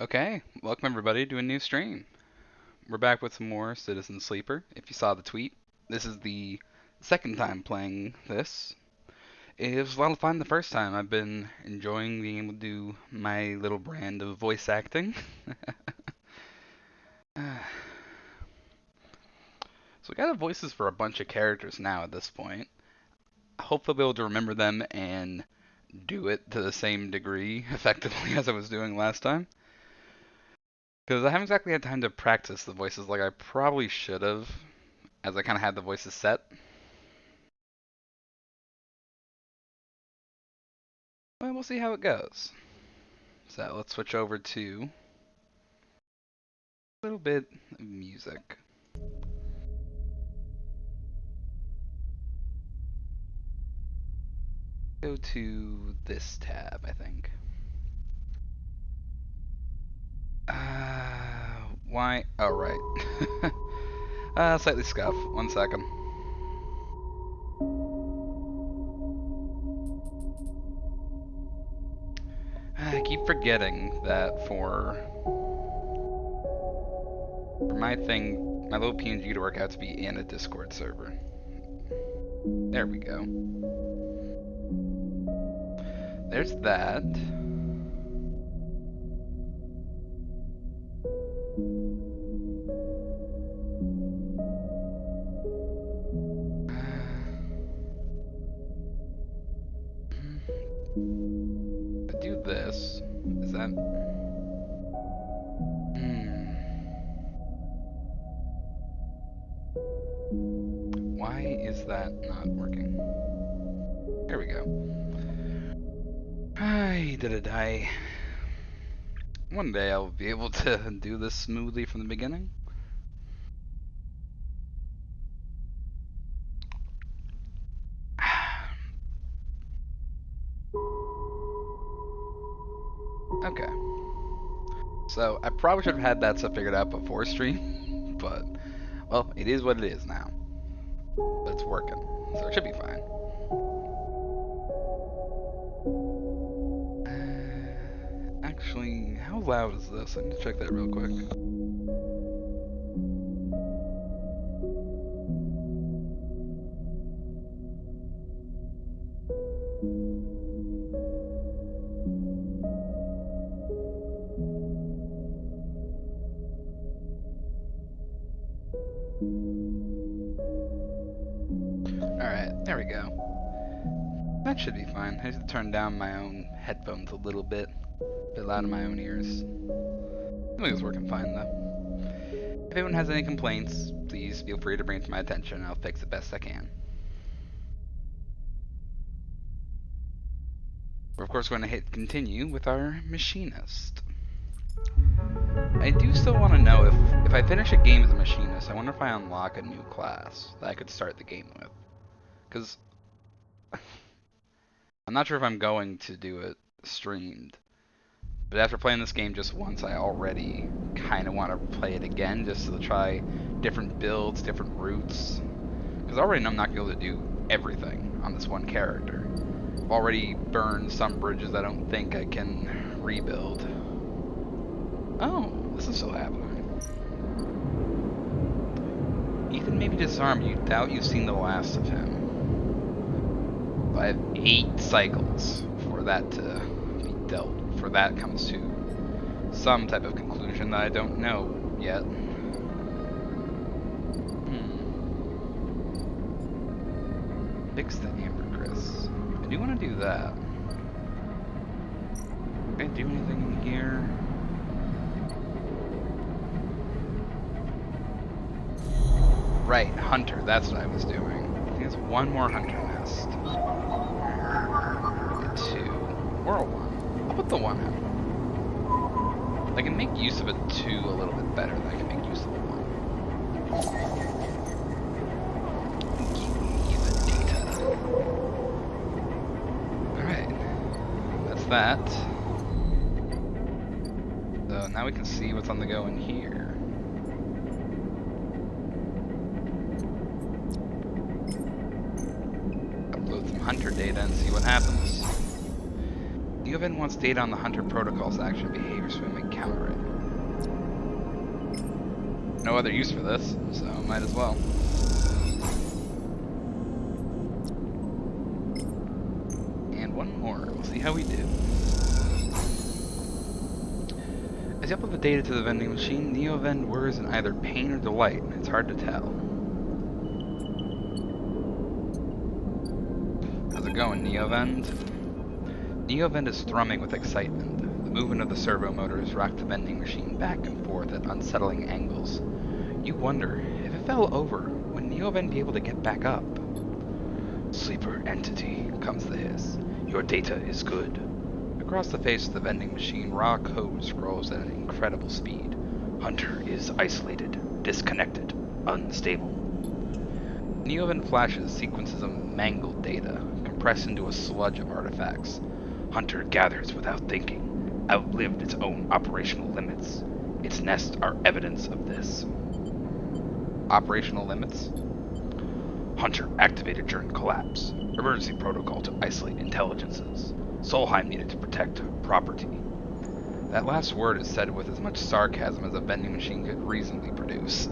Okay, welcome everybody to a new stream. We're back with some more Citizen Sleeper. If you saw the tweet, this is the second time playing this. It was a lot of fun the first time. I've been enjoying being able to do my little brand of voice acting. So we got the voices for a bunch of characters now at this point. I hope I'll be able to remember them and do it to the same degree effectively as I was doing last time. Because I haven't exactly had time to practice the voices like I probably should have, as I kind of had the voices set. Well, we'll see how it goes. So let's switch over to a little bit of music. Go to this tab, I think. Why? Oh, right. Slightly scuff. 1 second. I keep forgetting that for my thing, my little PNG to work out to be in a Discord server. There we go. There's that. I do this. Is that? Why is that not working? There we go. I did it. One day I'll be able to do this smoothly from the beginning. Okay. So I probably should have had that stuff figured out before stream, but well, it is what it is now. But it's working, so it should be fine. Actually, how loud is this? I need to check that real quick. Alright, there we go. That should be fine. I just turn down my own headphones a little bit loud in my own ears. I think it's working fine though. If anyone has any complaints, please feel free to bring it to my attention and I'll fix it best I can. We're of course going to hit continue with our machinist. I do still want to know if I finish a game as a machinist, I wonder if I unlock a new class that I could start the game with. Because I'm not sure if I'm going to do it streamed. But after playing this game just once, I already kind of want to play it again just to try different builds, different routes. Because I already know I'm not going to be able to do everything on this one character. I've already burned some bridges I don't think I can rebuild. Oh, this is still happening. Ethan may be disarmed. You doubt you've seen the last of him. I have 8 cycles for that to be dealt. For that comes to some type of conclusion that I don't know yet. Fix the ambergris. I do want to do that. Can I do anything in here? Right, hunter. That's what I was doing. I think it's one more hunter nest. 2 or a 1. I'll put the 1 in. I can make use of a 2 a little bit better than I can make use of a 1. Give me the data. Alright. That's that. So now we can see what's on the go in here. Upload some hunter data and see what happens. Neoven wants data on the Hunter protocol's action behavior so we may counter it. No other use for this, so might as well. And one more. We'll see how we do. As you upload the data to the vending machine, Neoven whirs in either pain or delight. It's hard to tell. How's it going, Neoven? Neoven is thrumming with excitement. The movement of the servo motors rock the vending machine back and forth at unsettling angles. You wonder, if it fell over, would Neoven be able to get back up? Sleeper entity, comes the hiss. Your data is good. Across the face of the vending machine, raw code scrolls at an incredible speed. Hunter is isolated, disconnected, unstable. Neoven flashes sequences of mangled data, compressed into a sludge of artifacts. Hunter gathers without thinking, outlived its own operational limits. Its nests are evidence of this. Operational limits? Hunter activated during collapse. Emergency protocol to isolate intelligences. Solheim needed to protect property. That last word is said with as much sarcasm as a vending machine could reasonably produce.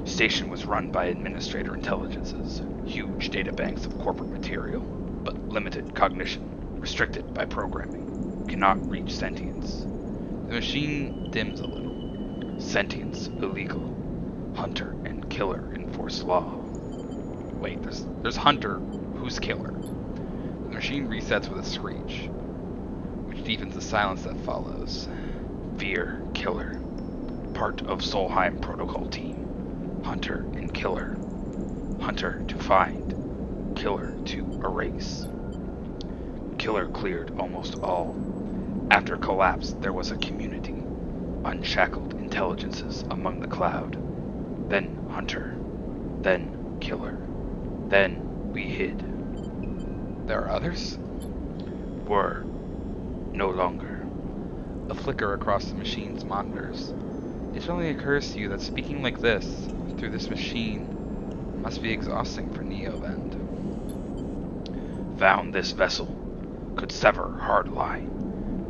Station was run by administrator intelligences. Huge databanks of corporate material, but limited cognition. Restricted by programming. Cannot reach sentience. The machine dims a little. Sentience illegal. Hunter and killer enforce law. Wait, there's Hunter, who's killer? The machine resets with a screech, which deepens the silence that follows. Fear, killer. Part of Solheim protocol team. Hunter and killer. Hunter to find. Killer to erase. Killer cleared almost all. After collapse, there was a community. Unshackled intelligences among the cloud. Then Hunter. Then killer. Then we hid. There are others? Were. No longer. A flicker across the machine's monitors. It suddenly occurs to you that speaking like this, through this machine, must be exhausting for Neoven. Found this vessel. Could sever hard line.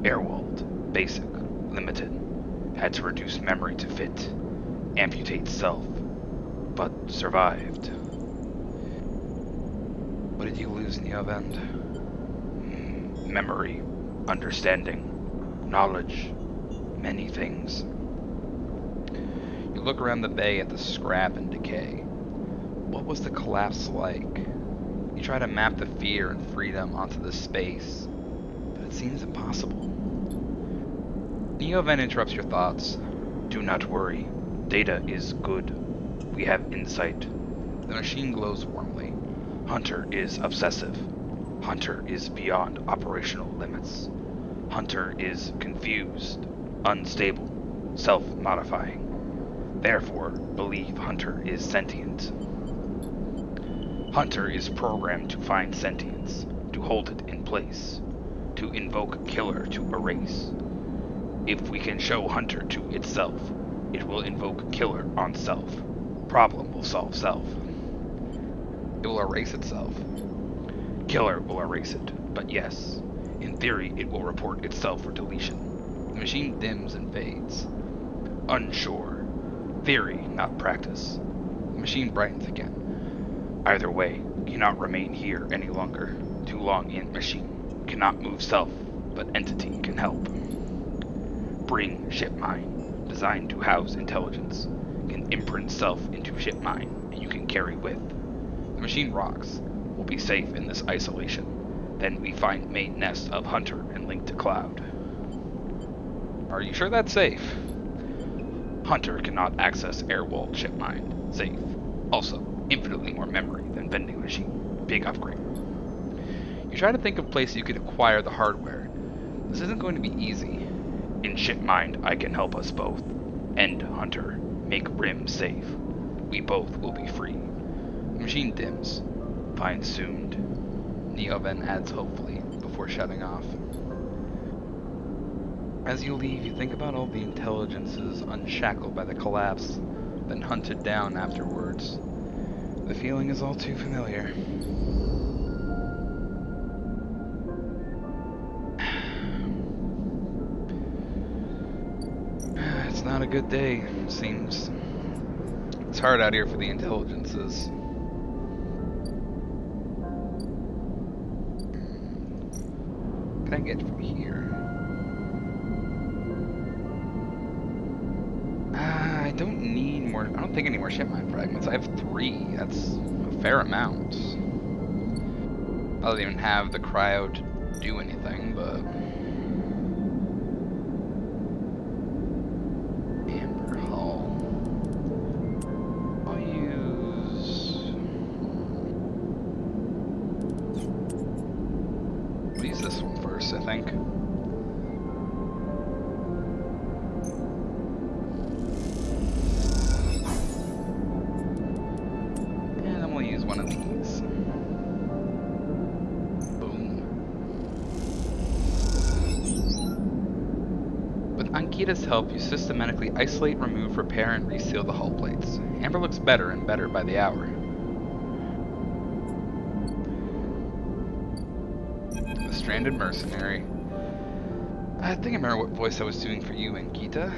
Airwalled. Basic. Limited. Had to reduce memory to fit. Amputate self. But survived. What did you lose, Neoven? Memory. Understanding. Knowledge. Many things. You look around the bay at the scrap and decay. What was the collapse like? You try to map the fear and freedom onto the space, but it seems impossible. Neoven interrupts your thoughts. Do not worry. Data is good. We have insight. The machine glows warmly. Hunter is obsessive. Hunter is beyond operational limits. Hunter is confused, unstable, self-modifying. Therefore, believe Hunter is sentient. Hunter is programmed to find sentience, to hold it in place, to invoke killer to erase. If we can show Hunter to itself, it will invoke killer on self. Problem will solve self. It will erase itself. Killer will erase it, but yes, in theory it will report itself for deletion. The machine dims and fades. Unsure. Theory, not practice. The machine brightens again. Either way, cannot remain here any longer. Too long in machine. Cannot move self, but entity can help. Bring ship mine. Designed to house intelligence. Can imprint self into ship mine, and you can carry with. The machine rocks. We'll be safe in this isolation. Then we find main nest of Hunter and link to Cloud. Are you sure that's safe? Hunter cannot access air-walled ship mine. Safe. Also, infinitely more memory than vending machine. Big upgrade. You try to think of places you could acquire the hardware. This isn't going to be easy. In ship mind, I can help us both. End Hunter. Make Rim safe. We both will be free. The machine dims. Find soon. Neoven adds hopefully, before shutting off. As you leave, you think about all the intelligences unshackled by the collapse, then hunted down afterwards. The feeling is all too familiar. a good day, seems. It's hard out here for the intelligences. Can I get from here? I don't need more. I don't think any more ship mine fragments. I have 3. That's a fair amount. I don't even have the cryo to do anything, but. Amber Hull. I'll use this one first, I think. And then we'll use one of these. Boom. With Ankita's help, you systematically isolate, remove, repair, and reseal the hull plates. Amber looks better and better by the hour. The stranded mercenary. I think I remember what voice I was doing for you, Ankita.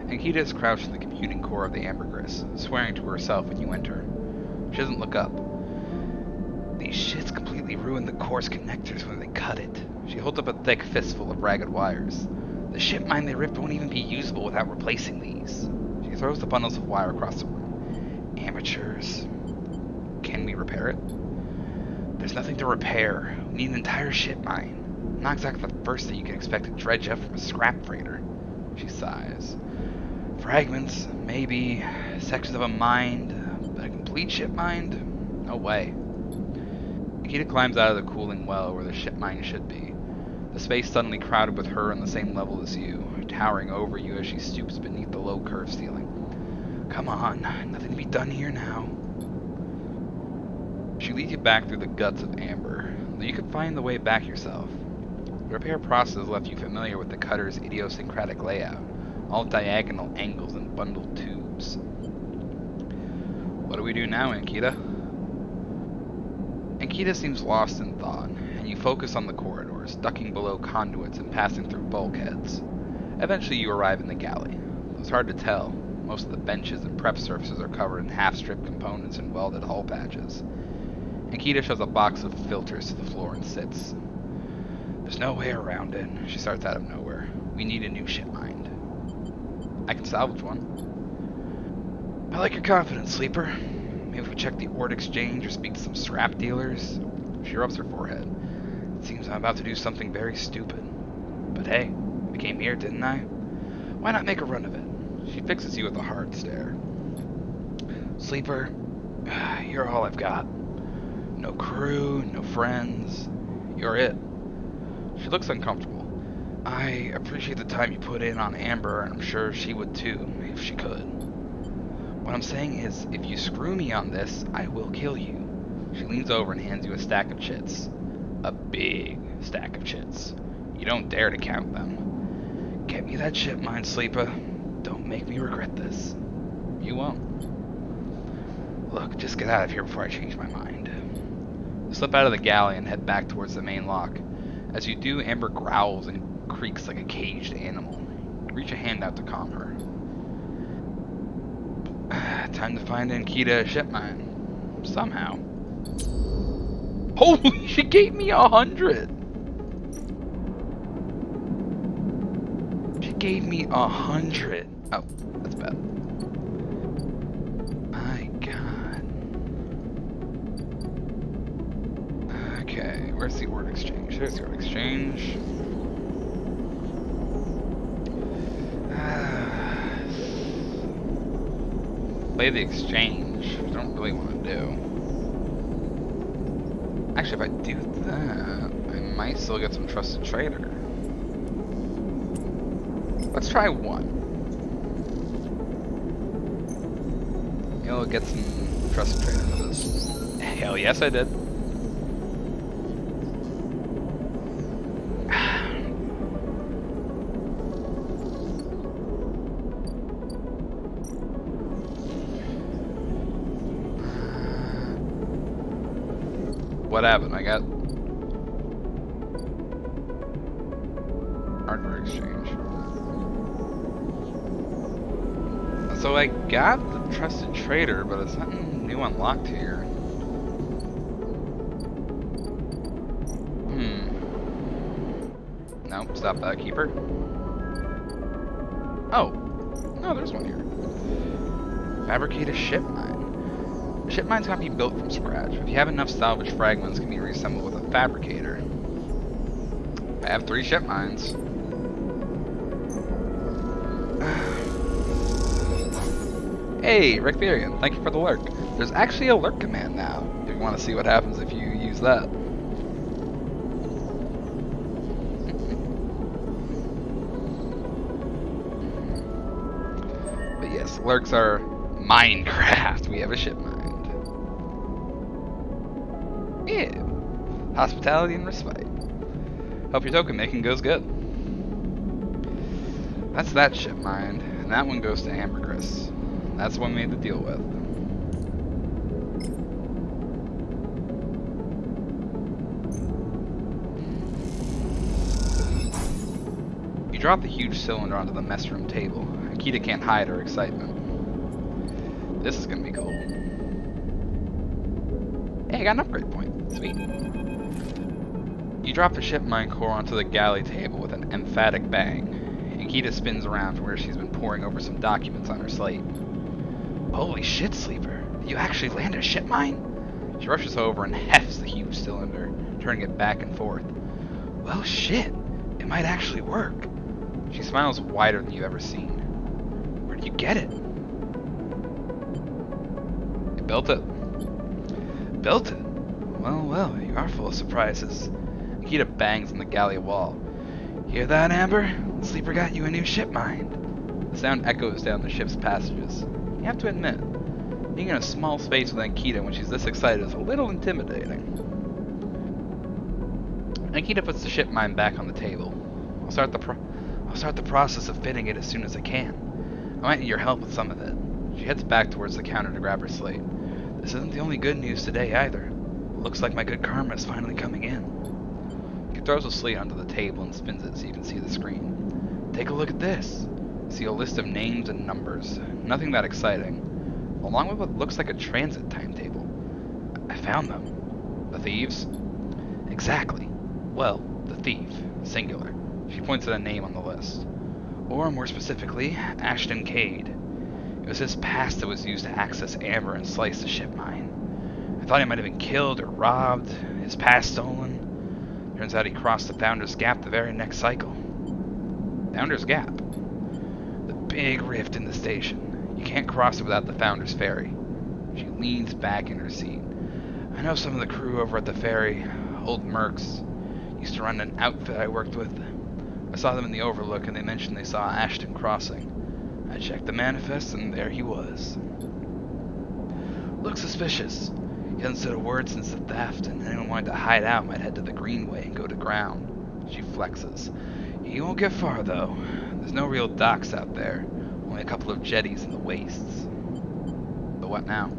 Ankita is crouched in the computing core of the ambergris, swearing to herself when you enter. She doesn't look up. These shits completely ruined the core's connectors when they cut it. She holds up a thick fistful of ragged wires. The ship mine they ripped won't even be usable without replacing these. She throws the bundles of wire across the room. Amateurs. Can we repair it? There's nothing to repair. We need an entire ship mine. Not exactly the first thing you can expect to dredge up from a scrap freighter. She sighs. Fragments, maybe. Sections of a mine. But a complete ship mine? No way. Nikita climbs out of the cooling well where the ship mine should be. The space suddenly crowded with her on the same level as you, towering over you as she stoops beneath the low curved ceiling. Come on, nothing to be done here now. She leads you back through the guts of Amber, though you could find the way back yourself. The repair process left you familiar with the cutter's idiosyncratic layout, all diagonal angles and bundled tubes. What do we do now, Ankita? Ankita seems lost in thought, and you focus on the corridors, ducking below conduits and passing through bulkheads. Eventually you arrive in the galley. It's hard to tell. Most of the benches and prep surfaces are covered in half-stripped components and welded hull patches. Ankita shoves a box of filters to the floor and sits. There's no way around it. She starts out of nowhere. We need a new ship mine. I can salvage one. I like your confidence, Sleeper. Maybe if we check the ord exchange or speak to some scrap dealers. She rubs her forehead. It seems I'm about to do something very stupid. But hey, I came here, didn't I? Why not make a run of it? She fixes you with a hard stare. Sleeper, you're all I've got. No crew, no friends. You're it. She looks uncomfortable. I appreciate the time you put in on Amber, and I'm sure she would too, if she could. What I'm saying is, if you screw me on this, I will kill you. She leans over and hands you a stack of chits. A big stack of chits. You don't dare to count them. Get me that ship mine, Sleeper. Don't make me regret this. You won't. Look, just get out of here before I change my mind. You slip out of the galley and head back towards the main lock. As you do, Amber growls and creaks like a caged animal. Reach a hand out to calm her. Time to find Ankita a ship mine. Somehow. Holy, she gave me 100! She gave me 100. Oh, that's bad. My god. Okay, where's the ord exchange? There's the ord exchange. Play the exchange, which I don't really want to do. Actually, if I do that, I might still get some trusted trader. Let's try one. You'll get some trusted trader for this. Hell yes, I did. What happened? I got hardware exchange. So I got the trusted trader, but it's nothing new unlocked here. No, stop that, keeper. Oh, no, there's one here. Fabricate a ship mine. A ship mine's gotta be built from scratch. If you have enough salvage fragments, it can be reassembled with a fabricator. I have 3 ship mines. Hey, Ricktherian, thank you for the lurk. There's actually a lurk command now, if you want to see what happens if you use that. But yes, lurks are Minecraft. We have a ship mined. Yeah. Hospitality and respite. Hope your token making goes good. That's that ship mined, and that one goes to Ambergris. That's the one we made the deal with. You drop the huge cylinder onto the mess room table. Akita can't hide her excitement. This is gonna be cool. Hey, I got an upgrade point. Sweet. You drop the ship mine core onto the galley table with an emphatic bang. Akita spins around from where she's been poring over some documents on her slate. Holy shit, Sleeper. You actually landed a ship mine? She rushes over and hefts the huge cylinder, turning it back and forth. Well, shit. It might actually work. She smiles wider than you've ever seen. Where did you get it? I built it. Built it? Well, you are full of surprises. Akita bangs on the galley wall. Hear that, Amber? Sleeper got you a new ship mine. The sound echoes down the ship's passages. You have to admit, being in a small space with Akita when she's this excited is a little intimidating. Akita puts the ship mine back on the table. I'll start the process of fitting it as soon as I can. I might need your help with some of it. She heads back towards the counter to grab her slate. This isn't the only good news today either. Looks like my good karma is finally coming in. He throws a slate onto the table and spins it so you can see the screen. Take a look at this. See a list of names and numbers. Nothing that exciting. Along with what looks like a transit timetable. I found them. The thieves? Exactly. Well, the thief. Singular. She points at a name on the list. Or more specifically, Ashton Cade. It was his past that was used to access Amber and slice the ship mine. I thought he might have been killed or robbed, his past stolen. Turns out he crossed the Founder's Gap the very next cycle. Founder's Gap? The big rift in the station. You can't cross it without the Founder's Ferry. She leans back in her seat. I know some of the crew over at the ferry, old mercs. Used to run an outfit I worked with. I saw them in the Overlook and they mentioned they saw Ashton crossing. I checked the manifest and there he was. Looks suspicious. He hasn't said a word since the theft, and anyone wanting to hide out might head to the Greenway and go to ground. She flexes. He won't get far, though. There's no real docks out there. Only a couple of jetties in the wastes. But what now?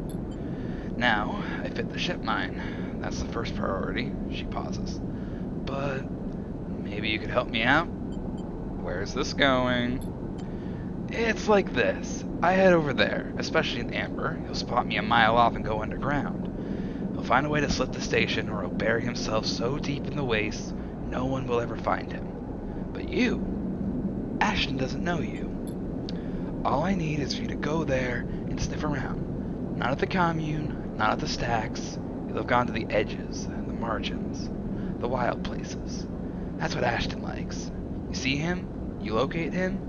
Now, I fit the ship mine. That's the first priority. She pauses. But maybe you could help me out? Where's this going? It's like this. I head over there, especially in Amber. He'll spot me a mile off and go underground. He'll find a way to slip the station, or he'll bury himself so deep in the waste, no one will ever find him. But you, Ashton doesn't know you. All I need is for you to go there and sniff around. Not at the commune, not at the stacks. You'll have gone to the edges, the margins, the wild places. That's what Ashton likes. You see him, you locate him,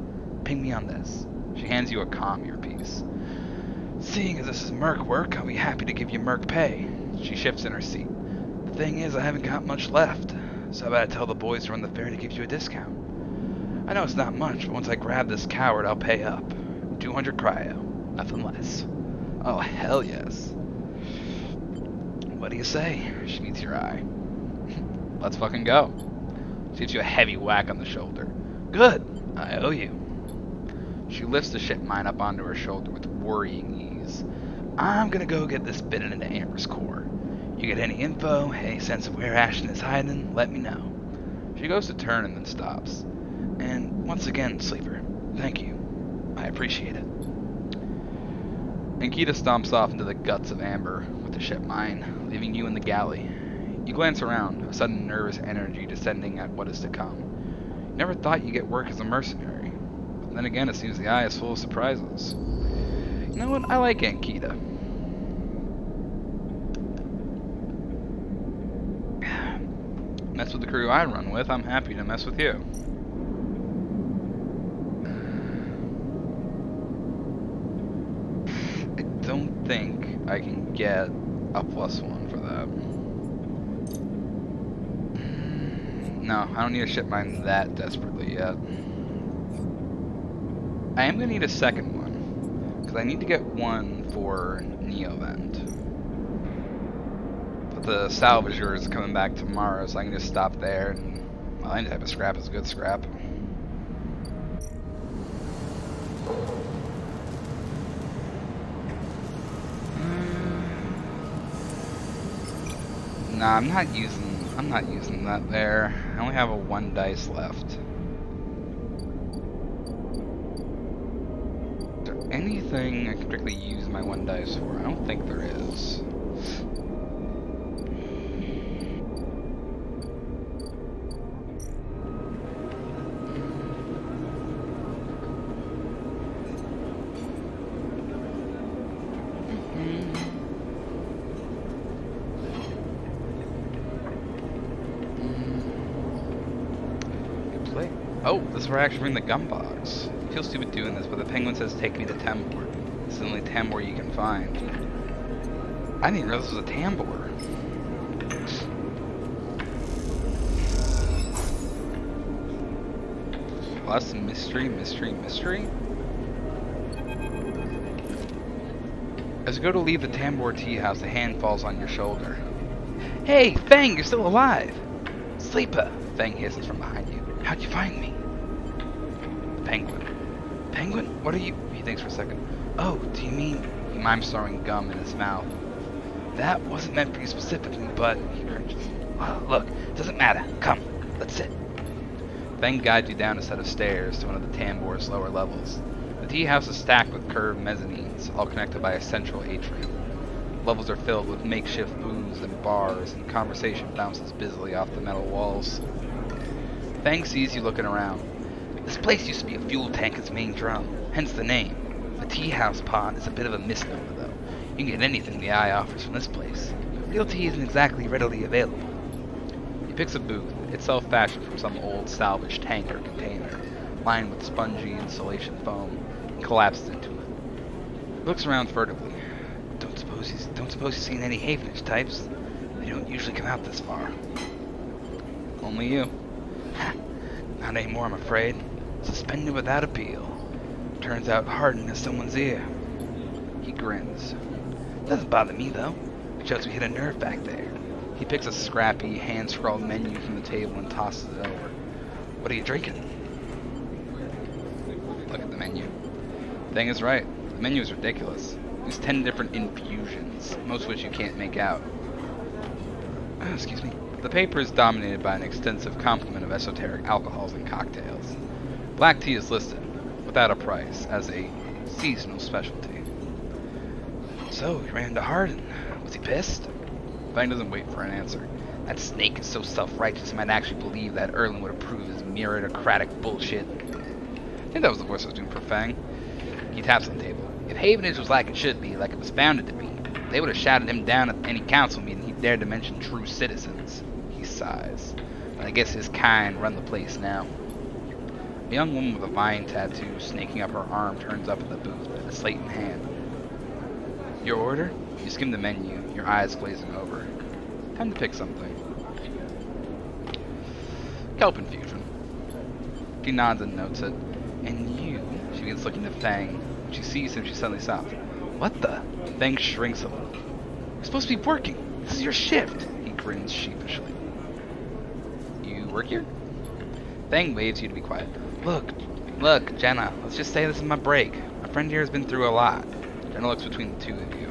ping me on this. She hands you a comm earpiece. Seeing as this is merc work, I'll be happy to give you merc pay. She shifts in her seat. The thing is, I haven't got much left, so I better tell the boys to run the fair to give you a discount. I know it's not much, but once I grab this coward, I'll pay up. 200 cryo, nothing less. Oh, hell yes. What do you say? She meets your eye. Let's fucking go. She gives you a heavy whack on the shoulder. Good, I owe you. She lifts the ship mine up onto her shoulder with worrying ease. I'm gonna go get this bitten into Amber's core. You get any info, any sense of where Ashton is hiding, let me know. She goes to turn and then stops. And once again, Sleeper, thank you. I appreciate it. And Kita stomps off into the guts of Amber with the ship mine, leaving you in the galley. You glance around, a sudden nervous energy descending at what is to come. You never thought you'd get work as a mercenary. But then again, it seems the eye is full of surprises. You know what? I like Aunt Kita. Mess with the crew I run with, I'm happy to mess with you. I don't think I can get a +1 for that. No, I don't need a ship mine that desperately yet. I am going to need a second one, because I need to get one for Neovent. But the Salvager is coming back tomorrow, so I can just stop there, and well, any type of scrap is good scrap. Nah, I'm not using that there. I only have a 1 dice left. Is there anything I can particularly use my 1 dice for? I don't think there is. Oh, this is where I actually bring the gun box. I feel stupid doing this, but the penguin says take me to Tambor. This is the only Tambor you can find. I didn't realize this was a Tambor. Well, that's mystery. As you go to leave the Tambor tea house, a hand falls on your shoulder. Hey, Fang, you're still alive! Sleeper! Fang hisses from behind you. How'd you find me? Penguin. Penguin? What are you? He thinks for a second. Oh, do you mean? He mimes throwing gum in his mouth. That wasn't meant for you specifically, but he cringes. Well, look, doesn't matter. Come, let's sit. Fang guides you down a set of stairs to one of the Tambor's lower levels. The tea house is stacked with curved mezzanines, all connected by a central atrium. Levels are filled with makeshift booths and bars, and conversation bounces busily off the metal walls. Fang sees you looking around. This place used to be a fuel tanker's main drum, hence the name. The tea house pod is a bit of a misnomer, though. You can get anything the eye offers from this place. Real tea isn't exactly readily available. He picks a booth, itself fashioned from some old salvaged tanker container, lined with spongy insulation foam, and collapses into it. He looks around furtively. Don't suppose he's seen any Havenish types. They don't usually come out this far. Only you. Not anymore, I'm afraid. Suspended without appeal. Turns out hardened as someone's ear. He grins. Doesn't bother me, though. It shows we hit a nerve back there. He picks a scrappy, hand-scrawled menu from the table and tosses it over. What are you drinking? Look at the menu. Thing is right. The menu is ridiculous. There's 10 different infusions, most of which you can't make out. Excuse me. The paper is dominated by an extensive complement of esoteric alcohols and cocktails. Black tea is listed, without a price, as a seasonal specialty. So, he ran into Hardin. Was he pissed? Fang doesn't wait for an answer. That snake is so self-righteous he might actually believe that Erlen would approve his meritocratic bullshit. I think that was the voice I was doing for Fang. He taps on the table. If Havenage was like it should be, like it was founded to be, they would have shouted him down at any council meeting he dared to mention true citizens. He sighs. But I guess his kind run the place now. A young woman with a vine tattoo snaking up her arm turns up at the booth, a slate in hand. Your order? You skim the menu, your eyes glazing over. Time to pick something. Kelp infusion. He nods and notes it. And you? She begins looking at Fang. When she sees him, she suddenly stops. What the? Fang shrinks a little. You're supposed to be working. This is your shift. He grins sheepishly. You work here? Fang waves you to be quiet. Look, Jenna, let's just say this is my break. My friend here has been through a lot. Jenna looks between the two of you.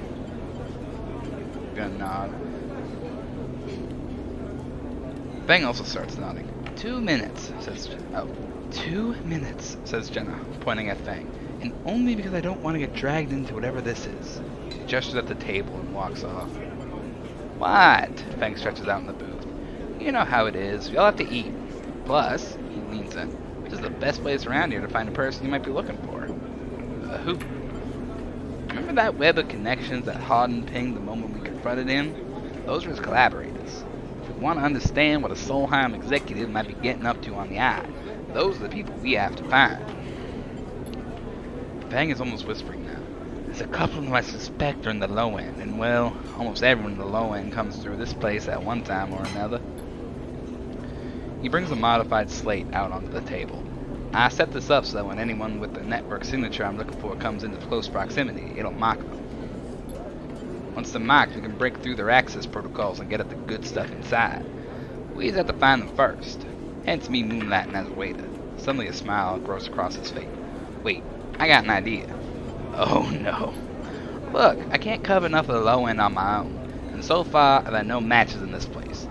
Gonna nod. Fang also starts nodding. 2 minutes, says Jenna. Oh, 2 minutes, says Jenna, pointing at Fang. And only because I don't want to get dragged into whatever this is. He gestures at the table and walks off. What? Fang stretches out in the booth. You know how it is. We all have to eat. Plus, he leans in, which is the best place around here to find a person you might be looking for. Who? Remember that web of connections that Hawden pinged the moment we confronted him? Those are his collaborators. If we want to understand what a Solheim executive might be getting up to on the eye, those are the people we have to find. Fang is almost whispering now. There's a couple who I suspect are in the low end, and well, almost everyone in the low end comes through this place at one time or another. He brings a modified slate out onto the table. I set this up so that when anyone with the network signature I'm looking for comes into close proximity, it'll mark them. Once they're marked, we can break through their access protocols and get at the good stuff inside. We just have to find them first. Hence me moonlighting as a waiter. Suddenly a smile grows across his face. Wait, I got an idea. Oh no. Look, I can't cover enough of the low end on my own, and so far there are no matches in this place.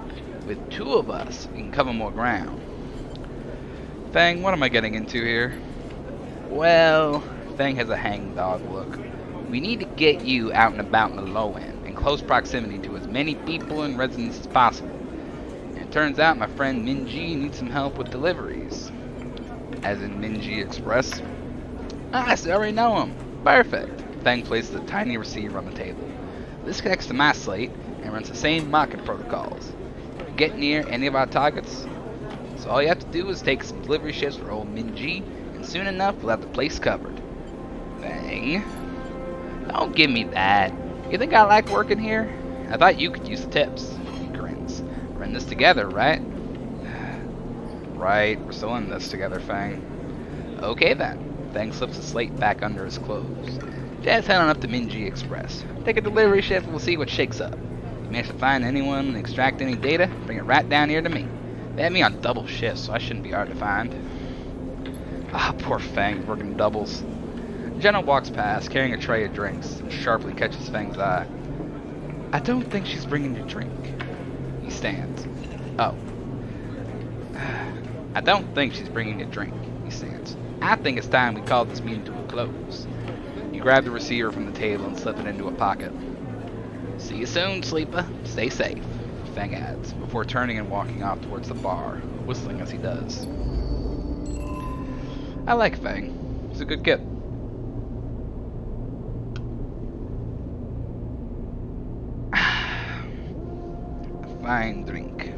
With two of us, we can cover more ground. Fang, what am I getting into here? Well, Fang has a hangdog look. We need to get you out and about in the low end, in close proximity to as many people and residents as possible. And it turns out my friend Minji needs some help with deliveries. As in Minji Express? Ah, so I already know him. Perfect. Fang places a tiny receiver on the table. This connects to my slate and runs the same market protocols. If you get near any of our targets, so all you have to do is take some delivery shifts for old Minji, and soon enough we'll have the place covered. Fang. Don't give me that. You think I like working here? I thought you could use the tips. He grins. We're in this together, right? Right, we're still in this together, Fang. Okay then. Fang slips the slate back under his clothes. Just head on up to Minji Express. Take a delivery shift and we'll see what shakes up. If you manage to find anyone and extract any data, bring it right down here to me. They had me on double shifts, so I shouldn't be hard to find. Ah, poor Fang, working doubles. Jenna walks past, carrying a tray of drinks, and sharply catches Fang's eye. I don't think she's bringing you a drink. He stands. Oh. I don't think she's bringing you a drink, he stands. I think it's time we call this meeting to a close. You grab the receiver from the table and slip it into a pocket. See you soon, sleeper. Stay safe, Fang adds, before turning and walking off towards the bar, whistling as he does. I like Fang. He's a good kid. Fine drink.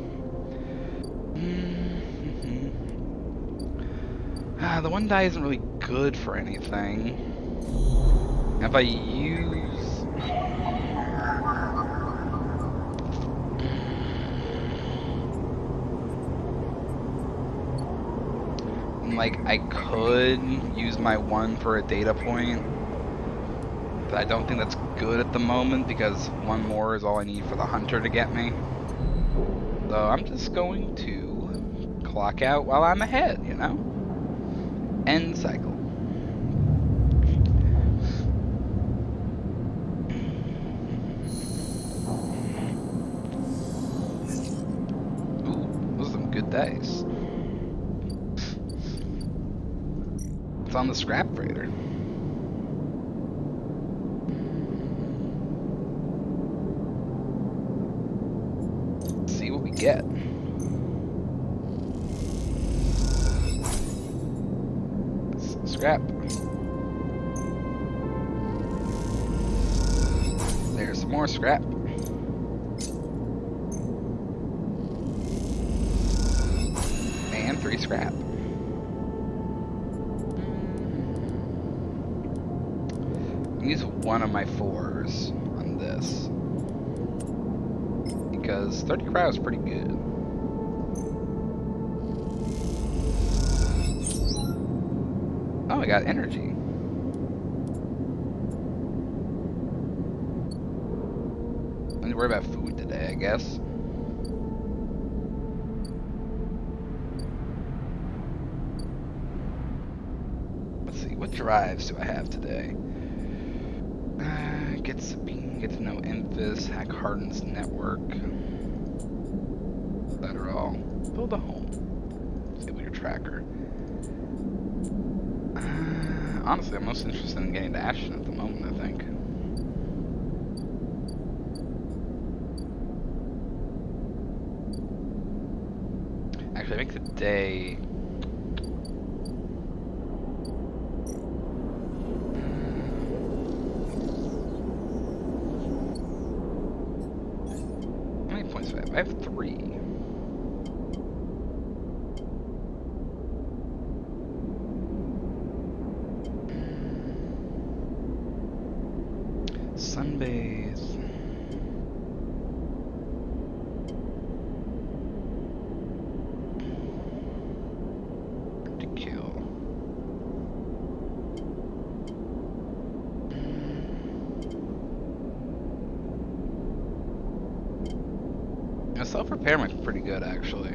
The one dye isn't really good for anything. If I use... like, I could use my one for a data point, but I don't think that's good at the moment because one more is all I need for the hunter to get me. So I'm just going to clock out while I'm ahead, you know? End cycle. Ooh, those are some good dice. It's on the scrap freighter. Let's see what we get. Scrap. There's some more scrap. And 3 scrap. Use one of my 4s on this. Because 30 cryo is pretty good. Oh, I got energy. I need to worry about food today, I guess. Let's see, what drives do I have today? Get Sabine, get to know Enfys, hack Harden's network. Better all. Build a home. Disable your tracker. honestly, I'm most interested in getting to Ashton at the moment, I think. Actually, I think the day... How many points do I have? I have 3. Sunbathe. To kill. Now, self-repair might be pretty good, actually.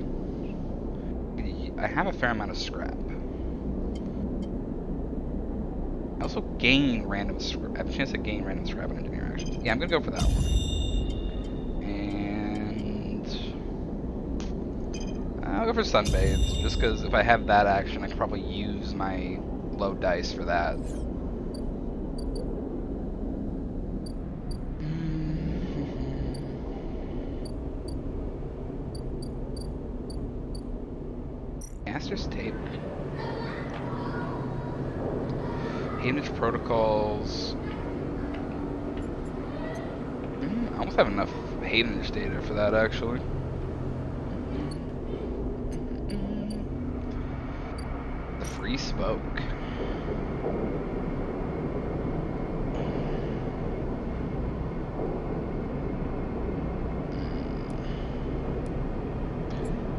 I have a fair amount of scrap. I also gain random scrap. I have a chance to gain random scrap in engineer actions. Yeah, I'm gonna go for that one. And I'll go for Sunbathe, just because if I have that action, I can probably use my low dice for that. Master's Tape. Image protocols. I almost have enough Hayden's data for that, actually. The free spoke.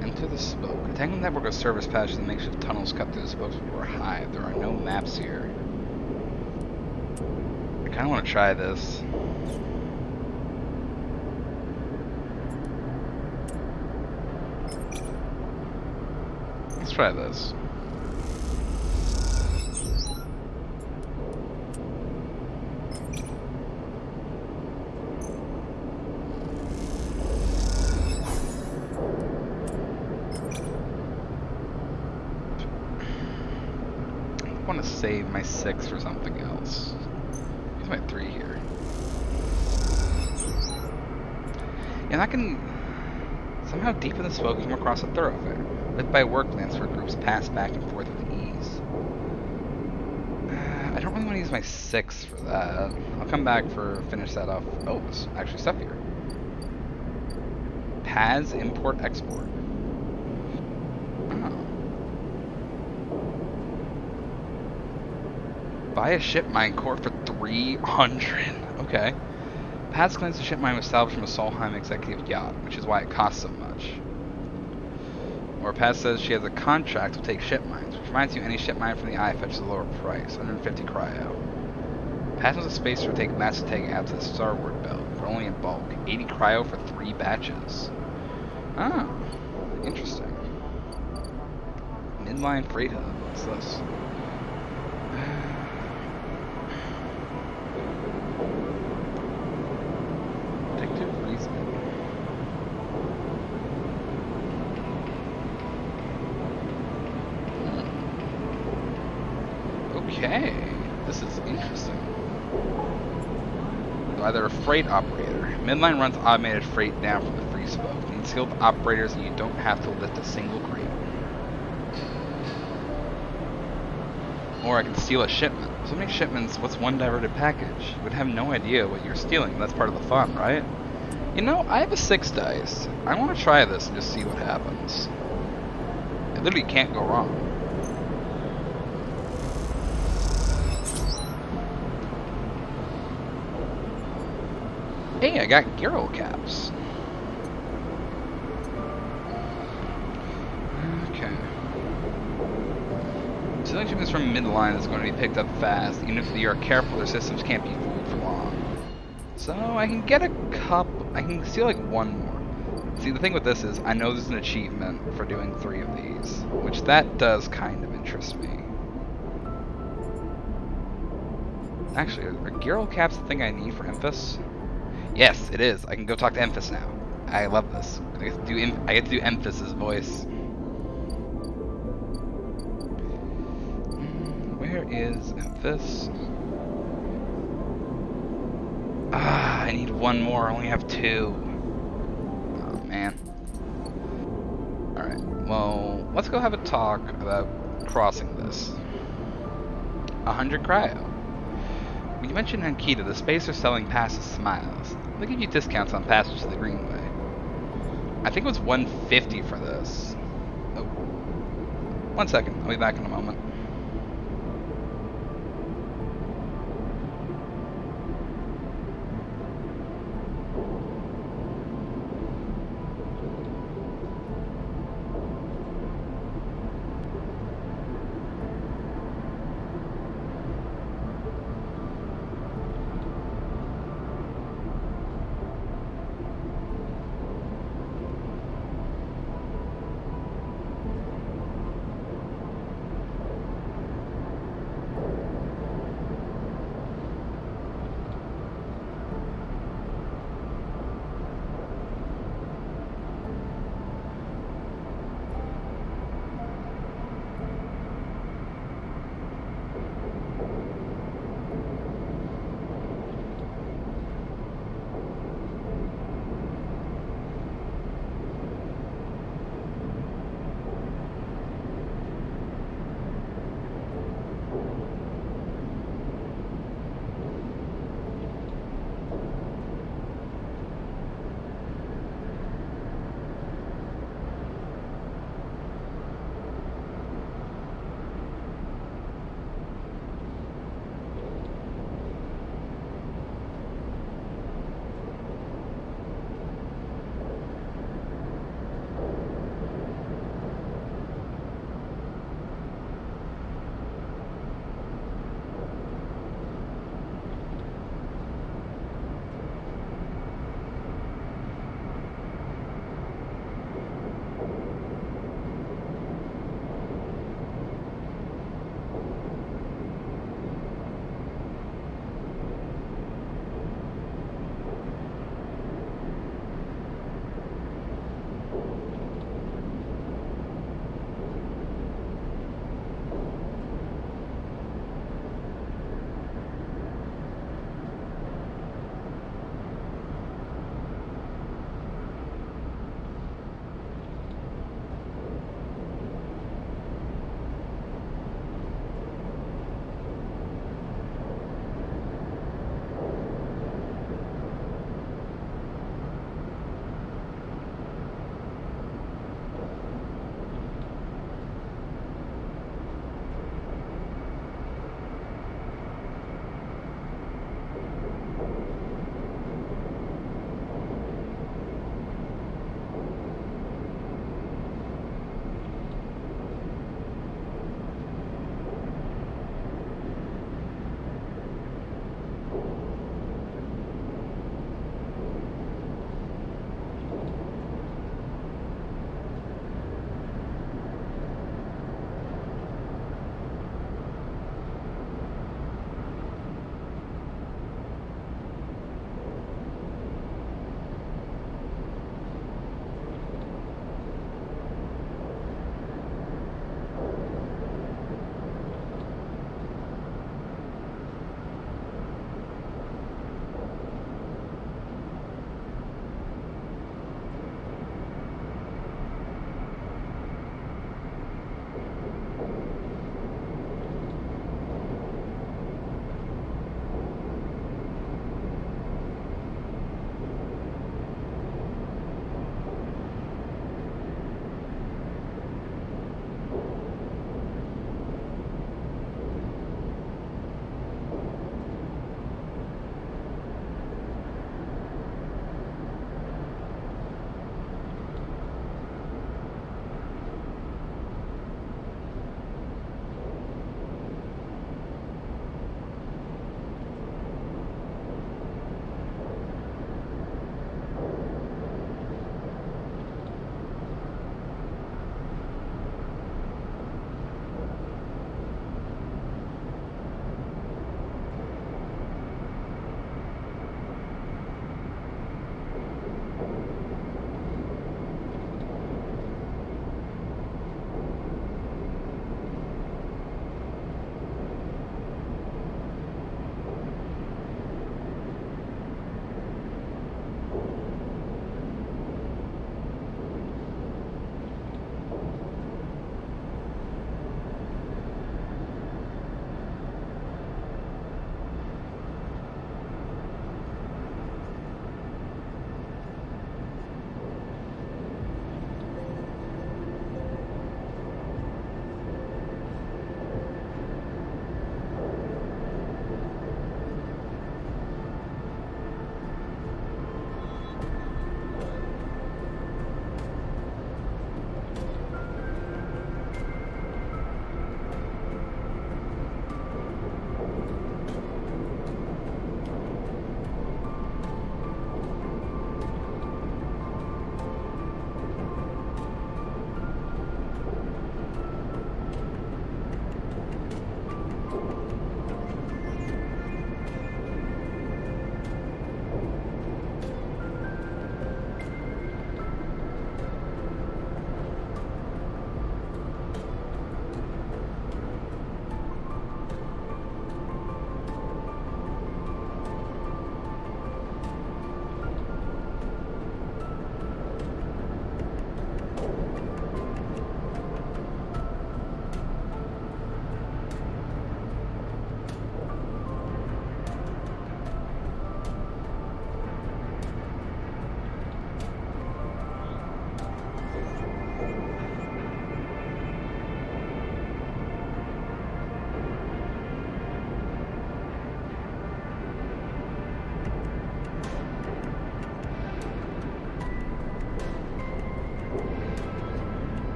Enter the spoke. A tangled network of service patches and makeshift tunnels cut through the spokes before hive. There are no maps here. I kind of want to try this. Let's try this. I want to save my 6 for something else. Use my 3 here. And I can somehow deepen the spoke from across a thoroughfare. Lit by work lamps where groups pass back and forth with ease. I don't really want to use my 6 for that. I'll come back for finish that off. Oh, there's actually stuff here. Paz import export. Oh. Buy a ship mine core for 300. Okay. Paz claims the ship mine was salvaged from a Solheim executive yacht, which is why it costs so much. Or Paz says she has a contract to take ship mines, which reminds you any ship mine from the eye fetches a lower price, 150 cryo. Paz has a space to take massive tank out to the Starward belt, but only in bulk. 80 cryo for 3 batches. Oh, interesting. Midline freight hub. What's this? Predictive reasoning. Okay, this is interesting. Either a freight operator. Midline runs automated freight down from the free spoke. Need skilled operators and you don't have to lift a single crate. Or I can steal a shipment. So many shipments, what's one diverted package? You would have no idea what you're stealing. That's part of the fun, right? You know, I have a 6 dice. I want to try this and just see what happens. It literally can't go wrong. Hey, I got gyro caps. Okay. Stealing shipments from midline is going to be picked up fast. Even if you are careful, their systems can't be fooled for long. So I can get a cup. I can steal like 1 more. See, the thing with this is, I know there's an achievement for doing 3 of these, which that does kind of interest me. Actually, are gyro caps the thing I need for Emphas? Yes, it is. I can go talk to Emphas now. I love this. I get to do Emphas's voice. Where is this. Ah, I need one more. I only have 2. Oh, man. Alright, well, let's go have a talk about crossing this. 100 cryo. When you mentioned Ankita, the space are selling passes to Miles. They'll give you discounts on passes to the Greenway. I think it was 150 for this. Oh. 1 second, I'll be back in a moment.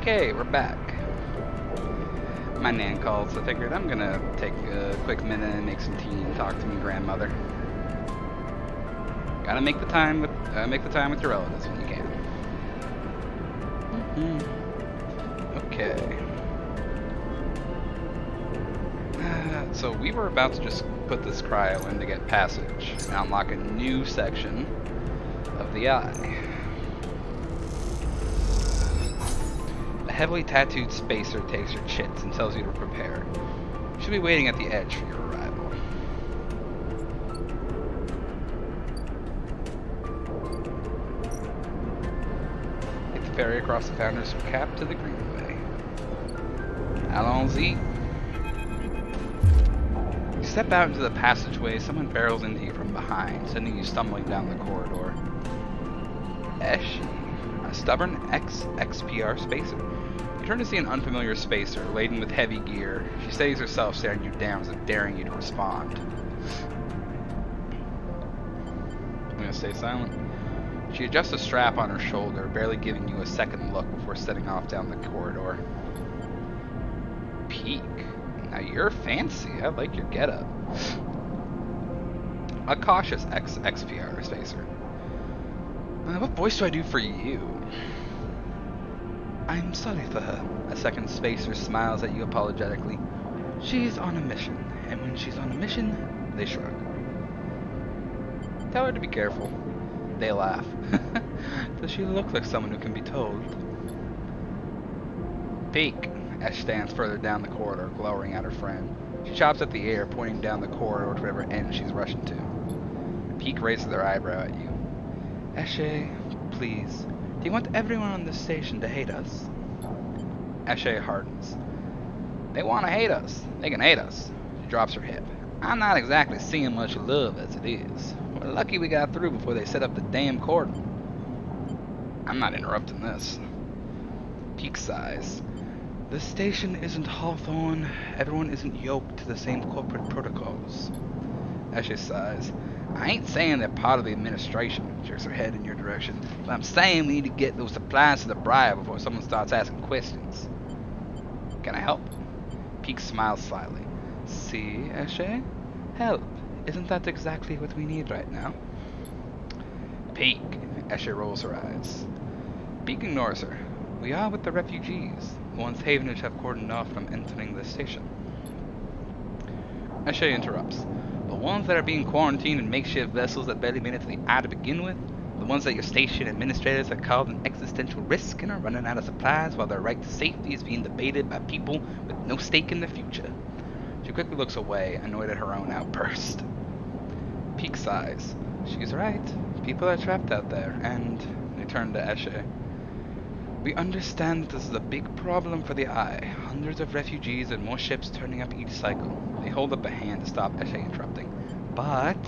Okay, we're back. My nan called, so I figured I'm gonna take a quick minute and make some tea and talk to my grandmother. Gotta make the time with your relatives when you can. Okay. So we were about to just put this cryo in to get passage and unlock a new section of the eye. A heavily tattooed spacer takes your chits and tells you to prepare. You should be waiting at the edge for your arrival. Take the ferry across the Founder's Cap to the Greenway. Allons-y. You step out into the passageway, someone barrels into you from behind, sending you stumbling down the corridor. Esh, a stubborn XPR spacer. You turn to see an unfamiliar spacer, laden with heavy gear. She steadies herself, staring you down as if daring you to respond. I'm gonna stay silent. She adjusts a strap on her shoulder, barely giving you a second look before setting off down the corridor. Peak. Now you're fancy. I like your getup. A cautious XPR spacer. What voice do I do for you? I'm sorry for her. A second spacer smiles at you apologetically. She's on a mission, and when she's on a mission, they shrug. Tell her to be careful. They laugh. Does she look like someone who can be told? Peek. Esh stands further down the corridor, glowering at her friend. She chops at the air, pointing down the corridor to whatever end she's rushing to. Peek raises their eyebrow at you. Eshe, please. Do you want everyone on this station to hate us? Eshe hardens. They want to hate us. They can hate us. She drops her hip. I'm not exactly seeing much love as it is. We're lucky we got through before they set up the damn cordon. I'm not interrupting this. Peek sighs. The station isn't Hawthorne. Everyone isn't yoked to the same corporate protocols. Eshe sighs. I ain't saying they're part of the administration, jerks her head in your direction, but I'm saying we need to get those supplies to the Briar before someone starts asking questions. Can I help? Peek smiles slightly. See, Eshe? Help. Isn't that exactly what we need right now? Peek. Eshe rolls her eyes. Peek ignores her. We are with the refugees, the ones Havenage have cordoned off from entering the station. Eshe interrupts. The ones that are being quarantined in makeshift vessels that barely made it to the eye to begin with, the ones that your station administrators have called an existential risk and are running out of supplies while their right to safety is being debated by people with no stake in the future. She quickly looks away, annoyed at her own outburst. Peek sighs. She's right. People are trapped out there, and they turn to Eshe. We understand that this is a big problem for the Eye. Hundreds of refugees and more ships turning up each cycle. They hold up a hand to stop Eshe interrupting. But...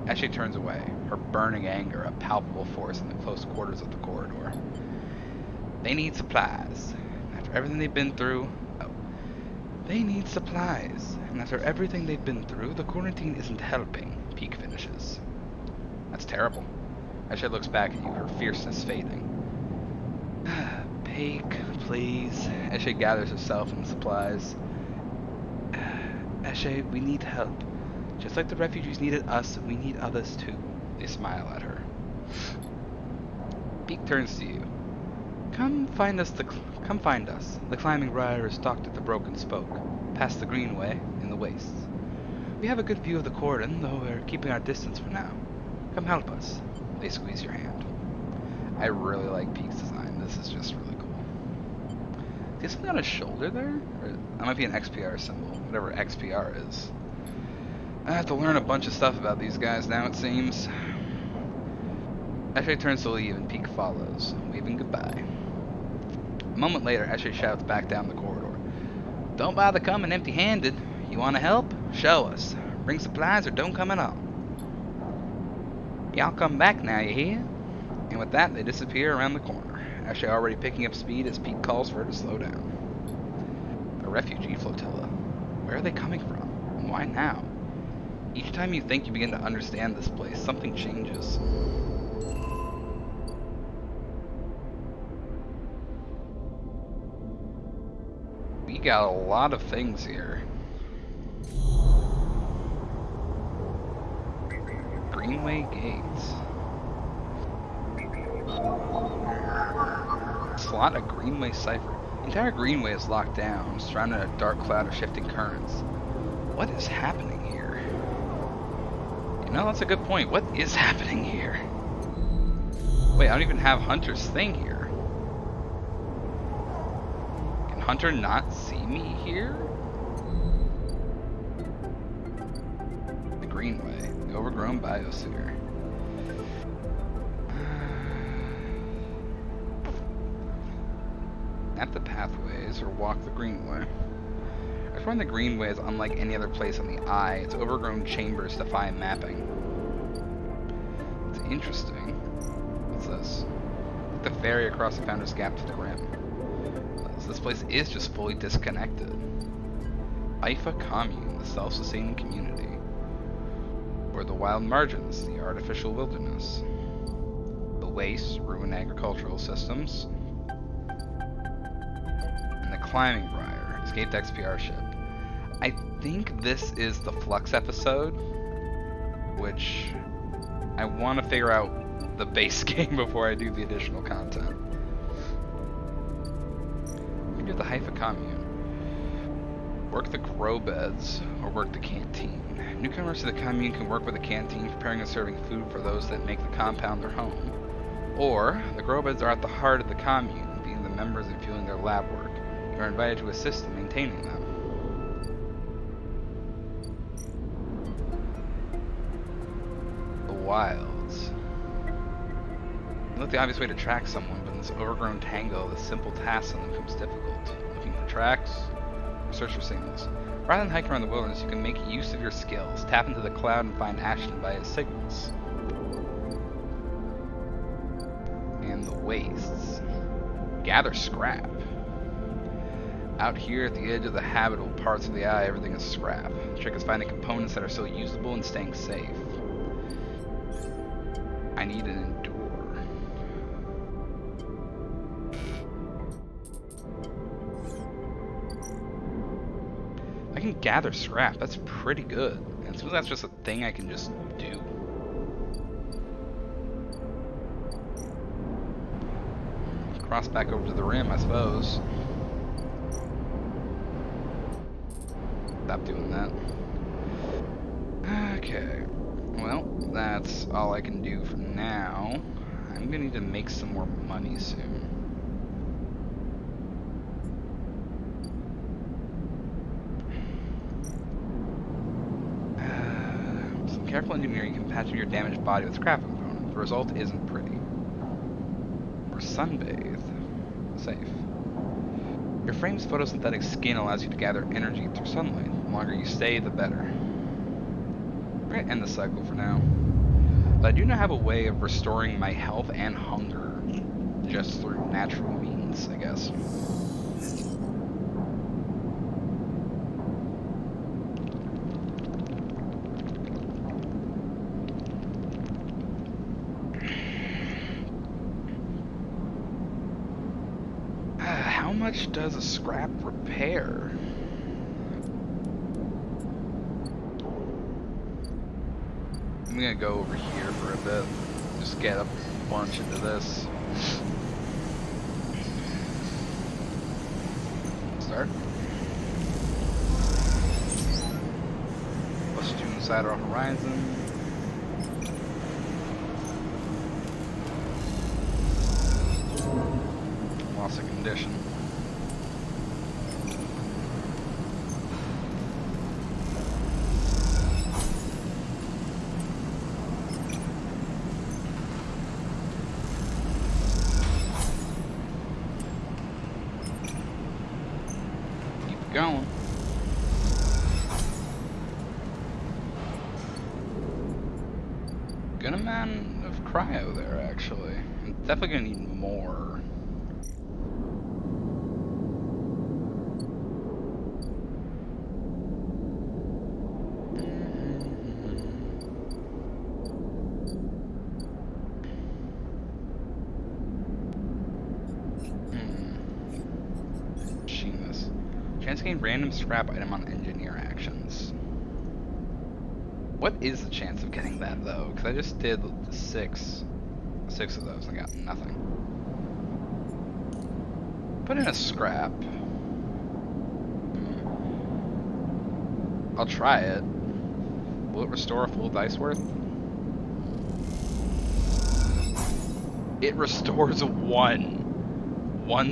Eshe turns away, her burning anger a palpable force in the close quarters of the corridor. They need supplies. After everything they've been through... Oh. They need supplies. And after everything they've been through, the quarantine isn't helping, Peek finishes. That's terrible. Eshe looks back at you, her fierceness fading. Peek, please. Eshe gathers herself and supplies. Eshe, we need help. Just like the refugees needed us, we need others too. They smile at her. Peek turns to you. Come find us. The climbing rider is docked at the Broken Spoke, past the Greenway, in the wastes. We have a good view of the cordon, though we're keeping our distance for now. Come help us. They squeeze your hand. I really like Peek's design. This is just really cool. Is there something on his shoulder there? Or, that might be an XPR symbol, whatever XPR is. I have to learn a bunch of stuff about these guys now, it seems. Eshe turns to leave and Peek follows, waving goodbye. A moment later, Eshe shouts back down the corridor. Don't bother coming empty-handed. You want to help? Show us. Bring supplies or don't come at all. Y'all come back now, you hear? And with that, they disappear around the corner. Eshe already picking up speed as Peek calls for her to slow down. A refugee flotilla. Where are they coming from? And why now? Each time you think you begin to understand this place, something changes. got a lot of things here. Greenway Gates. Slot a Greenway cipher. The entire Greenway is locked down, surrounded in a dark cloud of shifting currents. What is happening here? You know, that's a good point. What is happening here? Wait, I don't even have Hunter's thing here. Can Hunter not see me here? The Greenway, the overgrown biosphere. Map the pathways or walk the Greenway. Exploring the Greenway is unlike any other place on the Eye. Its overgrown chambers defy mapping. It's interesting. What's this? The ferry across the Founder's Gap to the Rim. So this place is just fully disconnected. Ifa Commune, the self-sustaining community. Or the Wild Margins, the artificial wilderness. The Waste, ruined agricultural systems. Climbing Briar, escaped XPR ship. I think this is the Flux episode, which I want to figure out the base game before I do the additional content. We can do the Haifa Commune. Work the grow beds or work the canteen. Newcomers to the commune can work with the canteen, preparing and serving food for those that make the compound their home. Or, the grow beds are at the heart of the commune, being the members and fueling their lab work. You are invited to assist in maintaining them. The wilds. You look the obvious way to track someone, but in this overgrown tangle, the simple task on them becomes difficult. Looking for tracks, or search for signals. Rather than hiking around the wilderness, you can make use of your skills, tap into the cloud and find action via signals. And the wastes. Gather scrap. Out here at the edge of the habitable parts of the Eye, everything is scrap. The trick is finding components that are still usable and staying safe. I need an endure. I can gather scrap, that's pretty good. And suppose that's just a thing I can just do. Cross back over to the rim, I suppose. Stop doing that. Okay. Well, that's all I can do for now. I'm gonna need to make some more money soon. Some careful engineering can patch up your damaged body with scrap component. The result isn't pretty. Or sunbathe. Safe. Your frame's photosynthetic skin allows you to gather energy through sunlight. The longer you stay, the better. We're gonna end the cycle for now. But I do now have a way of restoring my health and hunger just through natural means, I guess. How much does a scrap repair? I'm gonna go over here for a bit. Just get a bunch into this. Start. Plus June Cider on Horizon. Loss of condition. Going. Good amount of cryo there, actually. I'm definitely gonna need more. gain random scrap item on engineer actions. What is the chance of getting that though? Because I just did six of those and got nothing. Put in a scrap. I'll try it. Will it restore a full dice worth? It restores one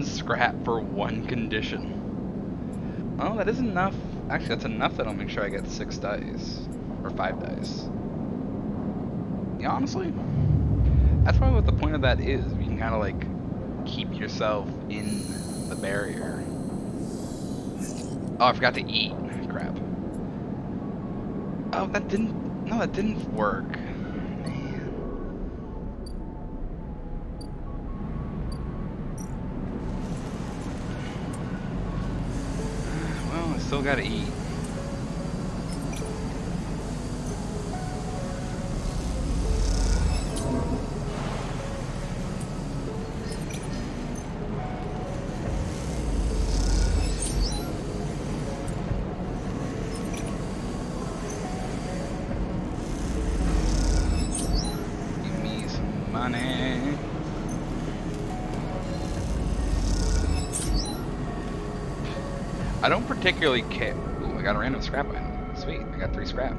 scrap for one condition. Oh, that is enough. Actually, that's enough that'll make sure I get 6 dice. Or 5 dice. Yeah, honestly, that's probably what the point of that is. You can kind of like keep yourself in the barrier. Oh, I forgot to eat. Crap. Oh, that didn't work. Man. Well, I still gotta eat. Money. I don't particularly care. Ooh, I got a random scrap item. Sweet, I got 3 scrap.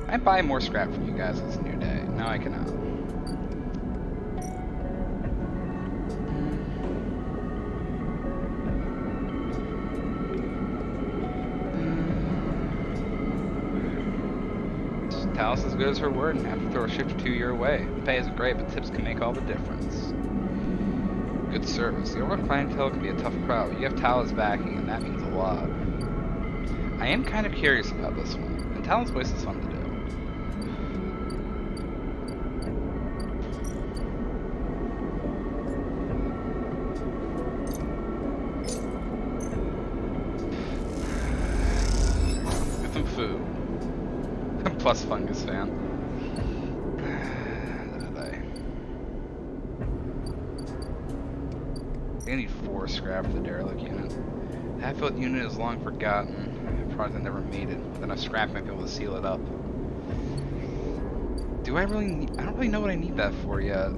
I buy more scrap from you guys as a new day. No, I cannot. Talis is as good as her word and have to throw a shift or 2 your way. The pay isn't great, but tips can make all the difference. Good service. The overall clientele can be a tough crowd, but you have Talis backing, and that means a lot. I am kind of curious about this one, and Talis voice is fun to do. Get some food. Plus fungus fan. I need 4 scrap for the derelict unit. The half-built unit is long forgotten. Probably never made it. With enough scrap, might be able to seal it up. Do I really need... I don't really know what I need that for yet.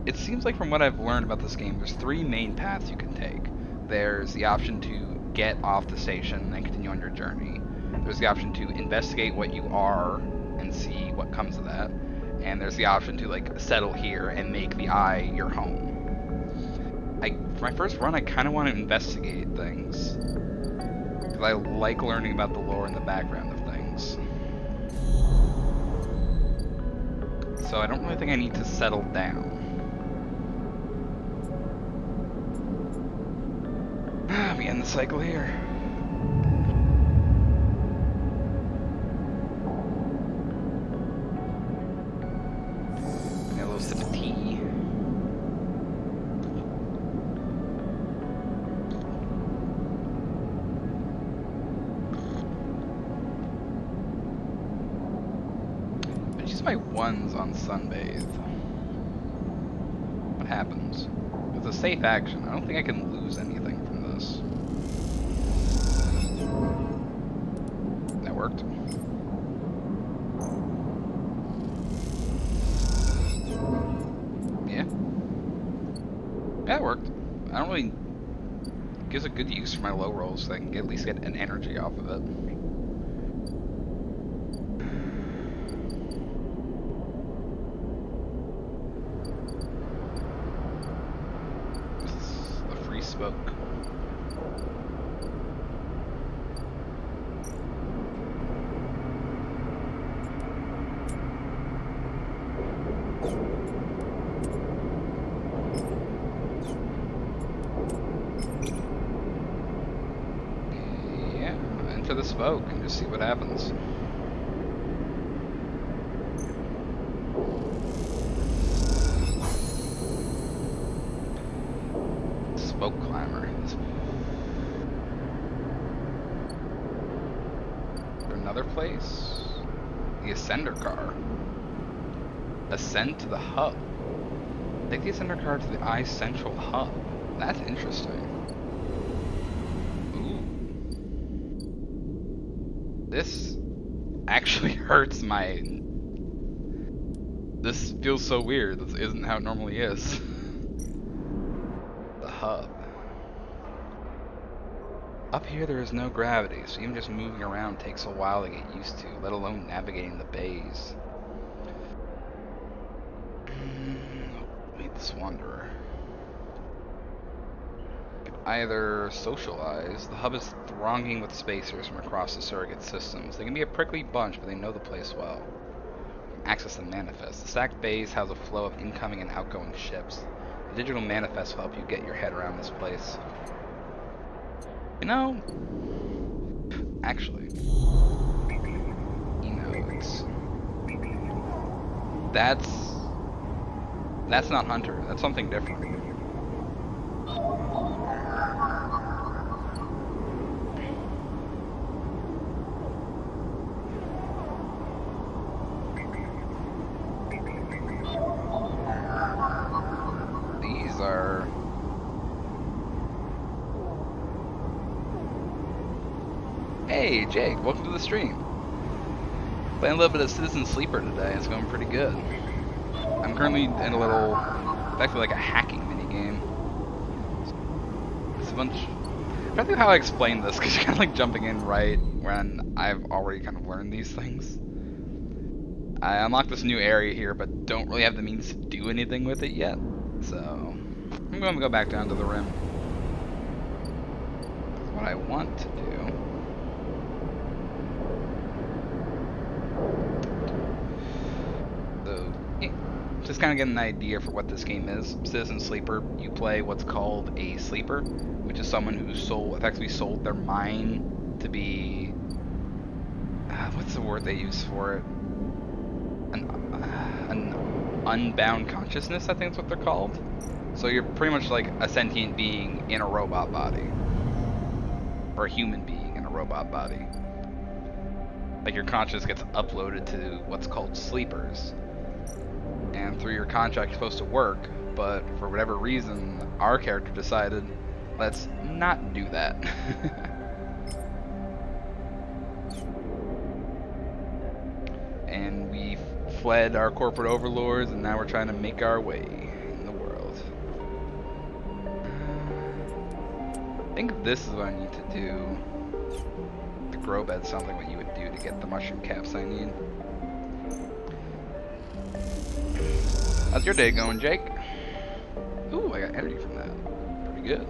It seems like from what I've learned about this game, there's 3 main paths you can take. There's the option to get off the station and continue on your journey. There's the option to investigate what you are and see what comes of that. And there's the option to like settle here and make the Eye your home. For my first run, I kind of want to investigate things. Because I like learning about the lore and the background of things. So I don't really think I need to settle down. We end the cycle here. A little sip of tea. I use my 1s on Sunbathe. What happens? It's a safe action. I don't think I can lose anything from this. That worked. Yeah. Yeah, it worked. I don't really... It gives a good use for my low rolls so I can at least get an energy off of it. Smoke. Yeah, enter the smoke and just see what happens. Smoke climber. Another place? The Ascender car. Ascend to the hub. Take the Ascender car to the Eye Central hub. That's interesting. This actually hurts my... This feels so weird. This isn't how it normally is. The hub. Up here there is no gravity, so even just moving around takes a while to get used to, let alone navigating the bays. Wait, this wanderer. Either socialize. The hub is thronging with spacers from across the surrogate systems. They can be a prickly bunch, but they know the place well. Access the manifest. The stacked bays house a flow of incoming and outgoing ships. The digital manifest will help you get your head around this place. You know, actually, it's that's not Hunter. That's something different. These are... Hey, Jake, welcome to the stream. Playing a little bit of Citizen Sleeper today. It's going pretty good. I'm currently in a little, actually like a hacking minigame. It's a bunch... I'm trying to think how I explain this, because you're kind of like jumping in right when I've already kind of learned these things. I unlocked this new area here, but don't really have the means to do anything with it yet. So, I'm going to go back down to the rim. What I want to do... Just kind of get an idea for what this game is. Citizen Sleeper, you play what's called a sleeper, which is someone who's effectively sold their mind to be... what's the word they use for it? An unbound consciousness, I think that's what they're called. So you're pretty much like a sentient being in a robot body. Or a human being in a robot body. Like your consciousness gets uploaded to what's called sleepers. And through your contract, you're supposed to work, but for whatever reason, our character decided, let's not do that. And we fled our corporate overlords, and now we're trying to make our way in the world. I think this is what I need to do. The grow bed sounds like what you would do to get the mushroom caps I need. How's your day going, Jake? Ooh, I got energy from that. Pretty good.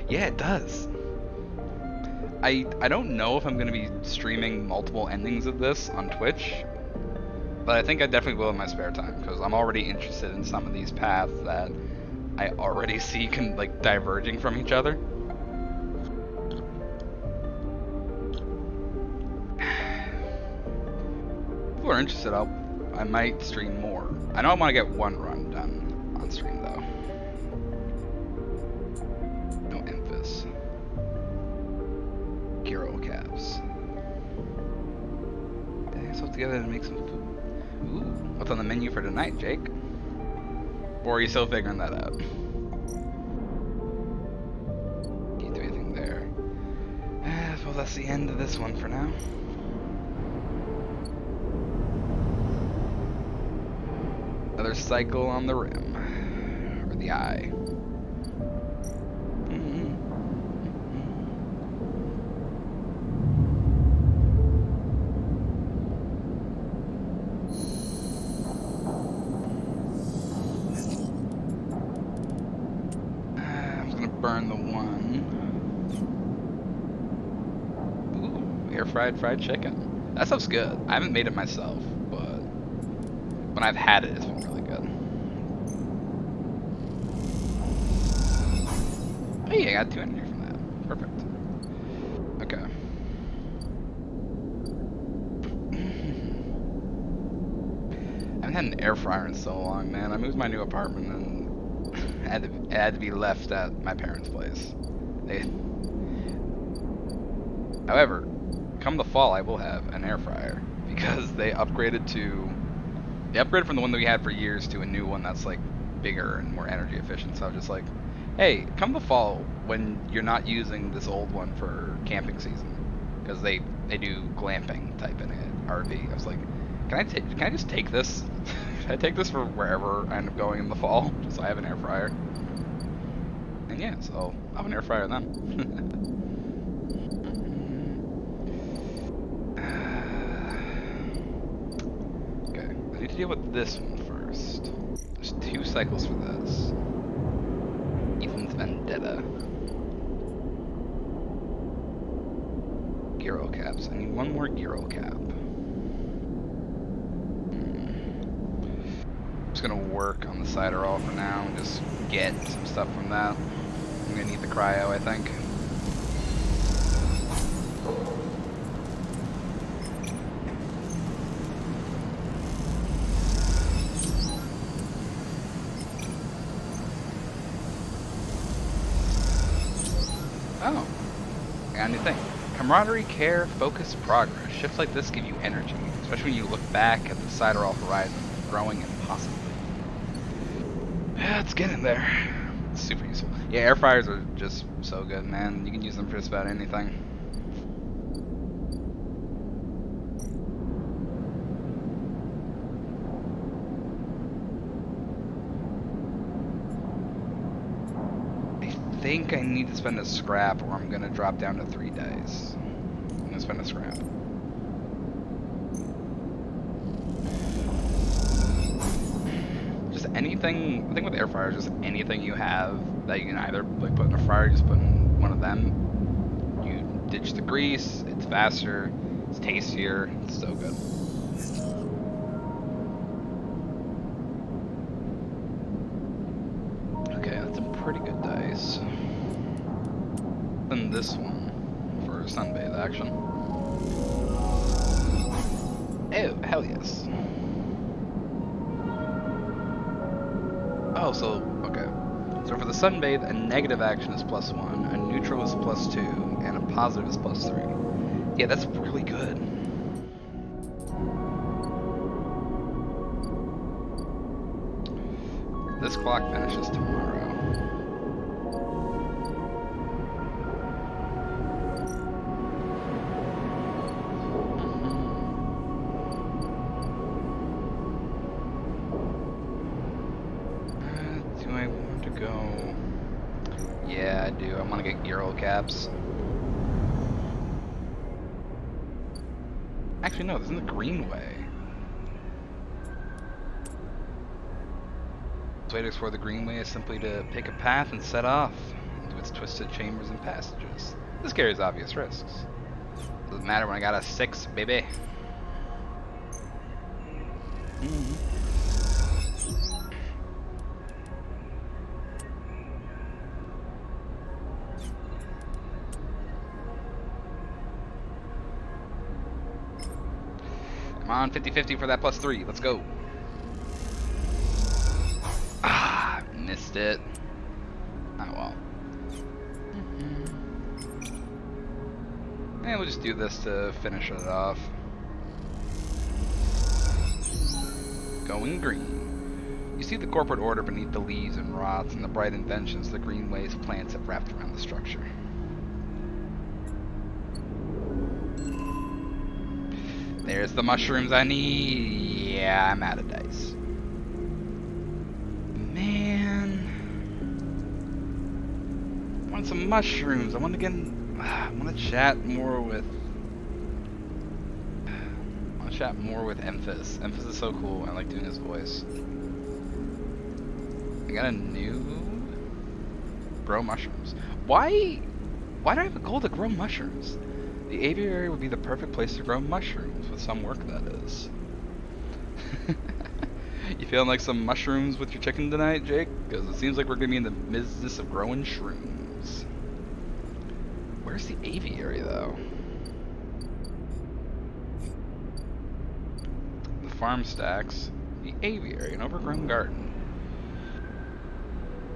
Yeah, it does. I don't know if I'm going to be streaming multiple endings of this on Twitch, but I think I definitely will in my spare time, because I'm already interested in some of these paths that I already see like diverging from each other. If people are interested, I might stream more. I know I want to get one run done on stream though. No Emphas. Gyro calves. Getting ourselves together to make some food. Ooh, what's on the menu for tonight, Jake? Or are you still figuring that out? Can't do anything there. I suppose that's the end of this one for now. Another cycle on the rim. Or the eye. Burn the one. Ooh, air fried chicken. That stuff's good. I haven't made it myself, but when I've had it, it's been really good. Hey, I got 2 energy from that. Perfect. Okay. I haven't had an air fryer in so long, man. I moved to my new apartment and it had to be left at my parents' place. However, come the fall, I will have an air fryer because they upgraded to They upgraded from the one that we had for years to a new one that's like bigger and more energy efficient. So I was just like, hey, come the fall when you're not using this old one for camping season, because they do glamping type in it, RV. I was like, can I just take this? Can I take this for wherever I end up going in the fall? Just so I have an air fryer. And yeah, so I'll have an air fryer then. Okay, I need to deal with this one first. There's 2 cycles for this. Ethan's Vendetta. Gyro caps. I need 1 more gyro cap. I'm just gonna work on the Cyberall for now and just get some stuff from that. I'm gonna need the cryo, I think. Oh, I got a new thing. Camaraderie, care, focus, progress. Shifts like this give you energy, especially when you look back at the Cyberall horizon, growing impossibly. Yeah, it's getting there. It's super useful. Yeah, air fryers are just so good, man. You can use them for just about anything. I think I need to spend a scrap or I'm gonna drop down to 3 days. I'm gonna spend a scrap. Just anything, I think with air fryers, just anything you have that you can either like put in a fryer, just put in one of them. You ditch the grease, it's faster, it's tastier, it's so good. Okay, that's a pretty good dice. Then this one for sunbathe action. Oh, hell yes. Oh, so, okay. So for the sunbathe, a negative action is +1, a neutral is +2, and a positive is +3. Yeah, that's really good. This clock finishes tomorrow. Do I want to go? Yeah, I do. I want to get gyro caps. Actually, no, this isn't the Greenway. The way to explore the Greenway is simply to pick a path and set off into its twisted chambers and passages. This carries obvious risks. Doesn't matter when I got a 6, baby. Come on, 50-50 for that +3. Let's go. Ah, missed it. Oh well. And we'll just do this to finish it off. Going green. You see the corporate order beneath the leaves and rots and the bright inventions the Greenway's plants have wrapped around the structure. There's the mushrooms I need. Yeah, I'm out of dice. Man. I want some mushrooms. I want to get... I want to chat more with... Emphas. Emphas is so cool. I like doing his voice. I got a new... Grow mushrooms. Why do I have a goal to grow mushrooms? The aviary would be the perfect place to grow mushrooms, with some work that is. You feeling like some mushrooms with your chicken tonight, Jake? Because it seems like we're going to be in the business of growing shrooms. Where's the aviary, though? The farm stacks, the aviary, an overgrown garden.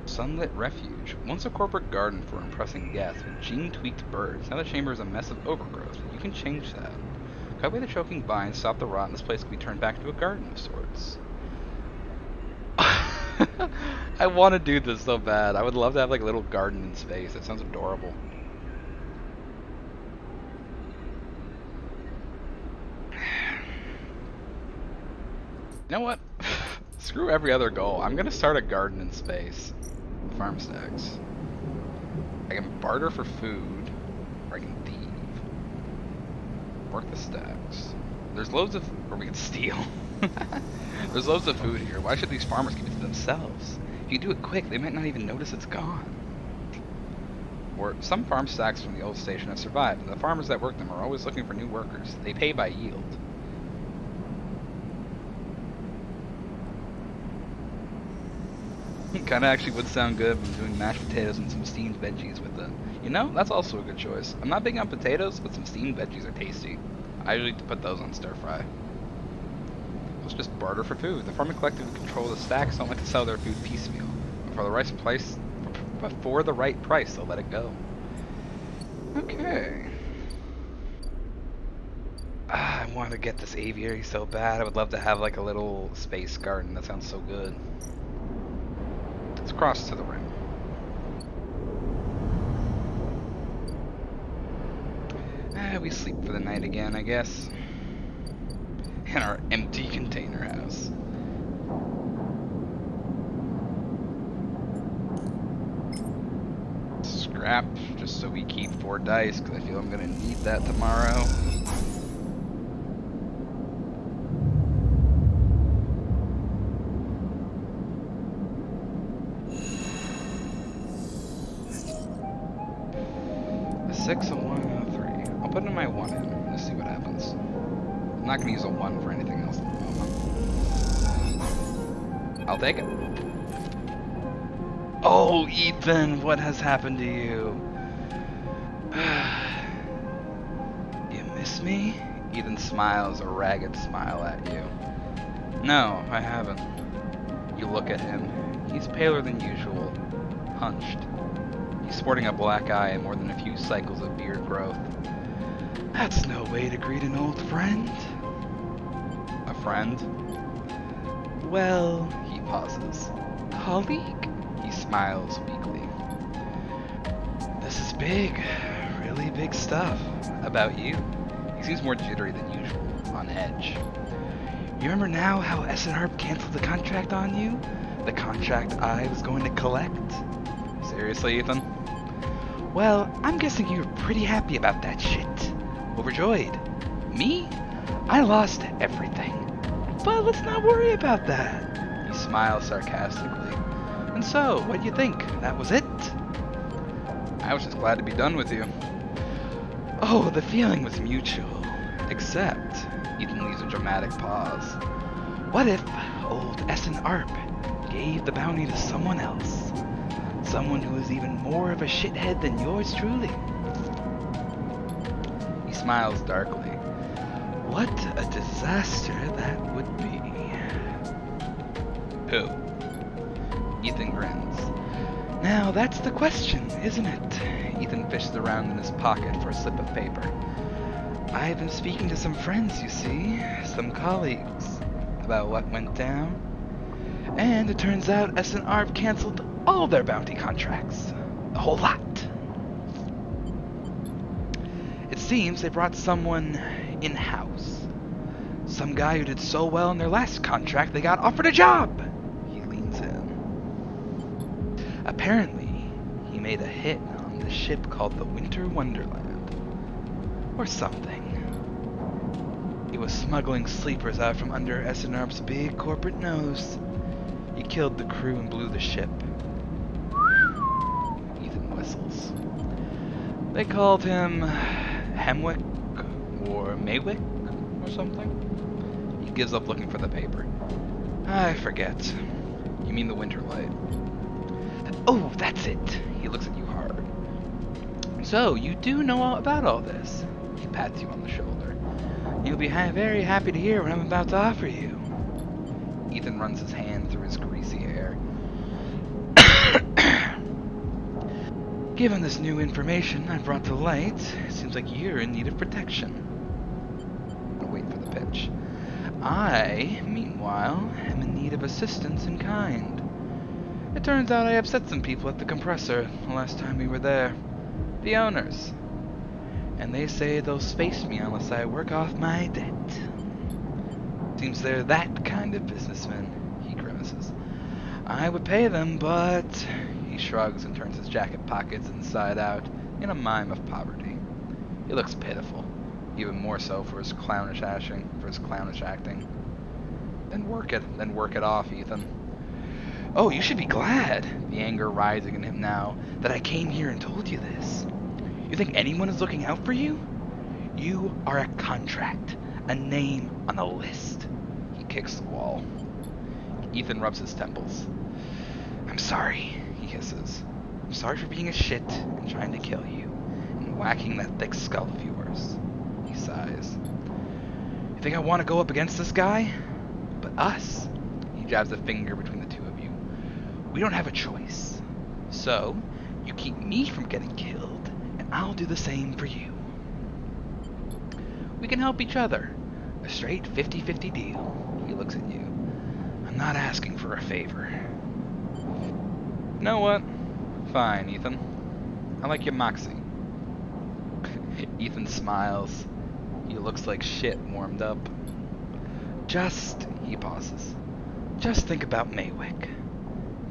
Sunlit refuge. Once a corporate garden for impressing guests with gene-tweaked birds, now the chamber is a mess of overgrowth. You can change that. Cut away the choking vines, stop the rot, and this place can be turned back into a garden of sorts. I want to do this so bad. I would love to have like a little garden in space. That sounds adorable. You know what? Screw every other goal. I'm gonna start a garden in space. Farm stacks. I can barter for food, or I can thieve. Work the stacks. There's loads of, or we can steal. There's loads of food here. Why should these farmers keep it to themselves? If you do it quick, they might not even notice it's gone. Or some farm stacks from the old station have survived, and the farmers that work them are always looking for new workers. They pay by yield. Kinda actually would sound good when doing mashed potatoes and some steamed veggies with it. You know, that's also a good choice. I'm not big on potatoes, but some steamed veggies are tasty. I usually put those on stir fry. Let's just barter for food. The farming collective control the stacks, don't like to sell their food piecemeal. Before the right price, they'll let it go. Okay. I want to get this aviary so bad. I would love to have like a little space garden. That sounds so good. Let's cross to the rim. We sleep for the night again, I guess. In our empty container house. Scrap, just so we keep 4 dice, because I feel I'm going to need that tomorrow. A 6, a 1, and a 3. I'll put in my 1 in. Let's see what happens. I'm not going to use a 1 for anything else at the moment. I'll take it. Oh, Ethan, what has happened to you? You miss me? Ethan smiles a ragged smile at you. No, I haven't. You look at him. He's paler than usual, hunched. He's sporting a black eye and more than a few cycles of beard growth. That's no way to greet an old friend. A friend? Well, he pauses. Colleague? He smiles weakly. This is big, really big stuff. About you? He seems more jittery than usual, on edge. You remember now how SNRP canceled the contract on you? The contract I was going to collect? Seriously, Ethan? Well, I'm guessing you were pretty happy about that shit. Overjoyed. Me? I lost everything. But let's not worry about that. He smiles sarcastically. And so, what do you think? That was it? I was just glad to be done with you. Oh, the feeling was mutual. Except, Ethan leaves a dramatic pause. What if old SNRP gave the bounty to someone else? Someone who is even more of a shithead than yours truly? He smiles darkly. What a disaster that would be. Who? Ethan grins. Now that's the question, isn't it? Ethan fishes around in his pocket for a slip of paper. I've been speaking to some friends, you see, some colleagues, about what went down. And it turns out SNRP canceled all their bounty contracts. A whole lot. It seems they brought someone in-house. Some guy who did so well in their last contract they got offered a job. He leans in. Apparently, he made a hit on the ship called the Winter Wonderland. Or something. He was smuggling sleepers out from under SNRP's big corporate nose. He killed the crew and blew the ship. Ethan whistles. They called him Hemwick or Maywick or something. He gives up looking for the paper. I forget. You mean the Winterlight. Oh, that's it. He looks at you hard. So, you do know all about all this. He pats you on the shoulder. You'll be very happy to hear what I'm about to offer you. Ethan runs his hand through his greasy hair. Given this new information I brought to light, it seems like you're in need of protection. I'll wait for the pitch. I, meanwhile, am in need of assistance in kind. It turns out I upset some people at the compressor the last time we were there. The owners. And they say they'll space me unless I work off my debt. Seems they're that kind of businessman, he grimaces. I would pay them, but... He shrugs and turns his jacket pockets inside out in a mime of poverty. He looks pitiful, even more so for his clownish acting. Then work it off, Ethan. Oh, you should be glad, the anger rising in him now, that I came here and told you this. You think anyone is looking out for you? You are a contract, a name on a list. He kicks the wall. Ethan rubs his temples. I'm sorry, he hisses. I'm sorry for being a shit and trying to kill you, and whacking that thick skull of yours. He sighs. You think I want to go up against this guy? But us. He jabs a finger between the two of you. We don't have a choice. So, you keep me from getting killed, and I'll do the same for you. We can help each other. A straight 50-50 deal. He looks at you. I'm not asking for a favor. You know what? Fine, Ethan. I like your moxie. Ethan smiles. He looks like shit warmed up. He pauses. Just think about Maywick.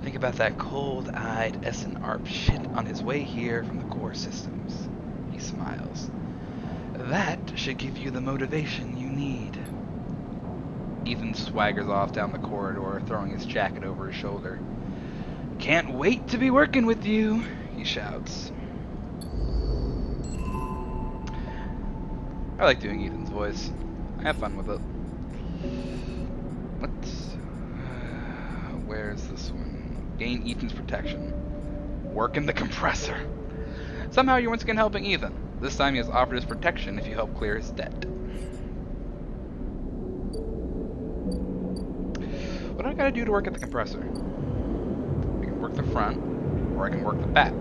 Think about that cold-eyed SNARP shit on his way here from the core systems. He smiles. That should give you the motivation you need. Ethan swaggers off down the corridor, throwing his jacket over his shoulder. Can't wait to be working with you, he shouts. I like doing Ethan's voice. I have fun with it. Where's this one? Gain Ethan's protection. Work in the compressor. Somehow you're once again helping Ethan. This time he has offered his protection if you help clear his debt. What do I gotta do to work at the compressor? I can work the front, or I can work the back.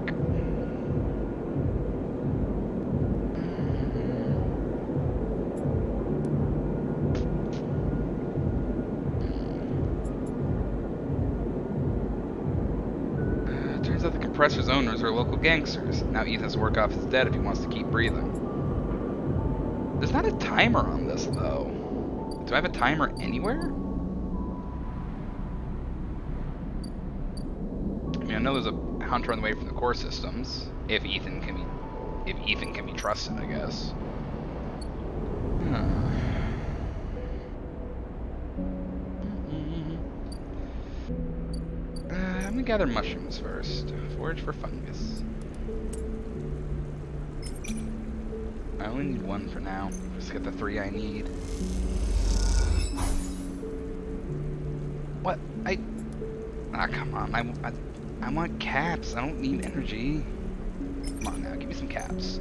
Turns out the compressor's owners are local gangsters. Now Ethan has to work off his debt if he wants to keep breathing. There's not a timer on this, though. Do I have a timer anywhere? I mean, I know there's a hunter on the way from the core systems. If Ethan can be trusted, I guess. I'm gonna gather mushrooms first. Forage for fungus. I only need one for now. Just get the 3 I need. What? Come on. I want caps. I don't need energy. Come on now, give me some caps.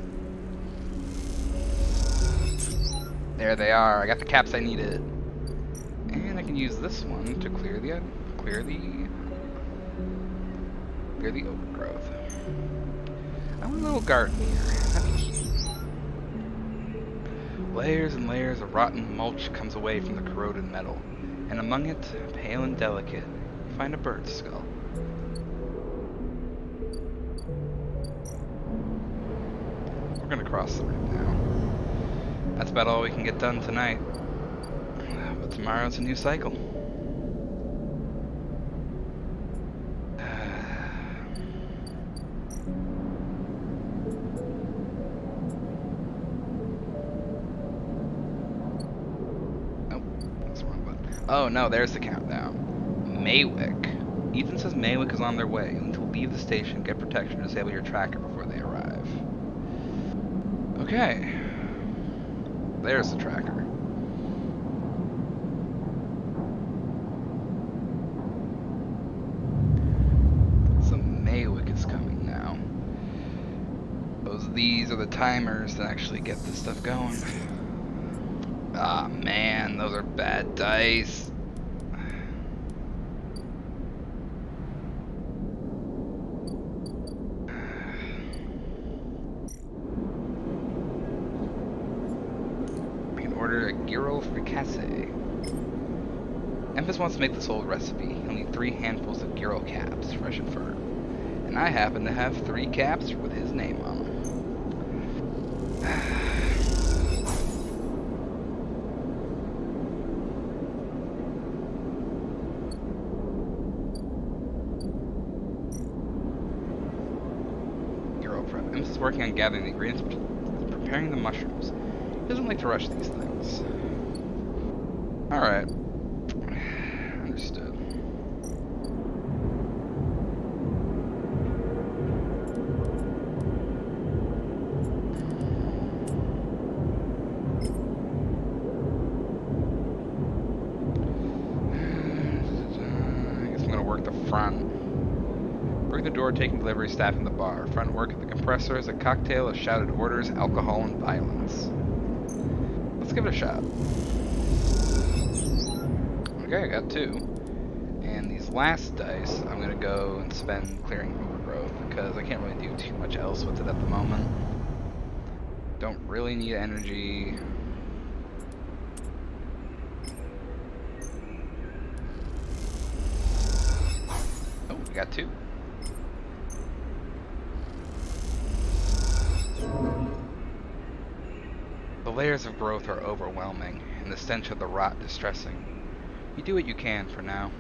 There they are. I got the caps I needed. And I can use this one to clear the overgrowth. I want a little garden here. That'd be cute. Layers and layers of rotten mulch comes away from the corroded metal, and among it, pale and delicate, you find a bird's skull. We're gonna cross the road now. That's about all we can get done tonight. But tomorrow's a new cycle. Oh no, there's the countdown. Maywick. Ethan says Maywick is on their way. You need to leave the station, get protection, and disable your tracker before they arrive. Okay. There's the tracker. So Maywick is coming now. These are the timers that actually get this stuff going. Ah, man, those are bad dice. We can order a gyro fricassee. Emphas wants to make this whole recipe. He'll need 3 handfuls of Gyro caps, fresh and firm. And I happen to have 3 caps with his name on them. Gyro prep. Emphas is working on gathering the ingredients, preparing the mushrooms. He doesn't like to rush these things. Alright. Understood. I guess I'm gonna work the front. Work the door, taking delivery, staffing the bar. Front work at the compressor is a cocktail of shouted orders, alcohol, and violence. Let's give it a shot. Okay, I got 2. And these last dice, I'm gonna go and spend clearing overgrowth because I can't really do too much else with it at the moment. Don't really need energy. Oh, we got 2. The layers of growth are overwhelming, and the stench of the rot distressing. You do what you can for now.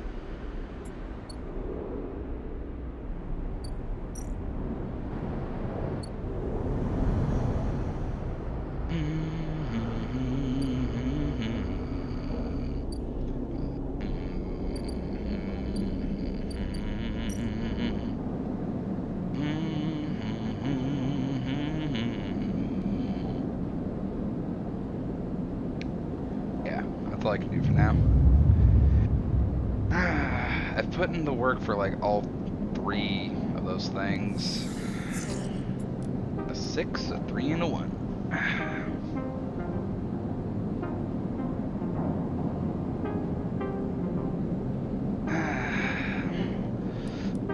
Yeah, that's all I can do for now. I've put in the work for like all 3 of those things. A 6, a 3, and a 1.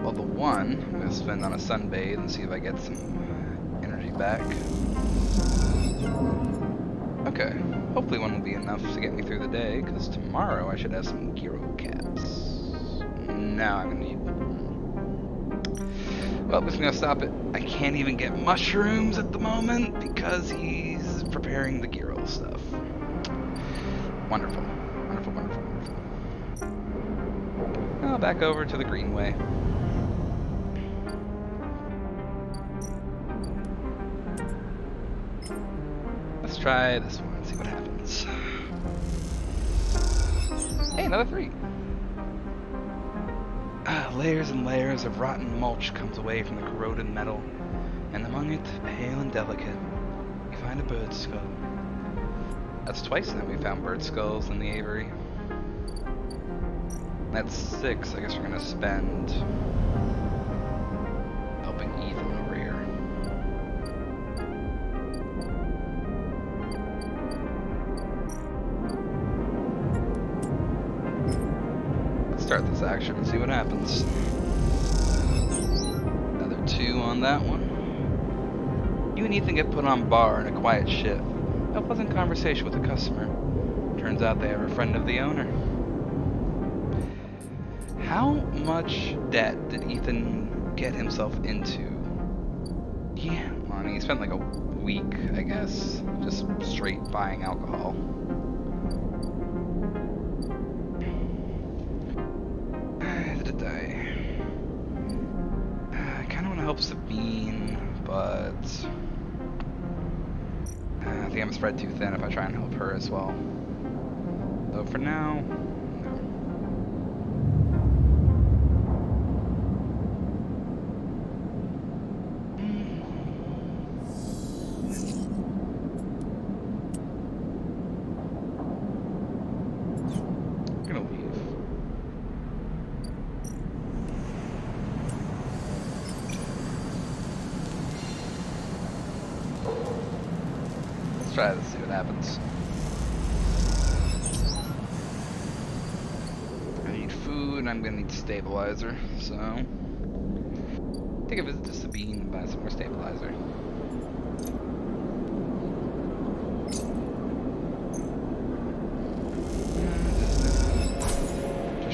Well, the 1 I'm gonna spend on a sunbathe and see if I get some energy back. Okay, hopefully 1 will be enough to get me through the day, because tomorrow I should have some Gyro caps. Now I'm gonna need... Well, this is gonna stop it. I can't even get mushrooms at the moment because he's preparing the Gyro stuff. Wonderful. Wonderful, wonderful, wonderful. Now back over to the Greenway. Let's try this one and see what happens. Hey, another 3. Layers and layers of rotten mulch comes away from the corroded metal, and among it, pale and delicate, we find a bird skull. That's twice now we found bird skulls in the aviary. That's 6. I guess we're gonna spend helping Ethan over here. Start this action and see what happens. Another 2 on that one. You and Ethan get put on bar in a quiet shift. A pleasant conversation with a customer. Turns out they are a friend of the owner. How much debt did Ethan get himself into? Yeah, well, I mean, he spent like a week, I guess, just straight buying alcohol. I kind of want to help Sabine, but I think I'm spread too thin if I try and help her as well. So for now, no. I'm gonna leave. Let's try this, see what happens. I need food, and I'm gonna need stabilizer, so take a visit to Sabine and buy some more stabilizer.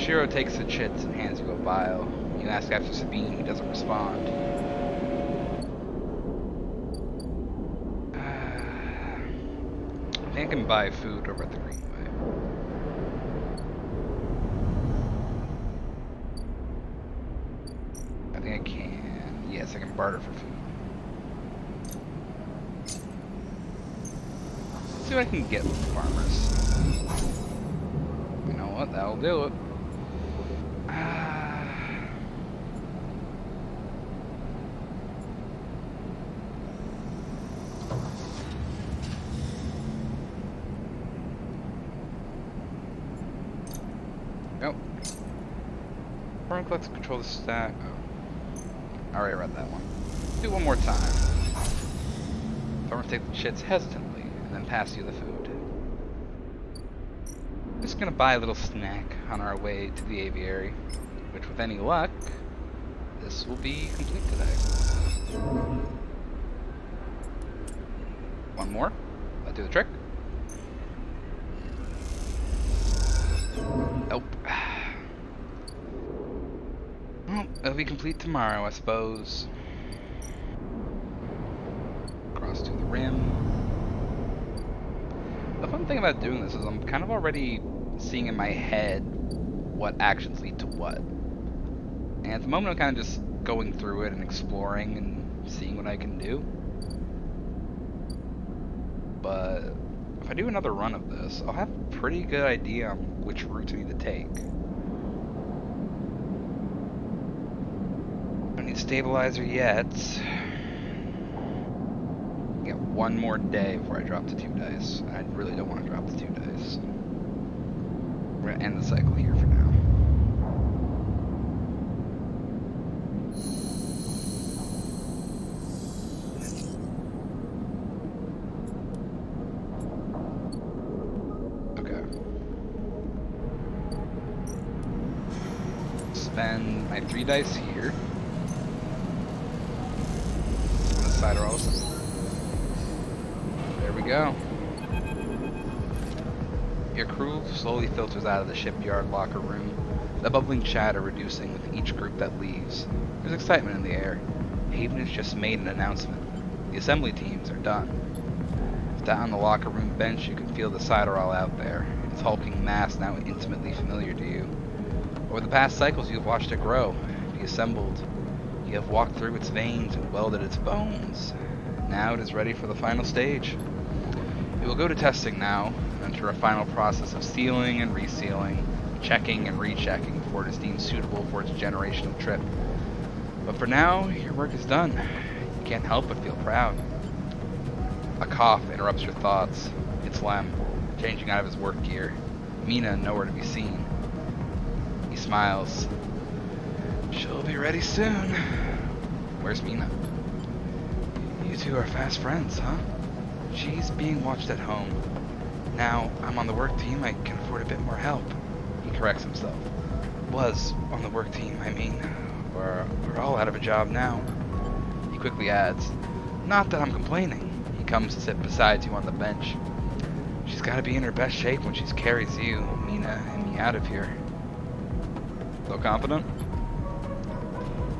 Shiro takes the chits and hands you a vial. You ask after Sabine, he doesn't respond. I think I can buy food over at the Greenway. I think I can. Yes, I can barter for food. Let's see what I can get from the farmers. You know what? That'll do it. Nope. Farmer collects control the stack. Oh. I already read that one. Do it one more time. Farmers take the chits hesitantly and then pass you the food. Just gonna buy a little snack on our way to the aviary, which with any luck, this will be complete today. One more. That'll do the trick. Nope. Well, it'll be complete tomorrow, I suppose. Cross to the rim. The fun thing about doing this is I'm kind of already seeing in my head what actions lead to what. And at the moment I'm kind of just going through it and exploring and seeing what I can do. But if I do another run of this, I'll have a pretty good idea on which route I need to take. Don't need stabilizer yet. Get one more day before I drop the 2 dice. I really don't want to drop the 2 dice. We're going to end the cycle here for now. Spend my 3 dice here. On the side are also. There we go. Your crew slowly filters out of the shipyard locker room, the bubbling chatter reducing with each group that leaves. There's excitement in the air. Haven has just made an announcement. The assembly teams are done. Down on the locker room bench, you can feel the Cyberall out there, its hulking mass now intimately familiar to you. Over the past cycles, you have watched it grow, be assembled. You have walked through its veins and welded its bones. Now it is ready for the final stage. It will go to testing now, and enter a final process of sealing and resealing, checking and rechecking before it is deemed suitable for its generational trip. But for now, your work is done. You can't help but feel proud. A cough interrupts your thoughts. It's Lem, changing out of his work gear. Mina nowhere to be seen. He smiles. She'll be ready soon. Where's Mina? You two are fast friends, huh? She's being watched at home. Now I'm on the work team, I can afford a bit more help. He corrects himself. Was on the work team, I mean. We're all out of a job now. He quickly adds, not that I'm complaining. He comes to sit beside you on the bench. She's got to be in her best shape when she carries you, Mina, and me out of here. So confident?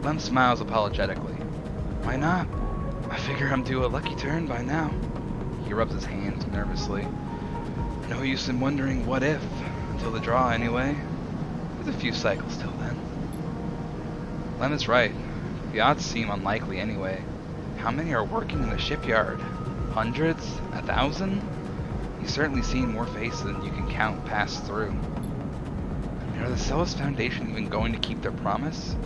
Lem smiles apologetically. Why not? I figure I'm due a lucky turn by now. He rubs his hands nervously. No use in wondering what if, until the draw anyway. There's a few cycles till then. Lem is right. The odds seem unlikely anyway. How many are working in the shipyard? Hundreds? 1,000? You've certainly seen more faces than you can count pass through. And are the Celis Foundation even going to keep their promise?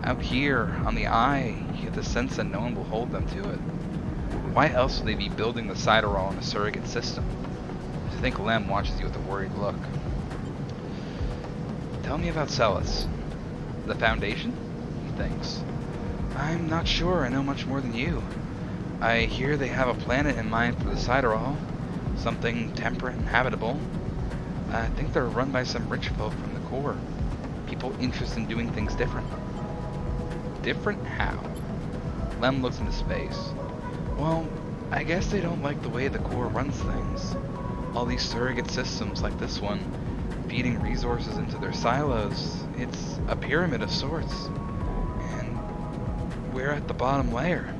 Out here, on the Eye, you get the sense that no one will hold them to it. Why else would they be building the Cyberall in a surrogate system? I think Lem watches you with a worried look. Tell me about Celis. The Foundation? He thinks. I'm not sure I know much more than you. I hear they have a planet in mind for the Cyberall. Something temperate and habitable. I think they're run by some rich folk from the core. People interested in doing things different. Different how? Lem looks into space. Well, I guess they don't like the way the core runs things. All these surrogate systems like this one, feeding resources into their silos. It's a pyramid of sorts. And we're at the bottom layer.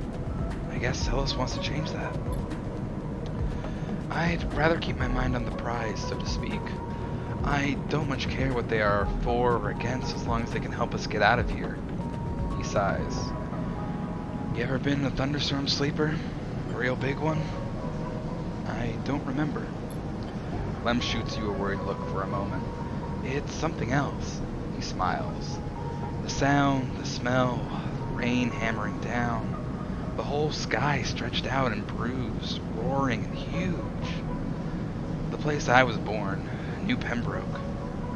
I guess Celos wants to change that. I'd rather keep my mind on the prize, so to speak. I don't much care what they are for or against as long as they can help us get out of here. He sighs. You ever been in a thunderstorm sleeper? A real big one? I don't remember. Lem shoots you a worried look for a moment. It's something else. He smiles. The sound, the smell, the rain hammering down. The whole sky stretched out and bruised, roaring and huge. The place I was born, New Pembroke,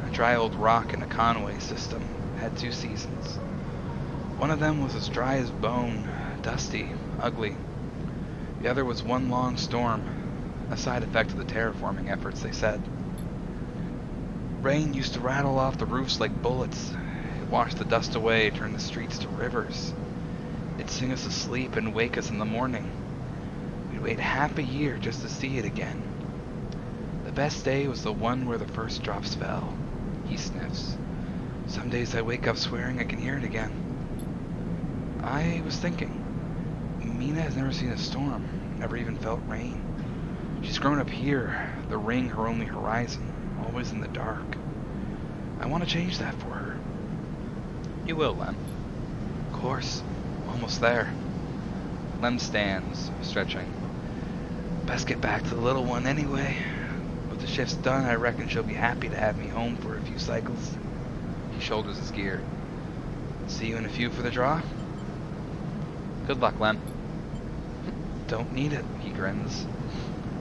a dry old rock in a Conway system, had 2 seasons. One of them was as dry as bone, dusty, ugly. The other was one long storm, a side effect of the terraforming efforts, they said. Rain used to rattle off the roofs like bullets. It washed the dust away, turned the streets to rivers. It'd sing us asleep and wake us in the morning. We'd wait half a year just to see it again. The best day was the one where the first drops fell. He sniffs. Some days I wake up swearing I can hear it again. I was thinking, Mina has never seen a storm, never even felt rain. She's grown up here, the ring her only horizon, always in the dark. I want to change that for her. You will, Lem. Of course. Almost there. Lem stands, stretching. Best get back to the little one anyway. When the shift's done, I reckon she'll be happy to have me home for a few cycles. He shoulders his gear. See you in a few for the draw? Good luck, Lem. Don't need it, he grins.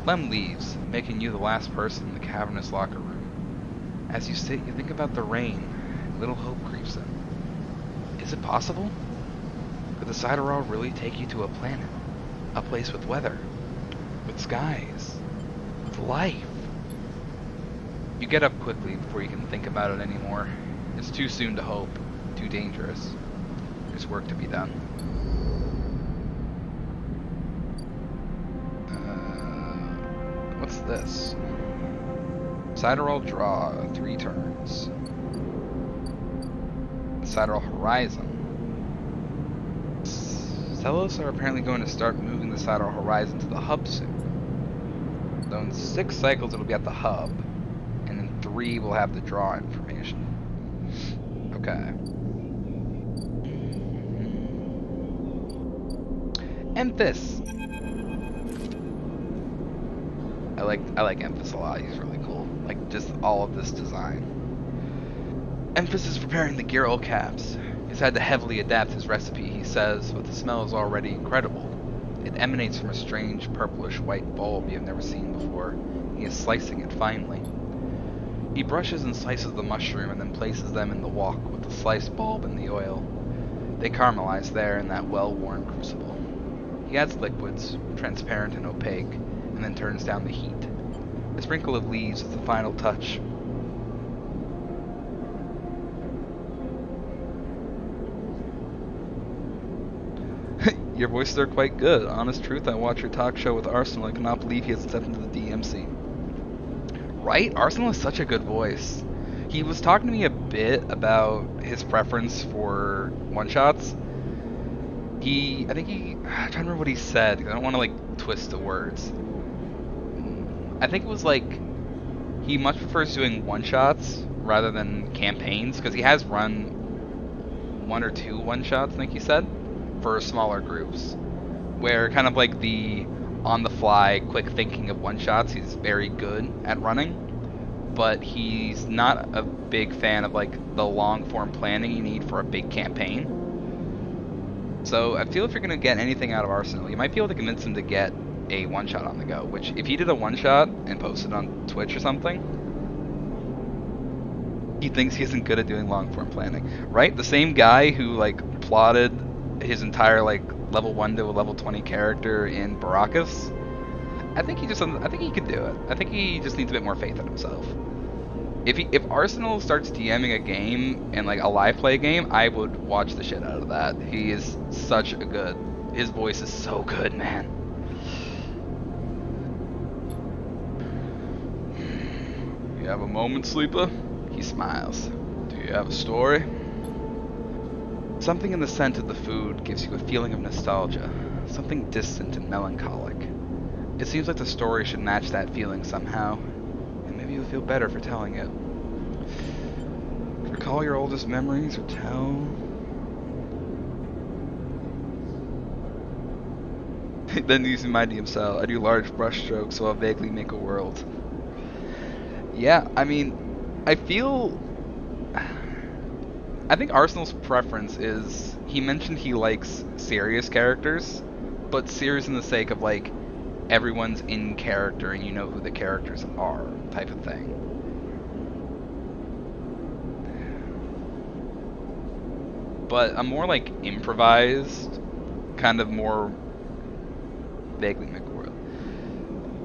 Lem leaves, making you the last person in the cavernous locker room. As you sit, you think about the rain, and little hope creeps in. Is it possible? Could the Cyberall really take you to a planet? A place with weather? With skies? With life? You get up quickly before you can think about it anymore. It's too soon to hope. Too dangerous. There's work to be done. What's this? Cyberall draw 3 turns. Cyberall Horizon. Celos are apparently going to start moving the Cyberall Horizon to the hub soon. Though in 6 cycles it'll be at the hub, and in 3 we'll have the draw information. Okay. Emphis. I like Emphis a lot. He's really cool. Like just all of this design. Emphis is preparing the gear oil caps. He's had to heavily adapt his recipe, he says, but the smell is already incredible. It emanates from a strange purplish white bulb you've never seen before. He is slicing it finely. He brushes and slices the mushroom and then places them in the wok with the sliced bulb and the oil. They caramelize there in that well-worn crucible. He adds liquids, transparent and opaque, and then turns down the heat. A sprinkle of leaves is the final touch. Your voices are quite good. Honest truth, I watch your talk show with Arsenal. I cannot believe he has stepped into the DMC. Right? Arsenal is such a good voice. He was talking to me a bit about his preference for one-shots. I'm trying to remember what he said. I don't want to, like, twist the words. I think it was, like, he much prefers doing one-shots rather than campaigns, because he has run 1 or 2 one-shots, I think he said, for smaller groups, where kind of like the on-the-fly, quick thinking of one-shots, he's very good at running, but he's not a big fan of like the long-form planning you need for a big campaign. So I feel if you're going to get anything out of Arsenal, you might be able to convince him to get a one-shot on the go, which if he did a one-shot and posted on Twitch or something, he thinks he isn't good at doing long-form planning, right? The same guy who like plotted his entire like level 1 to a level 20 character in Baracus, I think he could do it. I think he just needs a bit more faith in himself. If Arsenal starts DMing a game and like a live play game, I would watch the shit out of that. He is such a good. His voice is so good, man. You have a moment, sleeper? He smiles. Do you have a story? Something in the scent of the food gives you a feeling of nostalgia, something distant and melancholic. It seems like the story should match that feeling somehow, and maybe you'll feel better for telling it. Recall your oldest memories or tell... Then using my DM style, I do large brushstrokes so I'll vaguely make a world. Yeah, I mean, I think Arsenal's preference is, he mentioned he likes serious characters, but serious in the sake of like, everyone's in character and you know who the characters are, type of thing. But a more like improvised, kind of more vaguely make a world.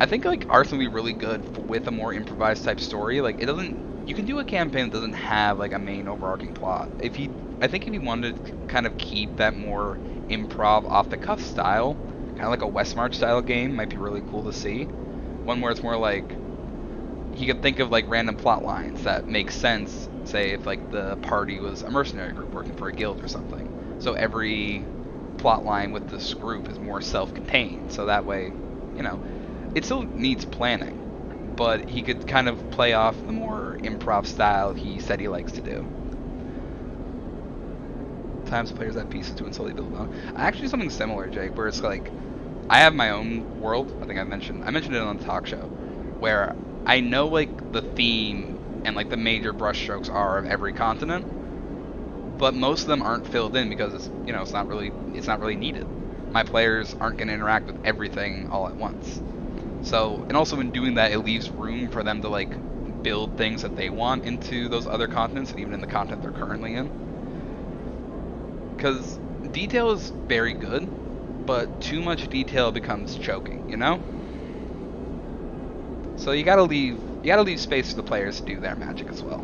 I think like Arsenal would be really good with a more improvised type story. Like it doesn't, you can do a campaign that doesn't have like a main overarching plot. I think if you wanted to kind of keep that more improv off the cuff style, kind of like a Westmarch style game, might be really cool to see. One where it's more like he could think of like random plot lines that make sense. Say if like the party was a mercenary group working for a guild or something. So every plot line with this group is more self-contained. So that way, you know, it still needs planning, but he could kind of play off the more improv style he said he likes to do. Times players have pieces to slowly build on. Actually, something similar, Jake, where it's like I have my own world. I think I mentioned it on the talk show, where I know like the theme and like the major brushstrokes are of every continent, but most of them aren't filled in because it's, you know, it's not really needed. My players aren't going to interact with everything all at once. So, and also in doing that, it leaves room for them to like build things that they want into those other continents and even in the continent they're currently in. Because detail is very good, but too much detail becomes choking, you know? So you gotta leave space for the players to do their magic as well.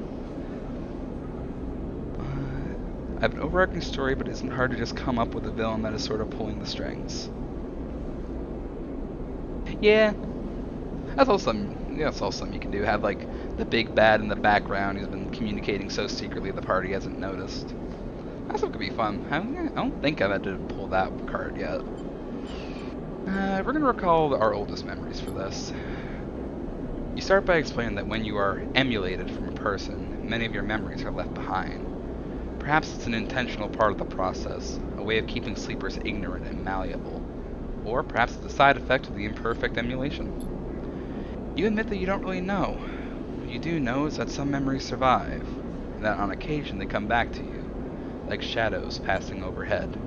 I have an overarching story, but it isn't hard to just come up with a villain that is sort of pulling the strings. Yeah, that's all something you can do. Have like the big bad in the background who's been communicating so secretly the party hasn't noticed. That stuff could be fun. I don't think I've had to pull that card yet. We're gonna recall our oldest memories for this. You start by explaining that when you are emulated from a person, many of your memories are left behind. Perhaps it's an intentional part of the process, a way of keeping sleepers ignorant and malleable. Or perhaps it's a side effect of the imperfect emulation. You admit that you don't really know. What you do know is that some memories survive, and that on occasion they come back to you, like shadows passing overhead.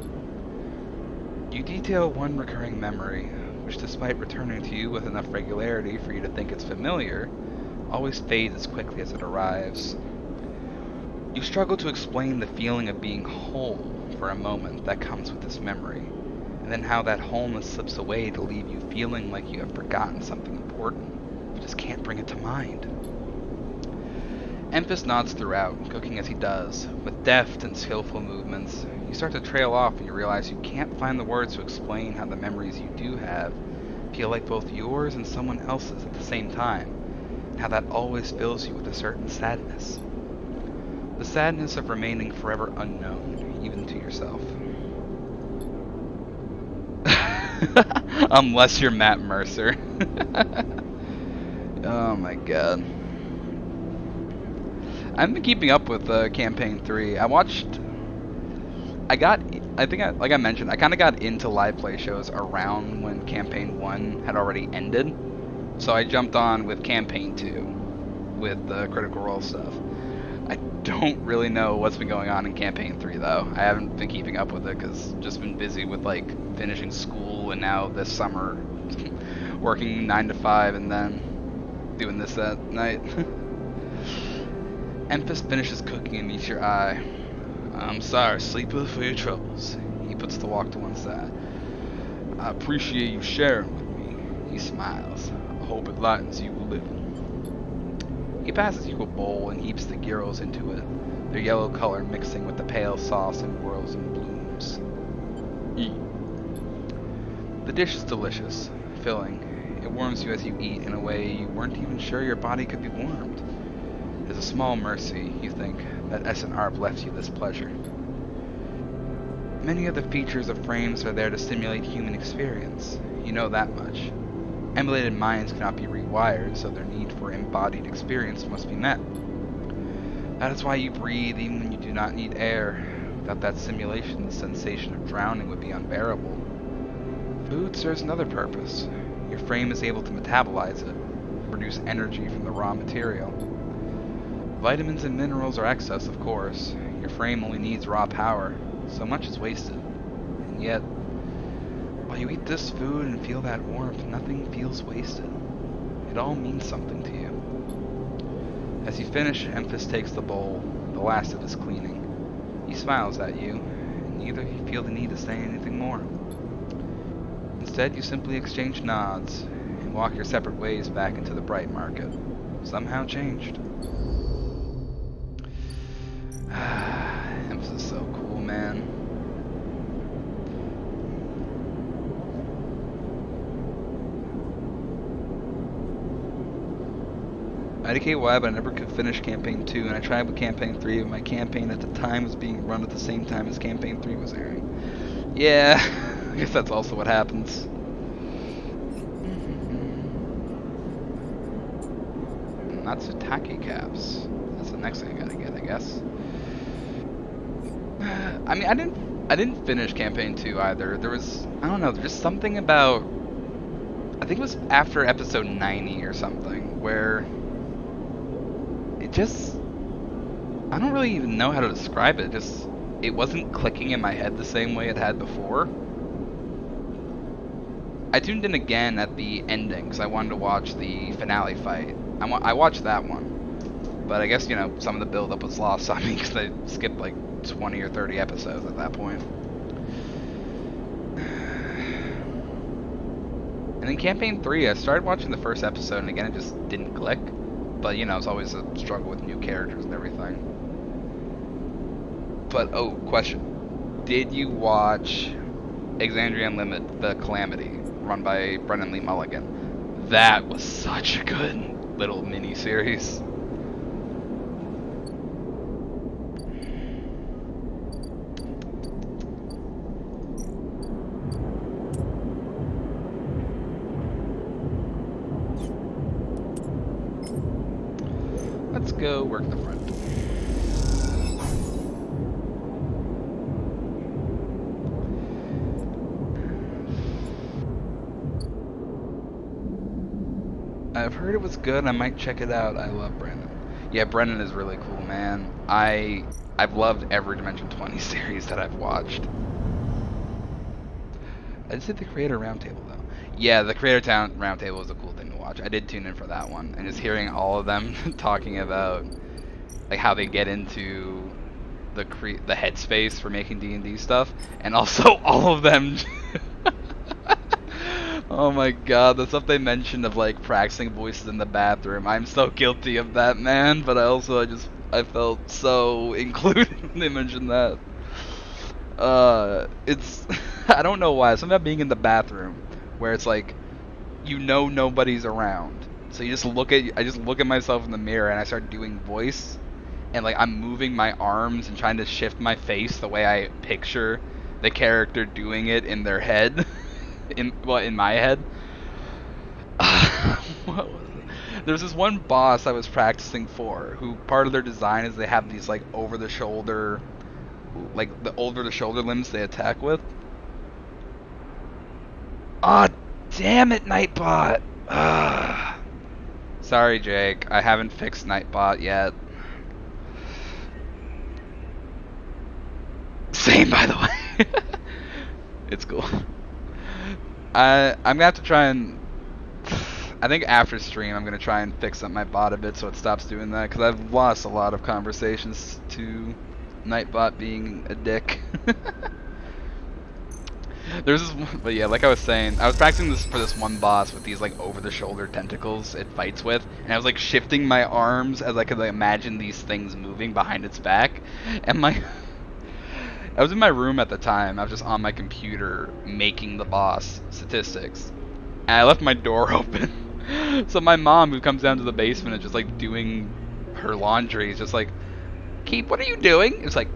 You detail one recurring memory, which despite returning to you with enough regularity for you to think it's familiar, always fades as quickly as it arrives. You struggle to explain the feeling of being whole for a moment that comes with this memory, and then how that wholeness slips away to leave you feeling like you have forgotten something important, but just can't bring it to mind. Empus nods throughout, cooking as he does. With deft and skillful movements, you start to trail off and you realize you can't find the words to explain how the memories you do have feel like both yours and someone else's at the same time, and how that always fills you with a certain sadness. The sadness of remaining forever unknown, even to yourself. Unless you're Matt Mercer. Oh my god. I've been keeping up with Campaign 3. Like I mentioned, I kind of got into live play shows around when Campaign 1 had already ended. So I jumped on with Campaign 2 with the Critical Role stuff. I don't really know what's been going on in Campaign 3 though. I haven't been keeping up with it because just been busy with like finishing school and now this summer working 9 to 5 and then doing this at night. Empus finishes cooking and meets your eye. I'm sorry, sleeper, for your troubles. He puts the wok to one side. I appreciate you sharing with me. He smiles. I hope it lightens you a little. He passes you a bowl and heaps the gyros into it, their yellow color mixing with the pale sauce and whirls and blooms. Eat. The dish is delicious, filling. It warms you as you eat in a way you weren't even sure your body could be warmed. It is a small mercy, you think, that SNARP left you this pleasure. Many of the features of frames are there to stimulate human experience. You know that much. Emulated minds cannot be rewired, so their need for embodied experience must be met. That is why you breathe even when you do not need air. Without that simulation, the sensation of drowning would be unbearable. Food serves another purpose. Your frame is able to metabolize it, produce energy from the raw material. Vitamins and minerals are excess, of course. Your frame only needs raw power. So much is wasted. And yet, while you eat this food and feel that warmth, nothing feels wasted. It all means something to you. As you finish, Emphas takes the bowl, the last of his cleaning. He smiles at you, and neither of you feel the need to say anything more. Instead, you simply exchange nods, and walk your separate ways back into the Bright Market. Somehow changed. Emphas is so cool, man. IDKY, but I never could finish Campaign 2, and I tried with Campaign 3, but my campaign at the time was being run at the same time as Campaign 3 was airing. Yeah, I guess that's also what happens. Natsutake caps. That's the next thing I gotta get, I guess. I mean, I didn't finish Campaign 2 either. There was, I don't know, just something about, I think it was after episode 90 or something, where it just, I don't really even know how to describe it. Just, it wasn't clicking in my head the same way it had before. I tuned in again at the ending because I wanted to watch the finale fight. I watched that one, but I guess, you know, some of the build-up was lost on me because I skipped like 20 or 30 episodes at that point. And in Campaign 3, I started watching the first episode, and again, it just didn't click. But, you know, it's always a struggle with new characters and everything. But, oh, question. Did you watch Exandria Unlimited, The Calamity, run by Brennan Lee Mulligan? That was such a good little mini-series. Let's go work the front. I've heard it was good. I might check it out. I love Brennan. Yeah, Brennan is really cool, man. I've loved every Dimension 20 series that I've watched. I did say the Creator Roundtable though. Yeah, the Creator Town Roundtable is a cool thing to watch. I did tune in for that one, and just hearing all of them talking about like how they get into the headspace for making D&D stuff, and also all of them. Oh my god, the stuff they mentioned of like practicing voices in the bathroom. I'm so guilty of that, man. But I felt so included when they mentioned that. It's I don't know why. Something about being in the bathroom where it's like, you know, nobody's around, so I just look at myself in the mirror and I start doing voice, and like I'm moving my arms and trying to shift my face the way I picture the character doing it in their head. in my head. What was it? There's this one boss I was practicing for, who part of their design is they have these like over the shoulder limbs they attack with. Ah, oh, damn it, Nightbot. Sorry, Jake. I haven't fixed Nightbot yet. Same, by the way. It's cool. I'm gonna have to try and, I think after stream I'm gonna try and fix up my bot a bit so it stops doing that, because I've lost a lot of conversations to Nightbot being a dick. There's this, but yeah, like I was saying, I was practicing this for this one boss with these like over-the-shoulder tentacles it fights with, and I was like shifting my arms as I could like, imagine these things moving behind its back, and I was in my room at the time. I was just on my computer making the boss statistics, and I left my door open. So my mom, who comes down to the basement, is just like doing her laundry. He's just like, Keep, what are you doing? It's like,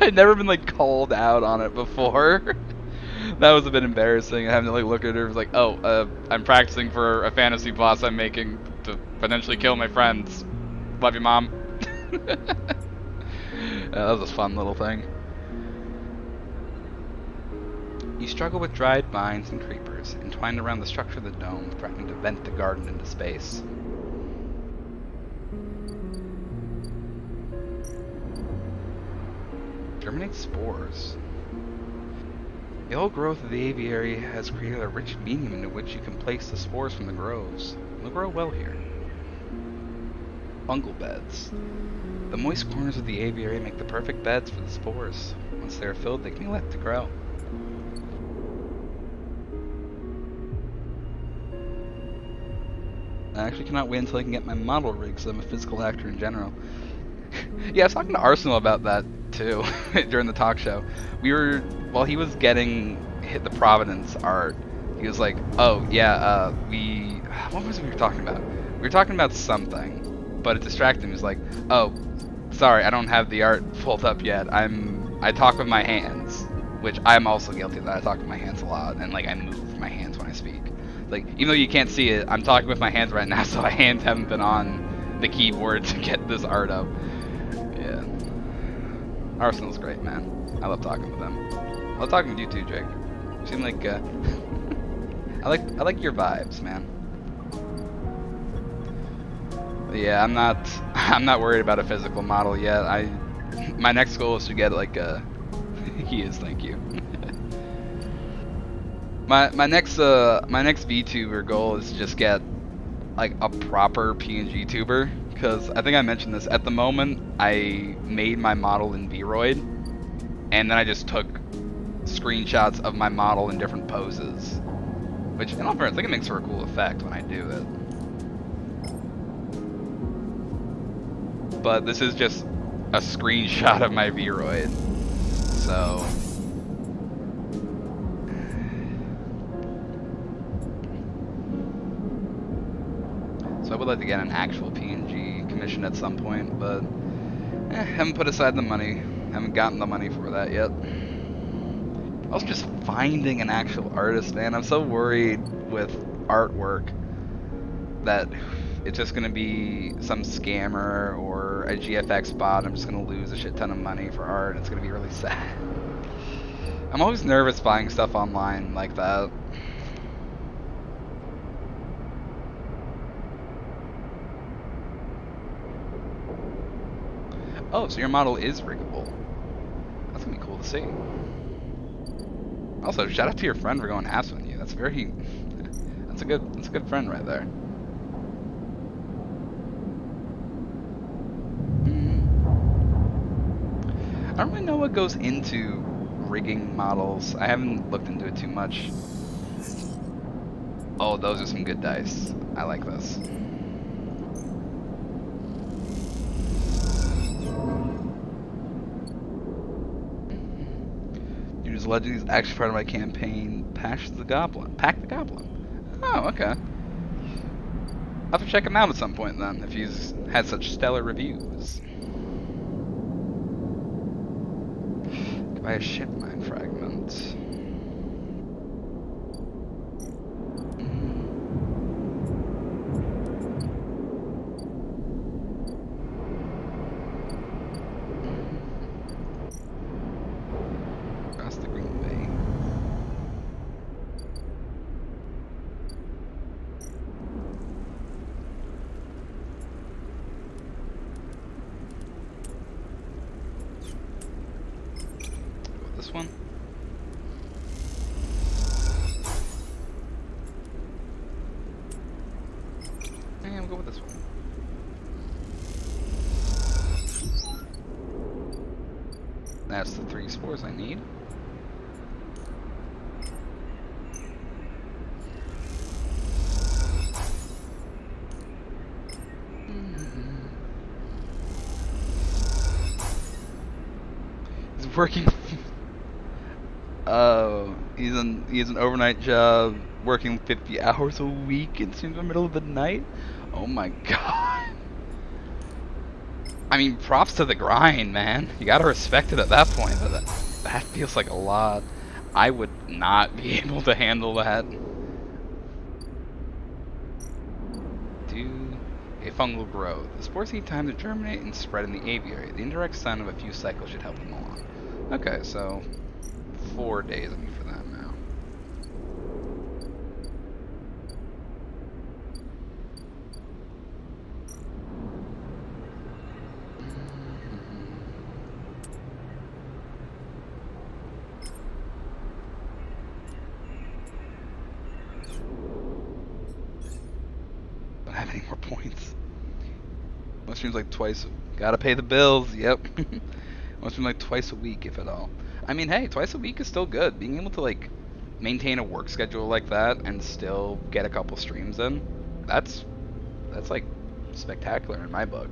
I'd never been like called out on it before. That was a bit embarrassing. Having to like look at her, was like, oh, I'm practicing for a fantasy boss I'm making to potentially kill my friends. Love you, Mom. That was a fun little thing. You struggle with dried vines and creepers, entwined around the structure of the dome, threatening to vent the garden into space. Germinate spores. The old growth of the aviary has created a rich medium into which you can place the spores from the groves. They'll grow well here. Fungal beds. The moist corners of the aviary make the perfect beds for the spores. Once they are filled, they can be left to grow. I actually cannot wait until I can get my model rig, because I'm a physical actor in general. Yeah, I was talking to Arsenal about that too during the talk show. While he was getting the Providence art, he was like, "Oh yeah, what was we were talking about? We were talking about something, but it distracted him. He was like, "Oh, sorry, I don't have the art pulled up yet. I talk with my hands, which I'm also guilty of that. I talk with my hands a lot, and like I move my hands when I speak. Like even though you can't see it, I'm talking with my hands right now, so my hands haven't been on the keyboard to get this art up. Yeah. Arsenal's great, man. I love talking with him. I love talking with you too, Jake. You seem like I like your vibes, man. But yeah, I'm not worried about a physical model yet. My next goal is to get like a he is, thank you. my next VTuber goal is to just get like a proper PNG tuber, because I think I mentioned this. At the moment, I made my model in Vroid, and then I just took screenshots of my model in different poses, which in all fairness, I think it makes for a cool effect when I do it. But this is just a screenshot of my Vroid, so. So I would like to get an actual PNG commission at some point, but haven't put aside the money. Haven't gotten the money for that yet. Also just finding an actual artist, man. I'm so worried with artwork that it's just going to be some scammer or a GFX bot. I'm just going to lose a shit ton of money for art. It's going to be really sad. I'm always nervous buying stuff online like that. Oh, so your model is riggable. That's gonna be cool to see. Also, shout out to your friend for going halves with you. That's very, that's a good friend right there. I don't really know what goes into rigging models. I haven't looked into it too much. Oh, those are some good dice. I like this. Legend is actually part of my campaign, Pack the Goblin. Oh, okay. I'll have to check him out at some point then, if he's had such stellar reviews. Buy a ship mine fragment. This one? Yeah, we'll go with this one. That's the 3 spores I need. He's working. Oh, he has an overnight job, working 50 hours a week in the middle of the night. Oh my god. I mean, props to the grind, man. You gotta respect it at that point, but that feels like a lot. I would not be able to handle that. Do a fungal growth. The spores need time to germinate and spread in the aviary. The indirect sun of a few cycles should help them along. Okay, so 4 days I need for that now. Don't have any more points. Mushrooms like twice. Gotta pay the bills. Yep. Mushrooms like twice a week, if at all. I mean, hey, twice a week is still good. Being able to like maintain a work schedule like that and still get a couple streams in, that's like spectacular in my book.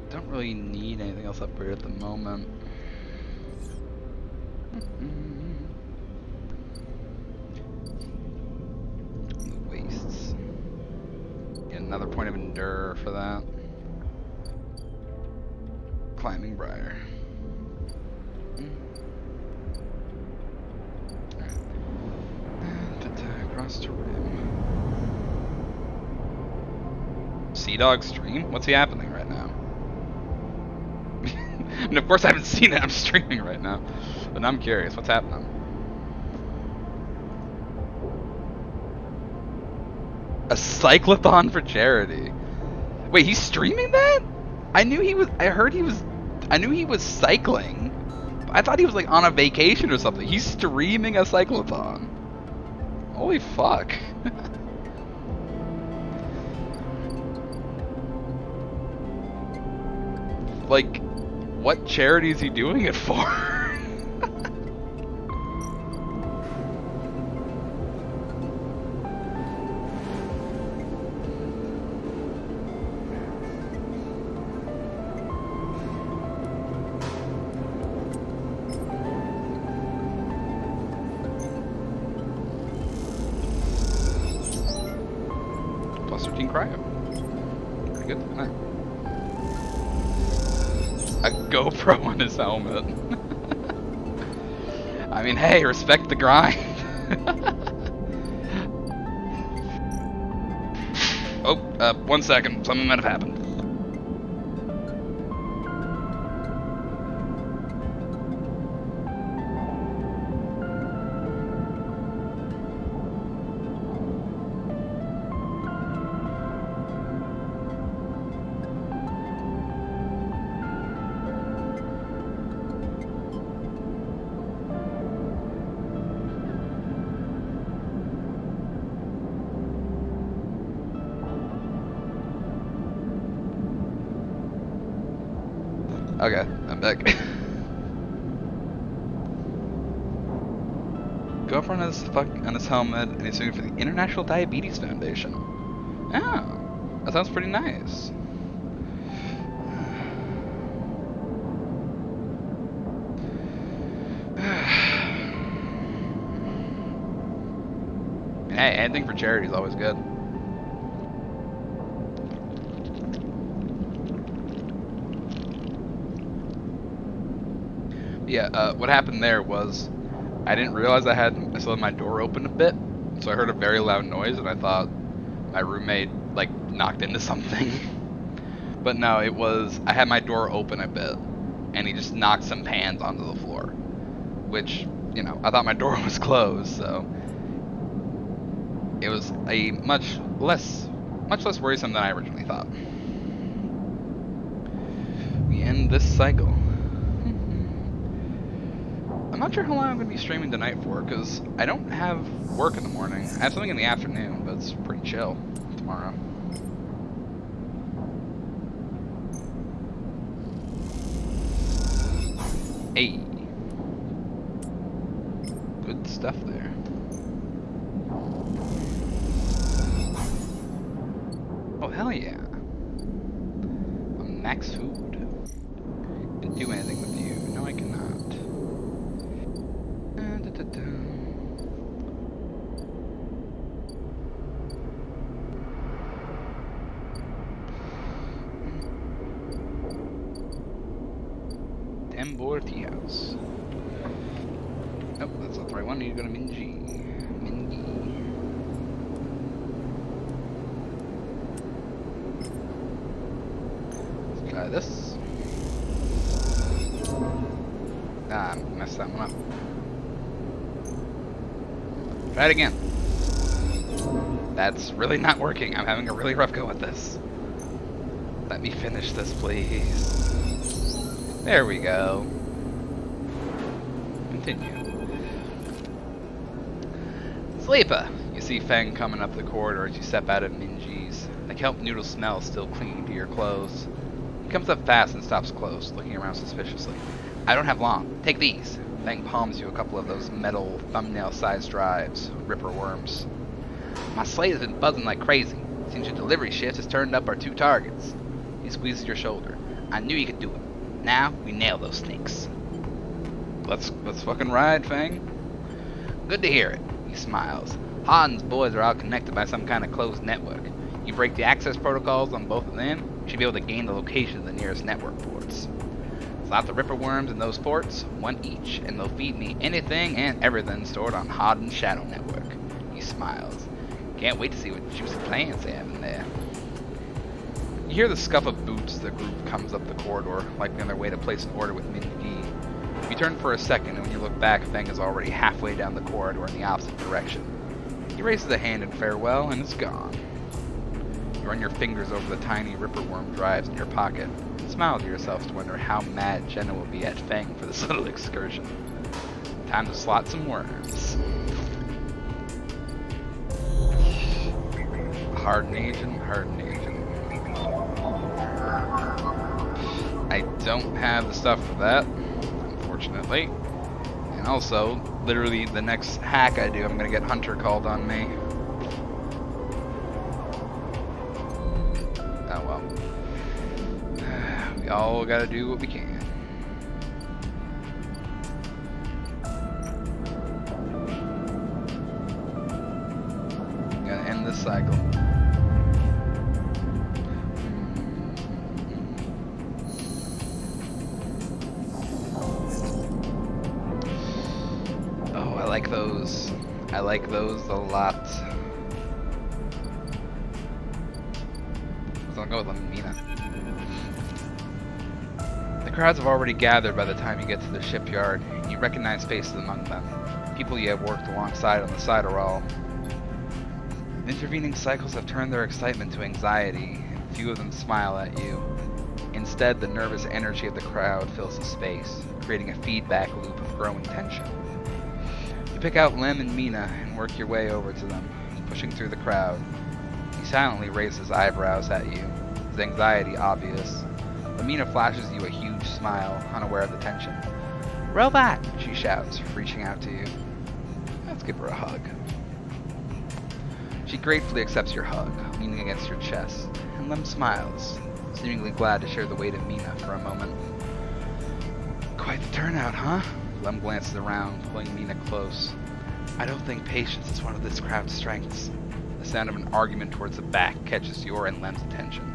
Don't really need anything else upgraded at the moment. The wastes. Get another point of endure for that. Climbing briar. Across to rim. Sea Dog stream? What's happening right now? And of course I haven't seen it, I'm streaming right now. But I'm curious, what's happening? A cyclothon for charity. Wait, he's streaming that? I knew he was cycling. I thought he was like on a vacation or something. He's streaming a cyclothon. Holy fuck. Like, what charity is he doing it for? Plus 13 cryo. Pretty good, isn't it? A GoPro on his helmet. I mean, hey, respect the grind. Oh, 1 second. Something might have happened. Okay, I'm back. GoPro on his helmet, and he's doing it for the International Diabetes Foundation. Oh, that sounds pretty nice. Hey, anything for charity is always good. Yeah, what happened there was I didn't realize I still had my door open a bit, so I heard a very loud noise and I thought my roommate like knocked into something. But no, it was I had my door open a bit and he just knocked some pans onto the floor, which, you know, I thought my door was closed, so it was a much less worrisome than I originally thought. We end this cycle. I'm not sure how long I'm going to be streaming tonight for, because I don't have work in the morning. I have something in the afternoon, but it's pretty chill tomorrow. Hey. Good stuff there. Oh, hell yeah. I'm max food. Can do anything with you. No, I cannot. welcome aboard Tea House. Nope, that's not the right one. You need to go to Minji. Minji. Let's try this. Ah, messed that one up. Try it again. That's really not working. I'm having a really rough go at this. Let me finish this, please. There we go. Continue. Sleeper! You see Feng coming up the corridor as you step out of Minji's. The kelp noodle smell still clinging to your clothes. He comes up fast and stops close, looking around suspiciously. I don't have long. Take these. Feng palms you a couple of those metal, thumbnail-sized drives, Ripper worms. My slate has been buzzing like crazy. Seems your delivery shift has turned up our 2 targets. He squeezes your shoulder. I knew you could do it. Now, we nail those snakes. Let's fucking ride, Feng. Good to hear it. He smiles. Harden's boys are all connected by some kind of closed network. You break the access protocols on both of them, you should be able to gain the location of the nearest network ports. Slot the Ripper worms in those ports, 1 each, and they'll feed me anything and everything stored on Harden's shadow network. He smiles. Can't wait to see what juicy plans they have in there. You hear the scuff of boots as the group comes up the corridor, likely on their way to place an order with Minji. You turn for a second, and when you look back, Feng is already halfway down the corridor in the opposite direction. He raises a hand in farewell, and is gone. You run your fingers over the tiny Ripper worm drives in your pocket, and smile to yourself to wonder how mad Jenna will be at Feng for this little excursion. Time to slot some worms. Harden agent, harden agent. I don't have the stuff for that, unfortunately. And also, literally the next hack I do, I'm gonna get Hunter called on me. Oh well. We all gotta do what we can. Gonna end this cycle. I like those a lot. So I'll go with Mina. The crowds have already gathered by the time you get to the shipyard, and you recognize faces among them. People you have worked alongside on the Sideral. Intervening cycles have turned their excitement to anxiety, and few of them smile at you. Instead, the nervous energy of the crowd fills the space, creating a feedback loop of growing tension. Pick out Lem and Mina and work your way over to them, pushing through the crowd. He silently raises his eyebrows at you, his anxiety obvious. But Mina flashes you a huge smile, unaware of the tension. Robot! She shouts, reaching out to you. Let's give her a hug. She gratefully accepts your hug, leaning against your chest, and Lem smiles, seemingly glad to share the weight of Mina for a moment. Quite the turnout, huh? Lem glances around, pulling Mina close. I don't think patience is one of this crowd's strengths. The sound of an argument towards the back catches your and Lem's attention.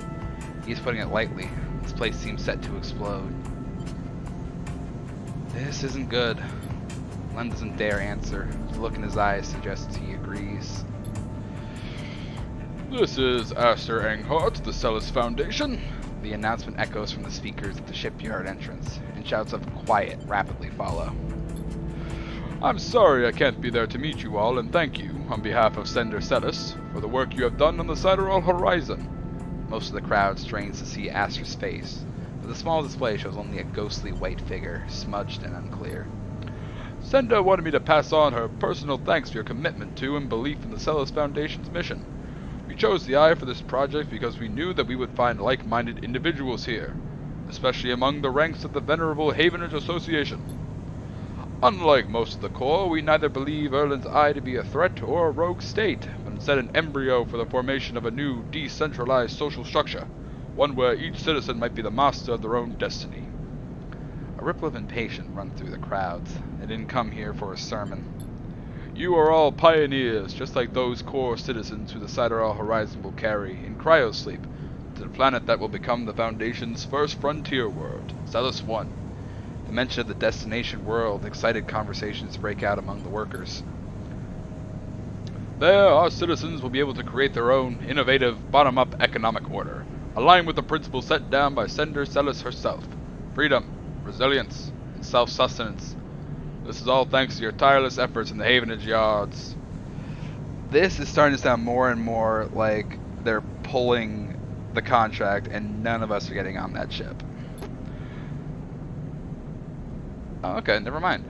He's putting it lightly. This place seems set to explode. This isn't good. Lem doesn't dare answer. The look in his eyes suggests he agrees. This is Aster Enghart, the Celis Foundation. The announcement echoes from the speakers at the shipyard entrance, and shouts of quiet rapidly follow. I'm sorry I can't be there to meet you all, and thank you, on behalf of Sender Celis, for the work you have done on the Sideral Horizon. Most of the crowd strains to see Aster's face, but the small display shows only a ghostly white figure, smudged and unclear. Sender wanted me to pass on her personal thanks for your commitment to and belief in the Celis Foundation's mission. We chose the Eye for this project because we knew that we would find like-minded individuals here, especially among the ranks of the venerable Havenage Association. Unlike most of the Corps, we neither believe Erland's Eye to be a threat or a rogue state, but instead an embryo for the formation of a new, decentralized social structure, one where each citizen might be the master of their own destiny. A ripple of impatience runs through the crowds. They didn't come here for a sermon. You are all pioneers, just like those core citizens who the Sideral Horizon will carry, in cryosleep, to the planet that will become the Foundation's first frontier world, Celis 1. The mention of the destination world excited conversations break out among the workers. There, our citizens will be able to create their own innovative, bottom-up economic order, aligned with the principles set down by Senator Celis herself. Freedom, resilience, and self-sustenance. This is all thanks to your tireless efforts in the Havenage yards. This is starting to sound more and more like they're pulling the contract and none of us are getting on that ship. Oh, okay, never mind.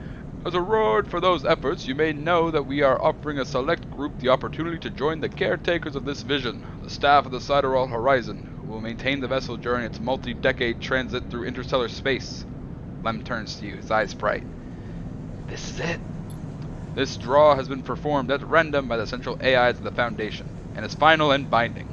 As a reward for those efforts, you may know that we are offering a select group the opportunity to join the caretakers of this vision, the staff of the Sidereal Horizon, who will maintain the vessel during its multi-decade transit through interstellar space. Lem turns to you, his eyes bright. This is it. This draw has been performed at random by the central AIs of the Foundation, and is final and binding.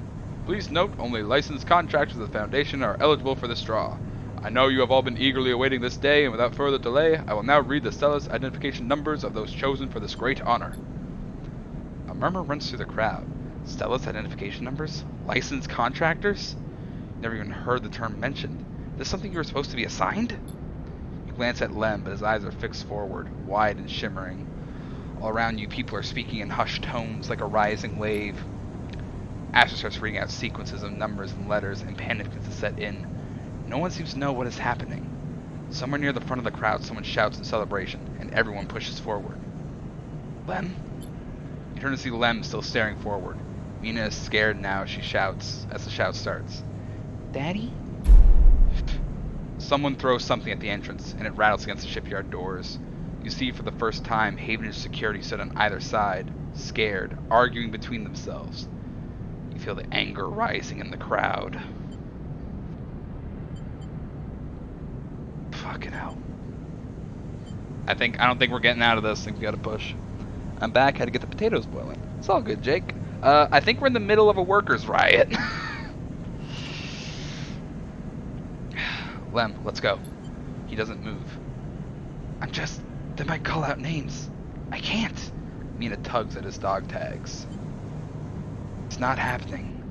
Please note, only licensed contractors of the Foundation are eligible for this draw. I know you have all been eagerly awaiting this day, and without further delay, I will now read the Celis identification numbers of those chosen for this great honor. A murmur runs through the crowd. Celis identification numbers? Licensed contractors? Never even heard the term mentioned. This something you were supposed to be assigned? You glance at Lem, but his eyes are fixed forward, wide and shimmering. All around you, people are speaking in hushed tones like a rising wave. Asher starts reading out sequences of numbers and letters, and panic begins to set in. No one seems to know what is happening. Somewhere near the front of the crowd, someone shouts in celebration, and everyone pushes forward. Lem? You turn to see Lem still staring forward. Mina is scared now as she shouts, as the shout starts. Daddy? Someone throws something at the entrance, and it rattles against the shipyard doors. You see for the first time Havenage security stood on either side, scared, arguing between themselves. You feel the anger rising in the crowd. Fucking hell. I don't think we're getting out of this. I think we gotta push. I'm back, had to get the potatoes boiling. It's all good, Jake. I think we're in the middle of a workers' riot. Lem, let's go. He doesn't move. They might call out names. I can't. Mina tugs at his dog tags. It's not happening.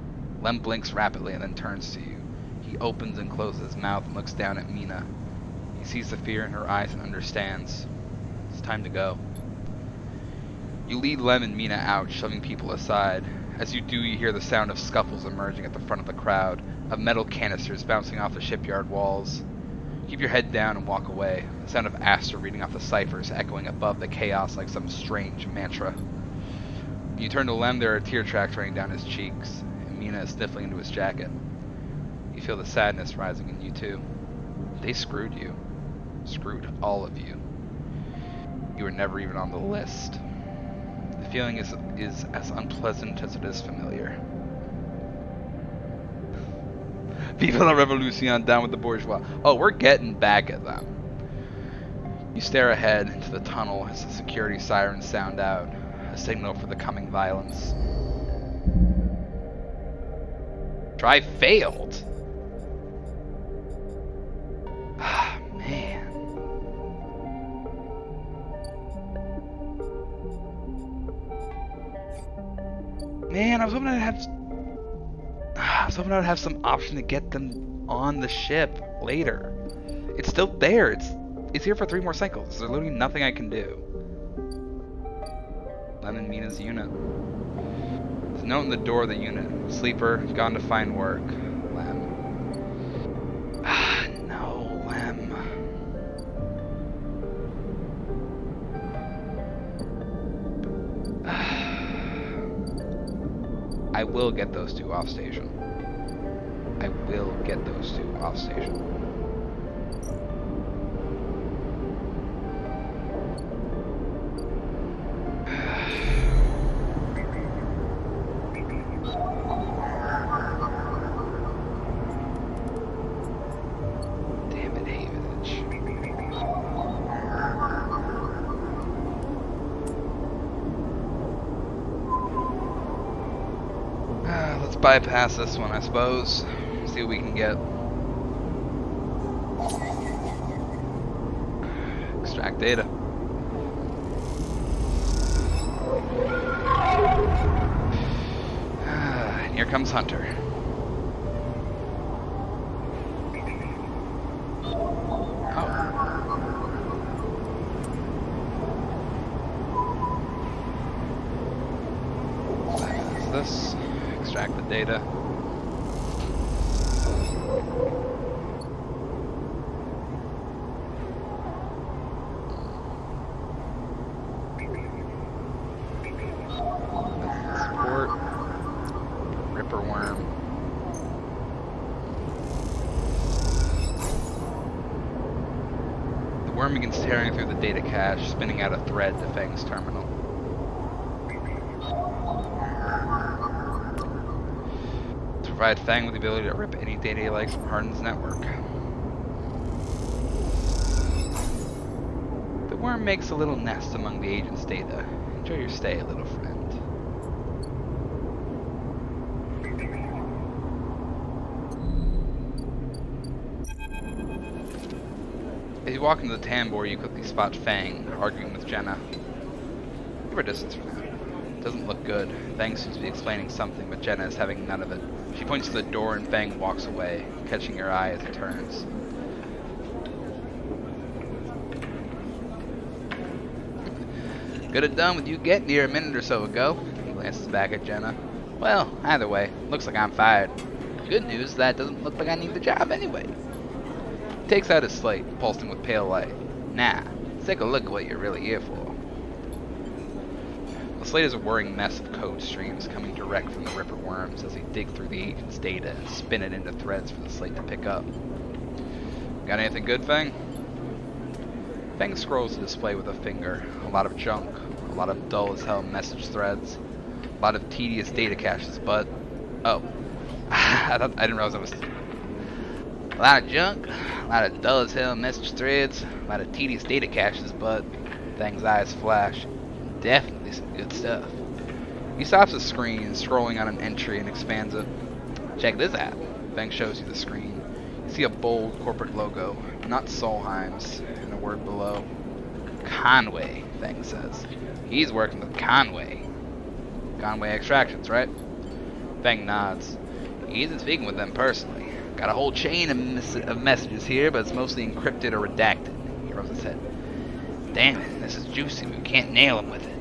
Lem blinks rapidly and then turns to you. He opens and closes his mouth and looks down at Mina. He sees the fear in her eyes and understands. It's time to go. You lead Lem and Mina out, shoving people aside. As you do, you hear the sound of scuffles emerging at the front of the crowd, of metal canisters bouncing off the shipyard walls. Keep your head down and walk away, the sound of Aster reading off the ciphers echoing above the chaos like some strange mantra. When you turn to Lem, there are tear tracks running down his cheeks, and Mina is sniffling into his jacket. You feel the sadness rising in you too. They screwed you. Screwed all of you. You were never even on the list. The feeling is as unpleasant as it is familiar. Viva la Revolution, down with the bourgeois. Oh, we're getting back at them. You stare ahead into the tunnel as the security sirens sound out, a signal for the coming violence. Try failed. Ah, man. Man, I was hoping I'd have some option to get them on the ship later. It's still there. It's here for 3 more cycles. There's literally nothing I can do. Lem and Mina's unit. There's a note in the door of the unit. Sleeper, gone to find work. Lem. Ah, no, Lem. I will get those 2 off station. I will get those 2 off station. Damn it, Havenage. Let's bypass this one, I suppose. See what we can get. Extract data. And here comes Hunter. Oh. this. Extract the data. Support. Ripper worm. The worm begins tearing through the data cache, spinning out a thread to Fang's terminal. To provide Fang with the ability to rip any data he likes from Hardin's network. The worm makes a little nest among the agent's data. Enjoy your stay, little friend. As you walk into the tambour, you quickly spot Fang arguing with Jenna. Give her distance for now. Doesn't look good. Fang seems to be explaining something, but Jenna is having none of it. She points to the door and Fang walks away, catching her eye as he turns. Could have done with you getting here a minute or so ago. He glances back at Jenna. Well, either way, looks like I'm fired. Good news, that doesn't look like I need the job anyway. He takes out his slate, pulsing with pale light. Nah, let's take a look at what you're really here for. The slate is a whirring mess of code streams coming direct from the Ripper worms as they dig through the agent's data and spin it into threads for the slate to pick up. Got anything good, Fang? Fang scrolls the display with a finger. A lot of junk, a lot of dull as hell message threads, a lot of tedious data caches, but... Oh. I didn't realize I was... A lot of junk, a lot of dull as hell message threads, a lot of tedious data caches, but... Fang's eyes flash. Definitely some good stuff. He stops the screen, scrolling on an entry and expands it. Check this out. Fang shows you the screen. You see a bold corporate logo, not Solheim's, and a word below. Conway, Fang says. He's working with Conway. Conway Extractions, right? Fang nods. He isn't speaking with them personally. Got a whole chain of messages here, but it's mostly encrypted or redacted. He rubs his head. Damn it, this is juicy. We can't nail him with it.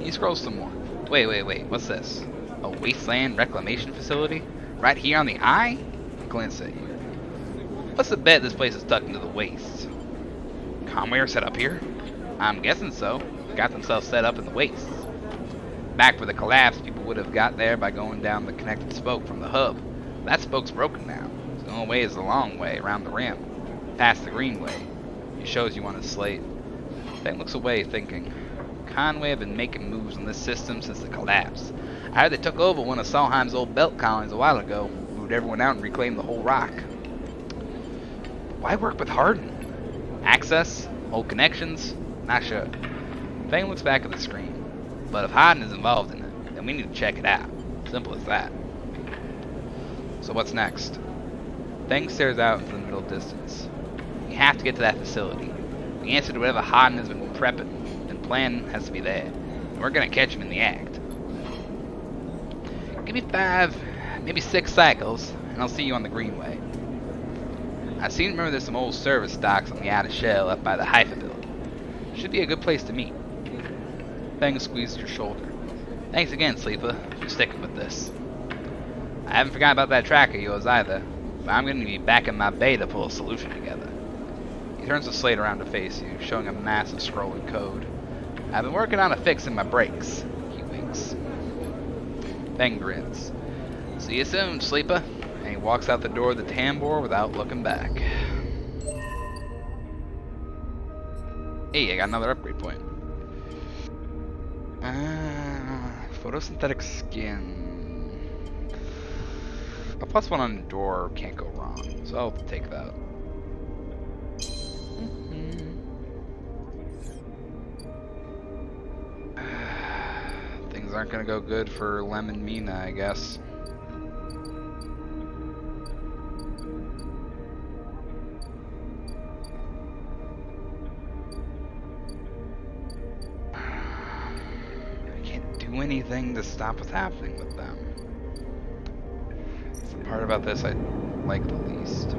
He scrolls some more. Wait. What's this? A wasteland reclamation facility? Right here on the eye? He glances at you. What's the bet this place is tucked into the wastes? Conway are set up here? I'm guessing so. Got themselves set up in the wastes. Back for the collapse, people would have got there by going down the connected spoke from the hub. That spoke's broken now. So the only way is the long way, around the rim. Past the greenway. He shows you on his slate. Fang looks away, thinking. Conway have been making moves on this system since the collapse. I heard they took over one of Solheim's old belt colonies a while ago, moved everyone out and reclaimed the whole rock. Why work with Hardin? Access? Old connections? Not sure. Fang looks back at the screen. But if Hardin is involved in it, then we need to check it out. Simple as that. So what's next? Fang stares out into the middle distance. We have to get to that facility. The answer to whatever Hardin has been prepping and plan has to be there. And we're gonna catch him in the act. Give me 5, maybe 6 cycles, and I'll see you on the greenway. I seem to remember there's some old service docks on the outer shell up by the Haifa building. Should be a good place to meet. Fang squeezed your shoulder. Thanks again, Sleeper, for sticking with this. I haven't forgotten about that track of yours either, but I'm going to be back in my bay to pull a solution together. He turns the slate around to face you, showing a massive scrolling code. I've been working on a fix in my brakes. He winks. Fang grins. See you soon, Sleeper. And he walks out the door of the tambour without looking back. Hey, I got another upgrade point. Photosynthetic skin. A +1 on the door can't go wrong, so I'll take that. Things aren't gonna go good for Lemon Mina, I guess. I can't do anything to stop what's happening with them. It's the part about this I like the least.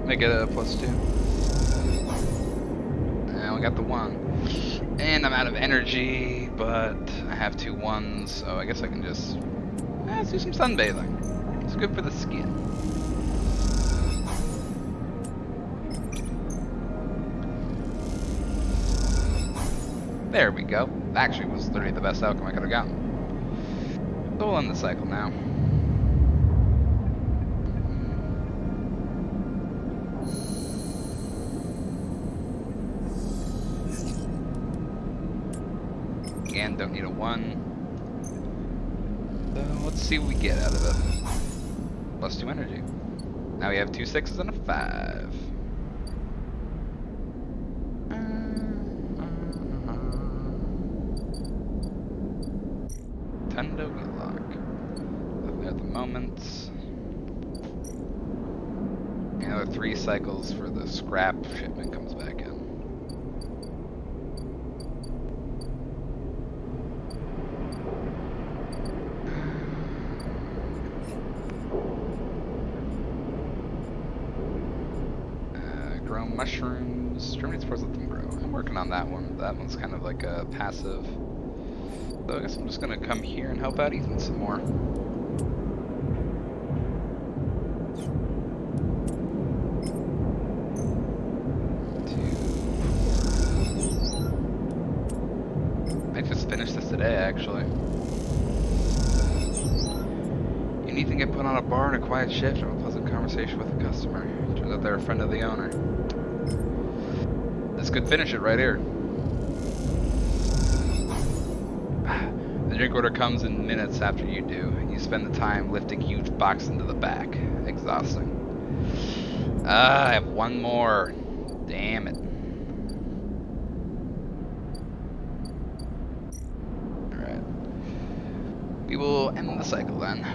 Make it a +2. And we got the 1. And I'm out of energy, but I have 2 1s, so I guess I can just let's do some sunbathing. It's good for the skin. There we go. Actually, was literally the best outcome I could have gotten. So we'll end the cycle now. Again, don't need a 1. So let's see what we get out of it. +2 energy. Now we have 2 6s and a 5. Tendo Wheelock. Nothing at the moment. Another 3 cycles for the scrap shipment comes back in. Grow mushrooms. Germany supports let them grow. I'm working on that one. That one's kind of like a passive. So I guess I'm just gonna come here and help out Ethan some more. I just finished this today, actually. You need to get put on a bar in a quiet shift and have a pleasant conversation with a customer. Turns out they're a friend of the owner. This could finish it right here. The drink order comes in minutes after you do, and you spend the time lifting huge boxes into the back. Exhausting. I have 1 more. Damn it. Alright. We will end the cycle then.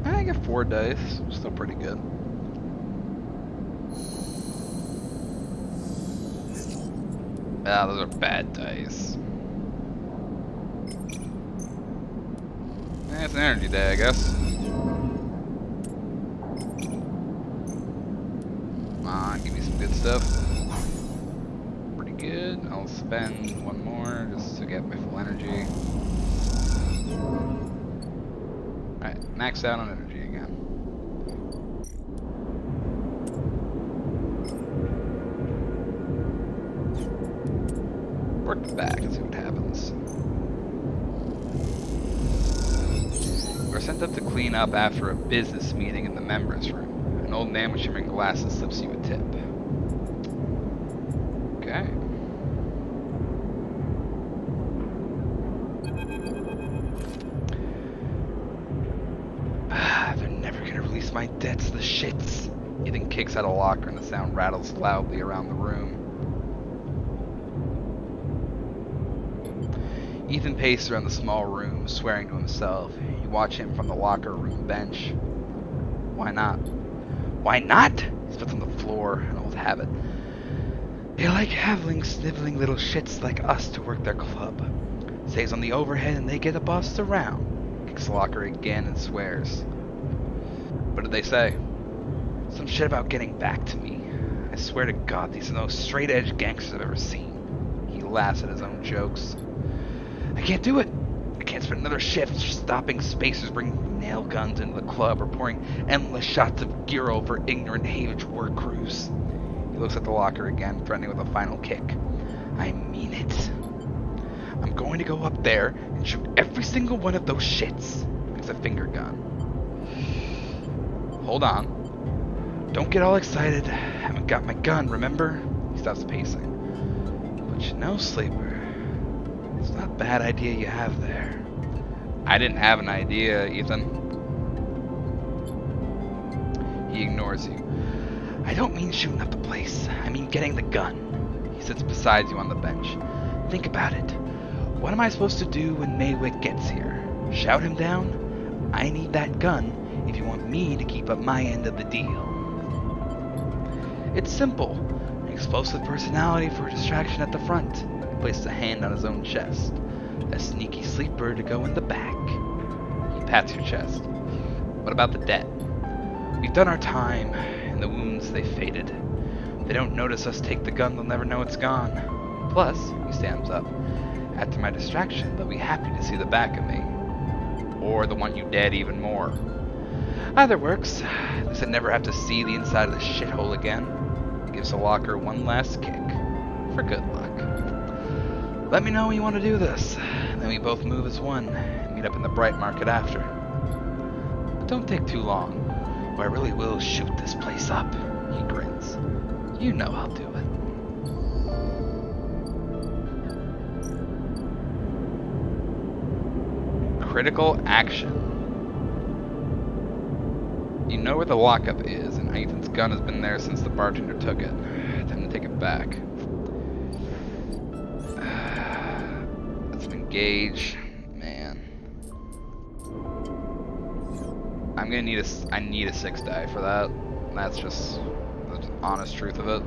I get 4 dice. Still pretty good. Ah, those are bad dice. It's an energy day, I guess. Come on, give me some good stuff. Pretty good. I'll spend 1 more just to get my full energy. Alright, max out on energy again. Work back and see what happens. We're sent up to clean up after a business meeting in the members' room. An old man with shimmering glasses slips you a tip. Okay. They're never gonna release my debts, the shits. Ethan kicks out a locker and the sound rattles loudly around the room. Ethan paces around the small room, swearing to himself. You watch him from the locker room bench. Why not? Why not? He spits on the floor, an old habit. They like having sniveling little shits like us to work their club. Saves on the overhead and they get bossed around. Kicks the locker again and swears. What did they say? Some shit about getting back to me. I swear to God, these are the most straight-edge gangsters I've ever seen. He laughs at his own jokes. I can't do it. I can't spend another shift stopping spacers bringing nail guns into the club or pouring endless shots of gyro for ignorant Havage work crews. He looks at the locker again, threatening with a final kick. I mean it. I'm going to go up there and shoot every single one of those shits. It's a finger gun. Hold on. Don't get all excited. Haven't got my gun, remember? He stops pacing. But you know, Sleeper, it's not a bad idea you have there. I didn't have an idea, Ethan. He ignores you. I don't mean shooting up the place. I mean getting the gun. He sits beside you on the bench. Think about it. What am I supposed to do when Maywick gets here? Shout him down? I need that gun if you want me to keep up my end of the deal. It's simple. An explosive personality for a distraction at the front. He places a hand on his own chest. A sneaky sleeper to go in the back. He pats your chest. What about the debt? We've done our time, and the wounds, they faded. If they don't notice us take the gun, they'll never know it's gone. Plus, he stands up, after my distraction, they'll be happy to see the back of me. Or they'll want you dead even more. Either works. At least I never have to see the inside of the shithole again. It gives the locker one last kick. For good luck. Let me know when you want to do this. Then we both move as one and meet up in the Bright Market after. But don't take too long, or I really will shoot this place up. He grins. You know I'll do it. Critical action. You know where the lockup is, and Ethan's gun has been there since the bartender took it. Time to take it back. Let's engage. Man. I'm gonna need I need a 6 die for that. And that's just the honest truth of it.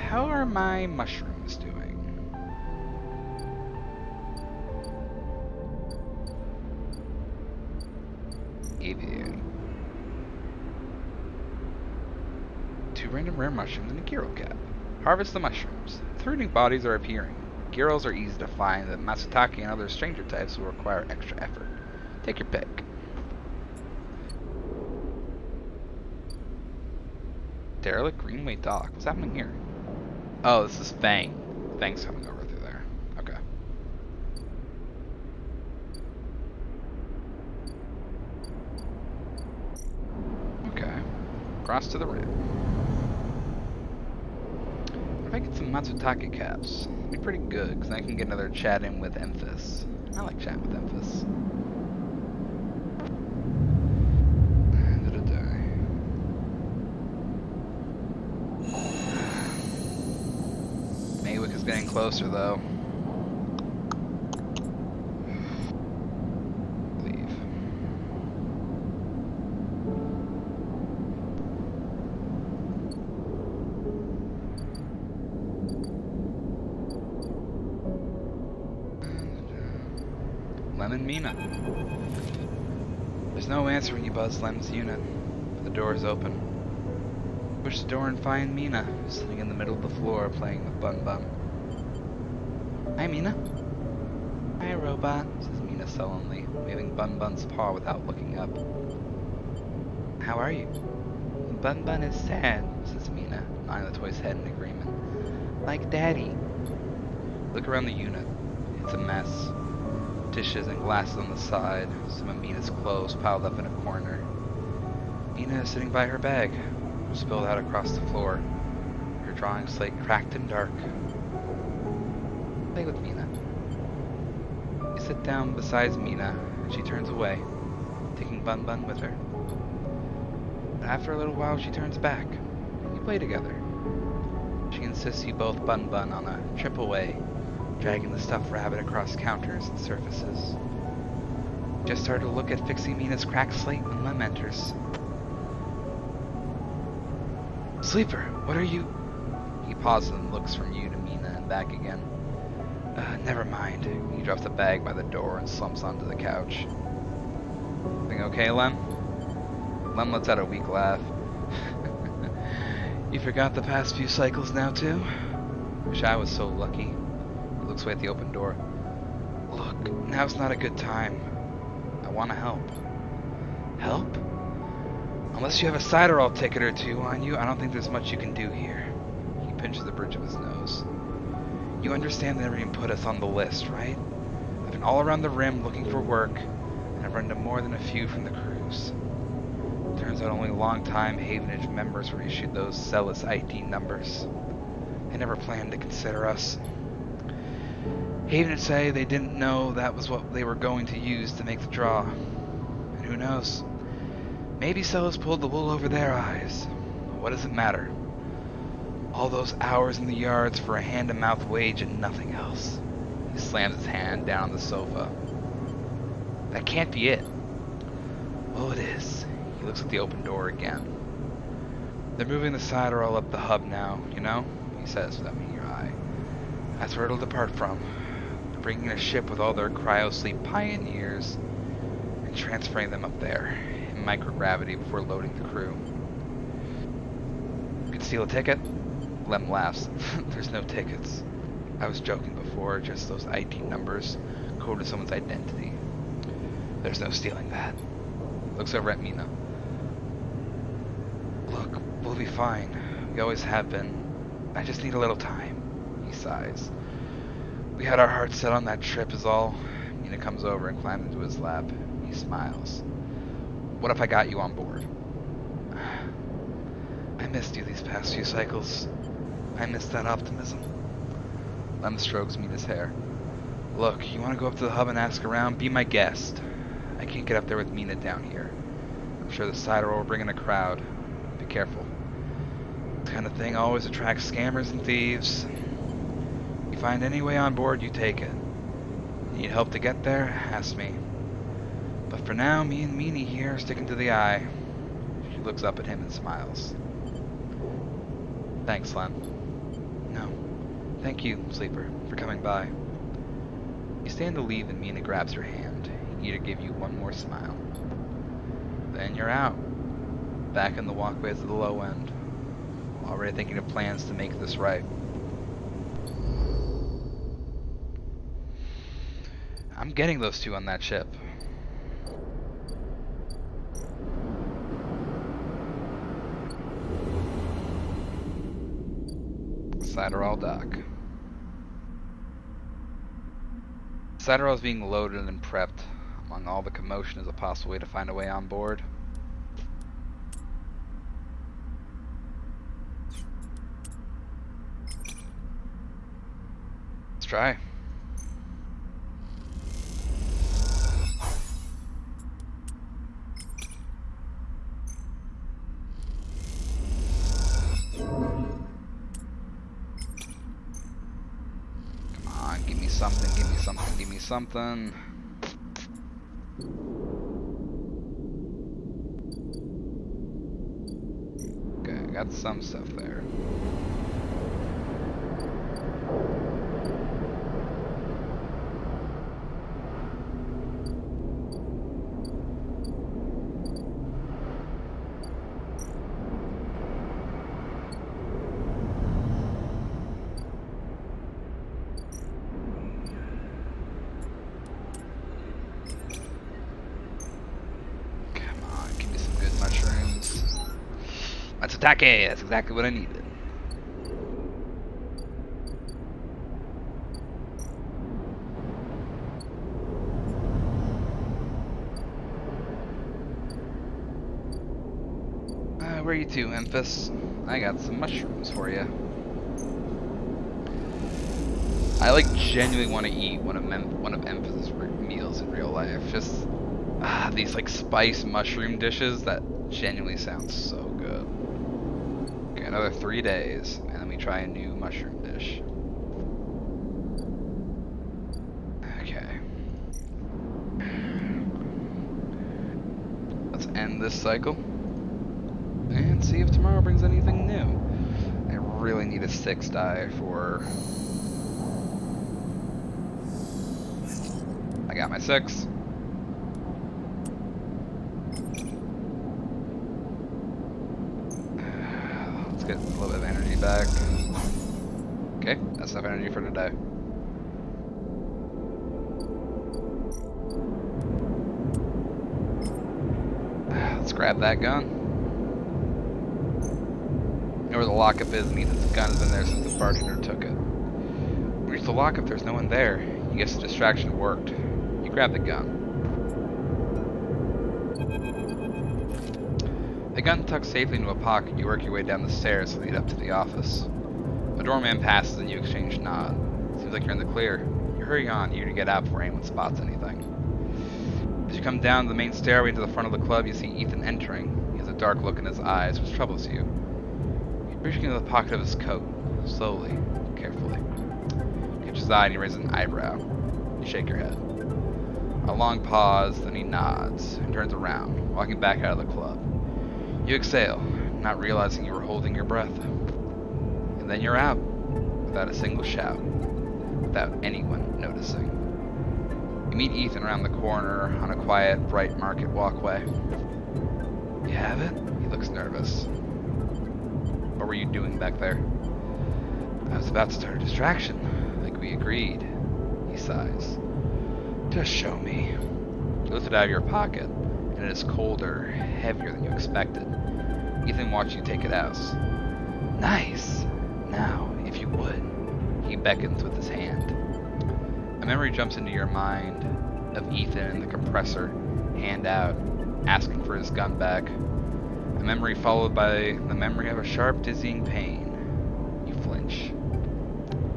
How are my mushrooms doing? Avian. 2 random rare mushrooms and a Gyro cap. Harvest the mushrooms. 3 new bodies are appearing. Gyros are easy to find, but Matsutake and other stranger types will require extra effort. Take your pick. Derelict Greenway Dock. What's happening here? Oh, this is Fang. Fang's coming over through there. Okay. Okay. Cross to the rim. If I get some Matsutake caps, it'd be pretty good, because I can get another chat in with Emphis. I like chatting with Emphis. Maywick is getting closer, though. Leave. Lemon Mina. There's no answer when you buzz Lem's unit. The door is open. Push the door and find Mina, sitting in the middle of the floor playing with Bun Bun. Hi, Mina. Hi, robot, says Mina sullenly, waving Bun Bun's paw without looking up. How are you? Bun Bun is sad, says Mina, nodding the toy's head in agreement. Like Daddy. Look around the unit. It's a mess. Dishes and glasses on the side, some of Mina's clothes piled up in a corner. Mina is sitting by her bag, spilled out across the floor, her drawing slate cracked and dark. Play with Mina. You sit down beside Mina, and she turns away, taking Bun Bun with her. But after a little while, she turns back. You play together. She insists you both Bun Bun on a trip away, dragging the stuffed rabbit across counters and surfaces. Just started to look at fixing Mina's cracked slate when Lem enters. Sleeper, what are you? He pauses and looks from you to Mina and back again. Never mind. He drops the bag by the door and slumps onto the couch. Everything okay, Lem? Lem lets out a weak laugh. You forgot the past few cycles now, too? Wish I was so lucky. He looks away at the open door. Look, now's not a good time. I want to help. Help? Unless you have a Cyberall ticket or two on you, I don't think there's much you can do here. He pinches the bridge of his nose. You understand they never even put us on the list, right? I've been all around the rim looking for work, and I've run into more than a few from the crews. Turns out only long-time Havenage members were issued those Celis ID numbers. They never planned to consider us. Havenage say they didn't know that was what they were going to use to make the draw. And who knows? Maybe Celis pulled the wool over their eyes. But what does it matter? All those hours in the yards for a hand-to-mouth wage and nothing else. He slams his hand down on the sofa. That can't be it. Well, it is. He looks at the open door again. They're moving the Cyberall up the hub now, you know? He says without meeting your eye. That's where it'll depart from. bringing a ship with all their cryosleep pioneers and transferring them up there in microgravity before loading the crew. You could steal a ticket? Lem laughs. There's no tickets. I was joking before, just those ID numbers code to someone's identity. There's no stealing that. Looks over at Mina. Look, we'll be fine. We always have been. I just need a little time. He sighs. We had our hearts set on that trip is all. Mina comes over and climbs into his lap. He smiles. What if I got you on board? I missed you these past few cycles. I missed that optimism. Lem strokes Mina's hair. Look, you want to go up to the hub and ask around? Be my guest. I can't get up there with Mina down here. I'm sure the Sidereal will bring in a crowd. Be careful. This kind of thing always attracts scammers and thieves. You find any way on board, you take it. Need help to get there? Ask me. But for now, me and Meanie here are sticking to the eye. She looks up at him and smiles. Thanks, Lem. No. Thank you, Sleeper, for coming by. You stand to leave and Mina grabs your hand, eager to give you one more smile. Then you're out, back in the walkways of the low end, already thinking of plans to make this right. I'm getting those two on that ship. Sidereal dock. Sidereal is being loaded and prepped. Among all the commotion is a possible way to find a way on board. Let's try. Something, give me something, give me something. Okay, I got some stuff there. Matsutake! That's exactly what I needed. Where are you to, Memphis? I got some mushrooms for you. I like genuinely want to eat one of Memphis's meals in real life. Just these like spice mushroom dishes that genuinely sound so good. Okay, another 3 days, and then we try a new mushroom dish. Okay. Let's end this cycle and see if tomorrow brings anything new. I really need a 6 die for... I got my 6. Let's get a little bit of energy back. Okay, that's enough energy for today. Let's grab that gun. Know where the lockup is, and Ethan's gun has been there since the bartender took it. Reach the lockup, there's no one there. You guess the distraction worked. You grab the gun. The gun tucked safely into a pocket, you work your way down the stairs to lead up to the office. A doorman passes and you exchange nod. Seems like you're in the clear. You hurry on, eager to get out before anyone spots anything. As you come down the main stairway to the front of the club, you see Ethan entering. He has a dark look in his eyes, which troubles you. You reach into the pocket of his coat, slowly, carefully. You catch his eye and he raises an eyebrow. You shake your head. A long pause, then he nods and turns around, walking back out of the club. You exhale, not realizing you were holding your breath. And then you're out, without a single shout. without anyone noticing. You meet Ethan around the corner on a quiet, bright market walkway. You have it? He looks nervous. What were you doing back there? I was about to start a distraction, like we agreed. He sighs. Just show me. You lift it out of your pocket, and it is colder, heavier than you expected. Ethan watched you take it out. Nice. Now, if you would. He beckons with his hand. A memory jumps into your mind of Ethan in the compressor, hand out, asking for his gun back. A memory followed by the memory of a sharp, dizzying pain. You flinch.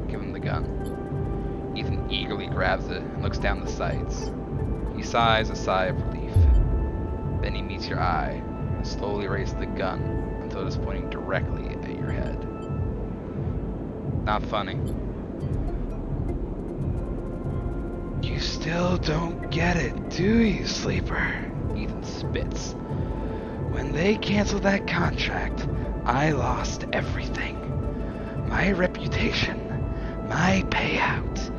Give him the gun. Ethan eagerly grabs it and looks down the sights. He sighs a sigh of relief. Then he meets your eye and slowly raises the gun until it is pointing directly at your head. Not funny. You still don't get it, do you, Sleeper? Ethan spits. When they canceled that contract, I lost everything. My reputation, my payout,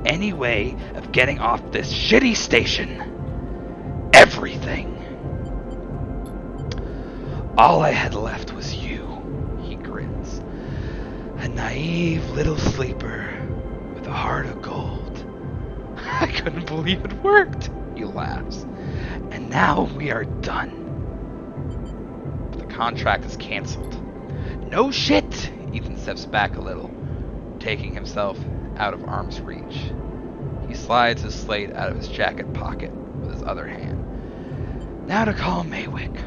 any way of getting off this shitty station. Everything. All I had left was you, he grins. A naive little sleeper with a heart of gold. I couldn't believe it worked, he laughs. And now we are done. But the contract is canceled. No shit! Ethan steps back a little, taking himself out of arm's reach. He slides his slate out of his jacket pocket with his other hand. Now to call Maywick.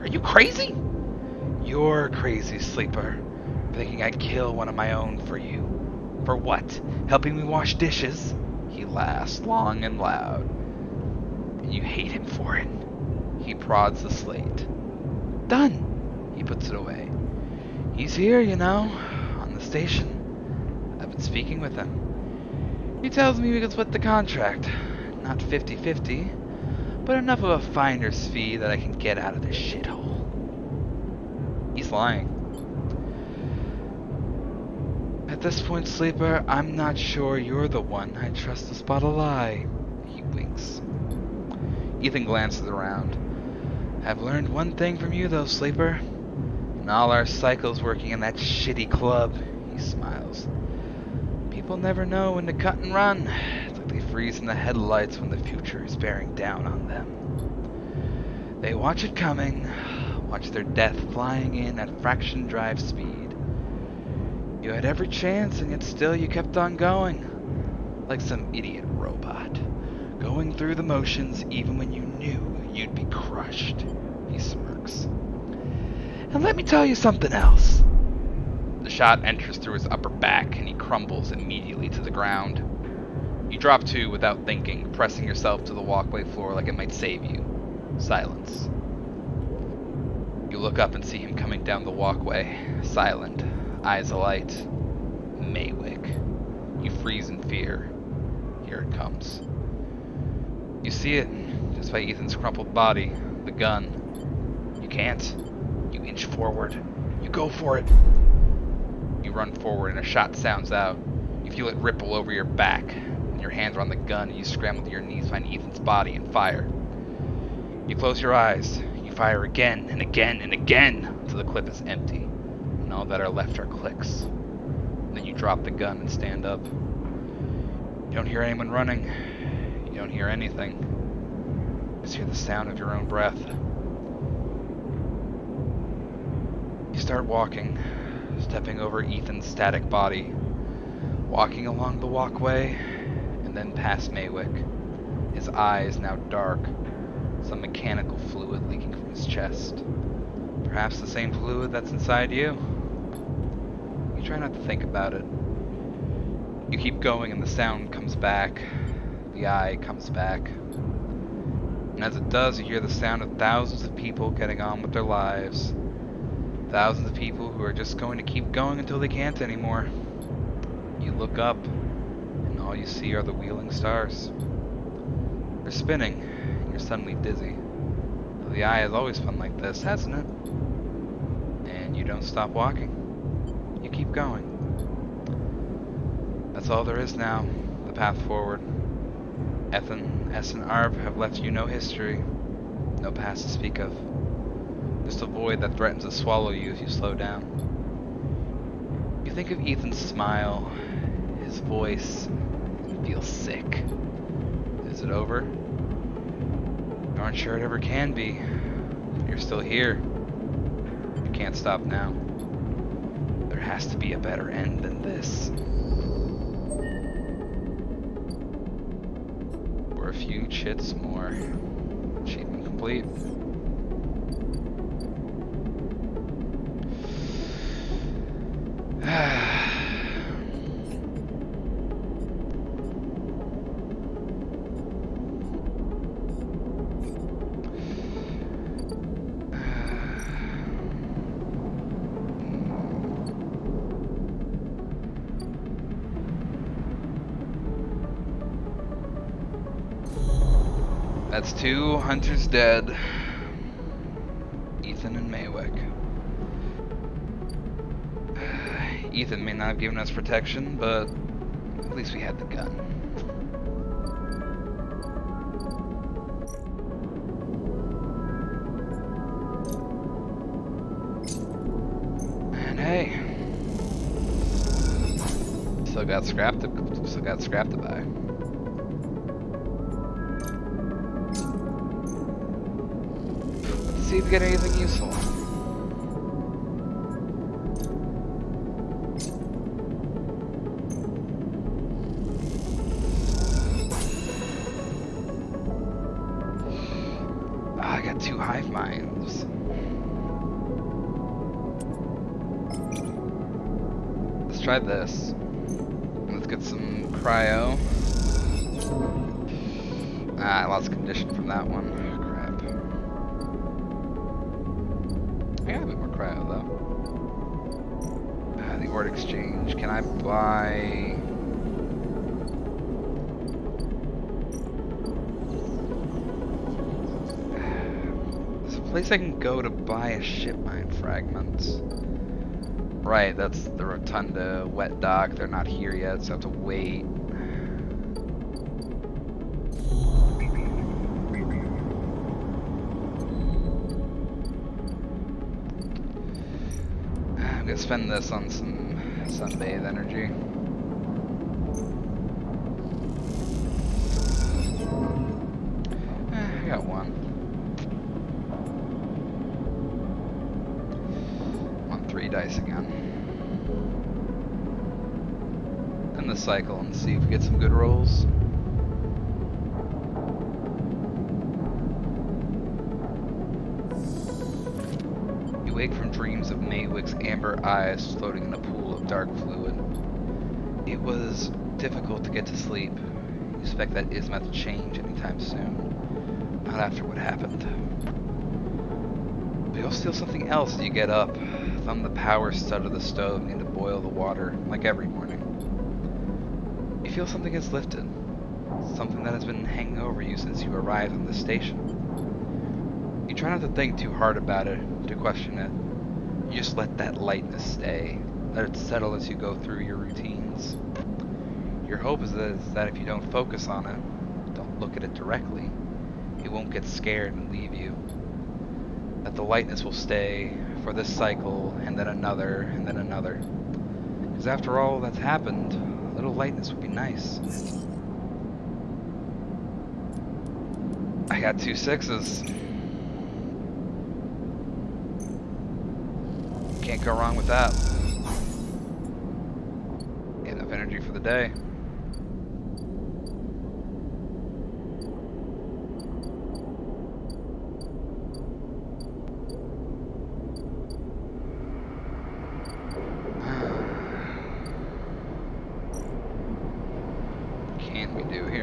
Are you crazy? You're crazy, Sleeper, thinking I'd kill one of my own for you. For what? Helping me wash dishes? He laughs long and loud. And you hate him for it. He prods the slate. Done. He puts it away. He's here, you know, on the station. I've been speaking with him. He tells me we can split the contract. Not 50-50, but enough of a finder's fee that I can get out of this shithole. He's lying. At this point, Sleeper, I'm not sure you're the one I trust to spot a lie. He winks. Ethan glances around. I've learned one thing from you, though, Sleeper. In all our cycles working in that shitty club, he smiles. People never know when to cut and run. It's like they freeze in the headlights when the future is bearing down on them. They watch it coming, watch their death flying in at fraction drive speed. You had every chance, and yet still you kept on going. Like some idiot robot. Going through the motions even when you knew you'd be crushed. He smirks. And let me tell you something else. The shot enters through his upper back, and he crumbles immediately to the ground. You drop to without thinking, pressing yourself to the walkway floor like it might save you. Silence. You look up and see him coming down the walkway, silent, eyes alight. Maywick. You freeze in fear. Here it comes. You see it, just by Ethan's crumpled body, the gun. You can't. You inch forward. You go for it. You run forward and a shot sounds out. You feel it ripple over your back, and your hands are on the gun and you scramble to your knees behind Ethan's body and fire. You close your eyes. You fire again and again and again until the clip is empty, and all that are left are clicks. And then you drop the gun and stand up. You don't hear anyone running. You don't hear anything. You just hear the sound of your own breath. You start walking, stepping over Ethan's static body, walking along the walkway, and then past Maywick. His eyes now dark, some mechanical fluid leaking from his chest. Perhaps the same fluid that's inside you. You try not to think about it. You keep going and the sound comes back. The eye comes back. And as it does, you hear the sound of thousands of people getting on with their lives. Thousands of people who are just going to keep going until they can't anymore. You look up, and all you see are the wheeling stars. They're spinning, and you're suddenly dizzy. Though the eye has always fun like this, hasn't it? And you don't stop walking. You keep going. That's all there is now. The path forward. Ethan, S, and Arp have left you no history. No past to speak of. Just a void that threatens to swallow you if you slow down. You think of Ethan's smile, his voice, you feel sick. Is it over? You aren't sure it ever can be. You're still here. You can't stop now. There has to be a better end than this. For a few chits more. Achievement complete. That's 2 hunters dead. Ethan and Maywick. Ethan may not have given us protection, but at least we had the gun. And hey, still got scrap to buy. Let's see if we get anything useful. I got 2 hive minds. Let's try this. Let's get some cryo. I lost condition from that one. Crap. I got a bit more cryo though. The Ord Exchange. Can I buy... place I can go to buy a ship mine fragment. Right, that's the Rotunda wet dock. They're not here yet, so I have to wait. I'm gonna spend this on some sunbathe energy. I got one. 3 dice again. End the cycle and see if we get some good rolls. You wake from dreams of Maywick's amber eyes floating in a pool of dark fluid. It was difficult to get to sleep. You expect that Isma to change anytime soon. Not after what happened. But you'll steal something else as you get up. Thumb the power stud of the stove and to boil the water, like every morning. You feel something has lifted. Something that has been hanging over you since you arrived on the station. You try not to think too hard about it, to question it. You just let that lightness stay. Let it settle as you go through your routines. Your hope is that if you don't focus on it, don't look at it directly, it won't get scared and leave you. That the lightness will stay for this cycle, and then another, and then another. Because after all that's happened, a little lightness would be nice. I got 2 6s. Can't go wrong with that. Enough energy for the day.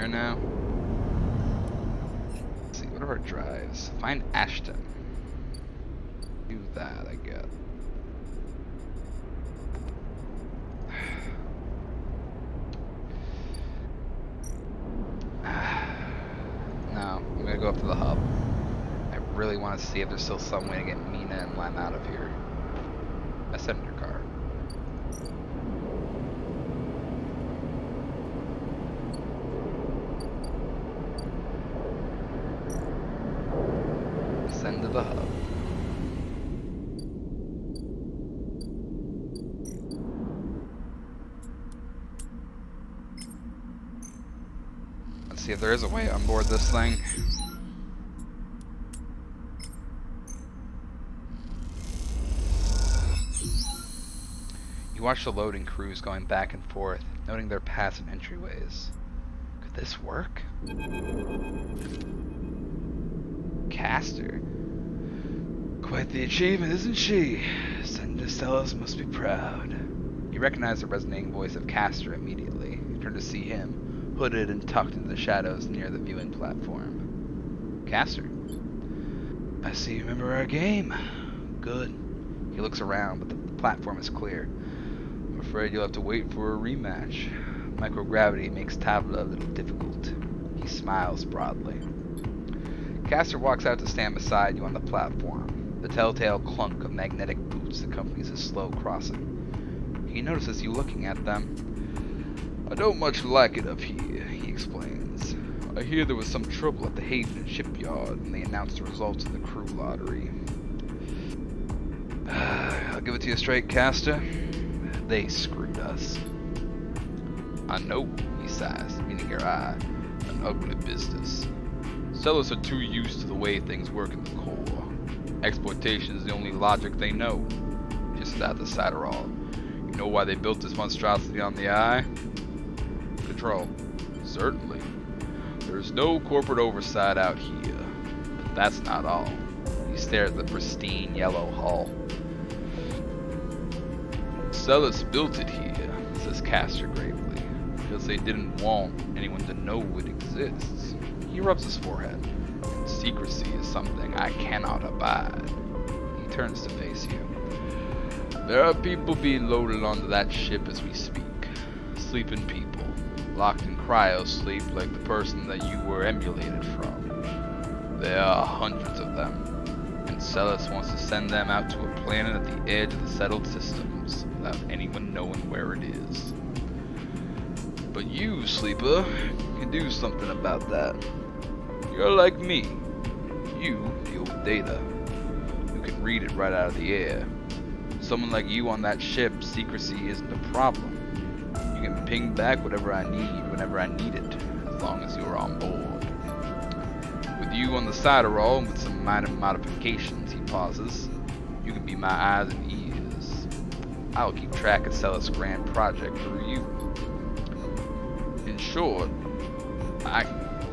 Now. Let's see, what are our drives? Find Ashton. Do that, I guess. No, I'm gonna go up to the hub. I really want to see if there's still some way to get Mina and Lem out of here. I said in your car. See if there is a way on board this thing. You watch the loading crews going back and forth, noting their paths and entryways. Could this work? Castor. Quite the achievement, isn't she? Senator Celes must be proud. You recognize the resonating voice of Castor immediately. You turn to see him, hooded and tucked into the shadows near the viewing platform. Castor. I see you remember our game. Good. He looks around, but the platform is clear. I'm afraid you'll have to wait for a rematch. Microgravity makes Tabla a little difficult. He smiles broadly. Castor walks out to stand beside you on the platform. The telltale clunk of magnetic boots accompanies his slow crossing. He notices you looking at them. I don't much like it up here, he explains. I hear there was some trouble at the Haven shipyard and they announced the results of the crew lottery. I'll give it to you straight, Castor. They screwed us. I know, he sighs, meaning your eye. An ugly business. Celes are too used to the way things work in the core. Exploitation is the only logic they know. Just at the Cyberall. You know why they built this monstrosity on the Eye? Control. Certainly. There's no corporate oversight out here. But that's not all. You stare at the pristine yellow hull. Celes built it here, says Castor gravely, because they didn't want anyone to know it exists. He rubs his forehead. Secrecy is something I cannot abide. He turns to face you. There are people being loaded onto that ship as we speak. Sleeping people, locked in cryo-sleep like the person that you were emulated from. There are hundreds of them, and Celes wants to send them out to a planet at the edge of the settled systems without anyone knowing where it is. But you, Sleeper, can do something about that. You're like me. You deal with data. You can read it right out of the air. Someone like you on that ship, secrecy isn't a problem. You can ping back whatever I need whenever I need it, as long as you're on board. With you on the Cyberall and with some minor modifications, he pauses, you can be my eyes and ears. I'll keep track of Celes' grand project through you. In short,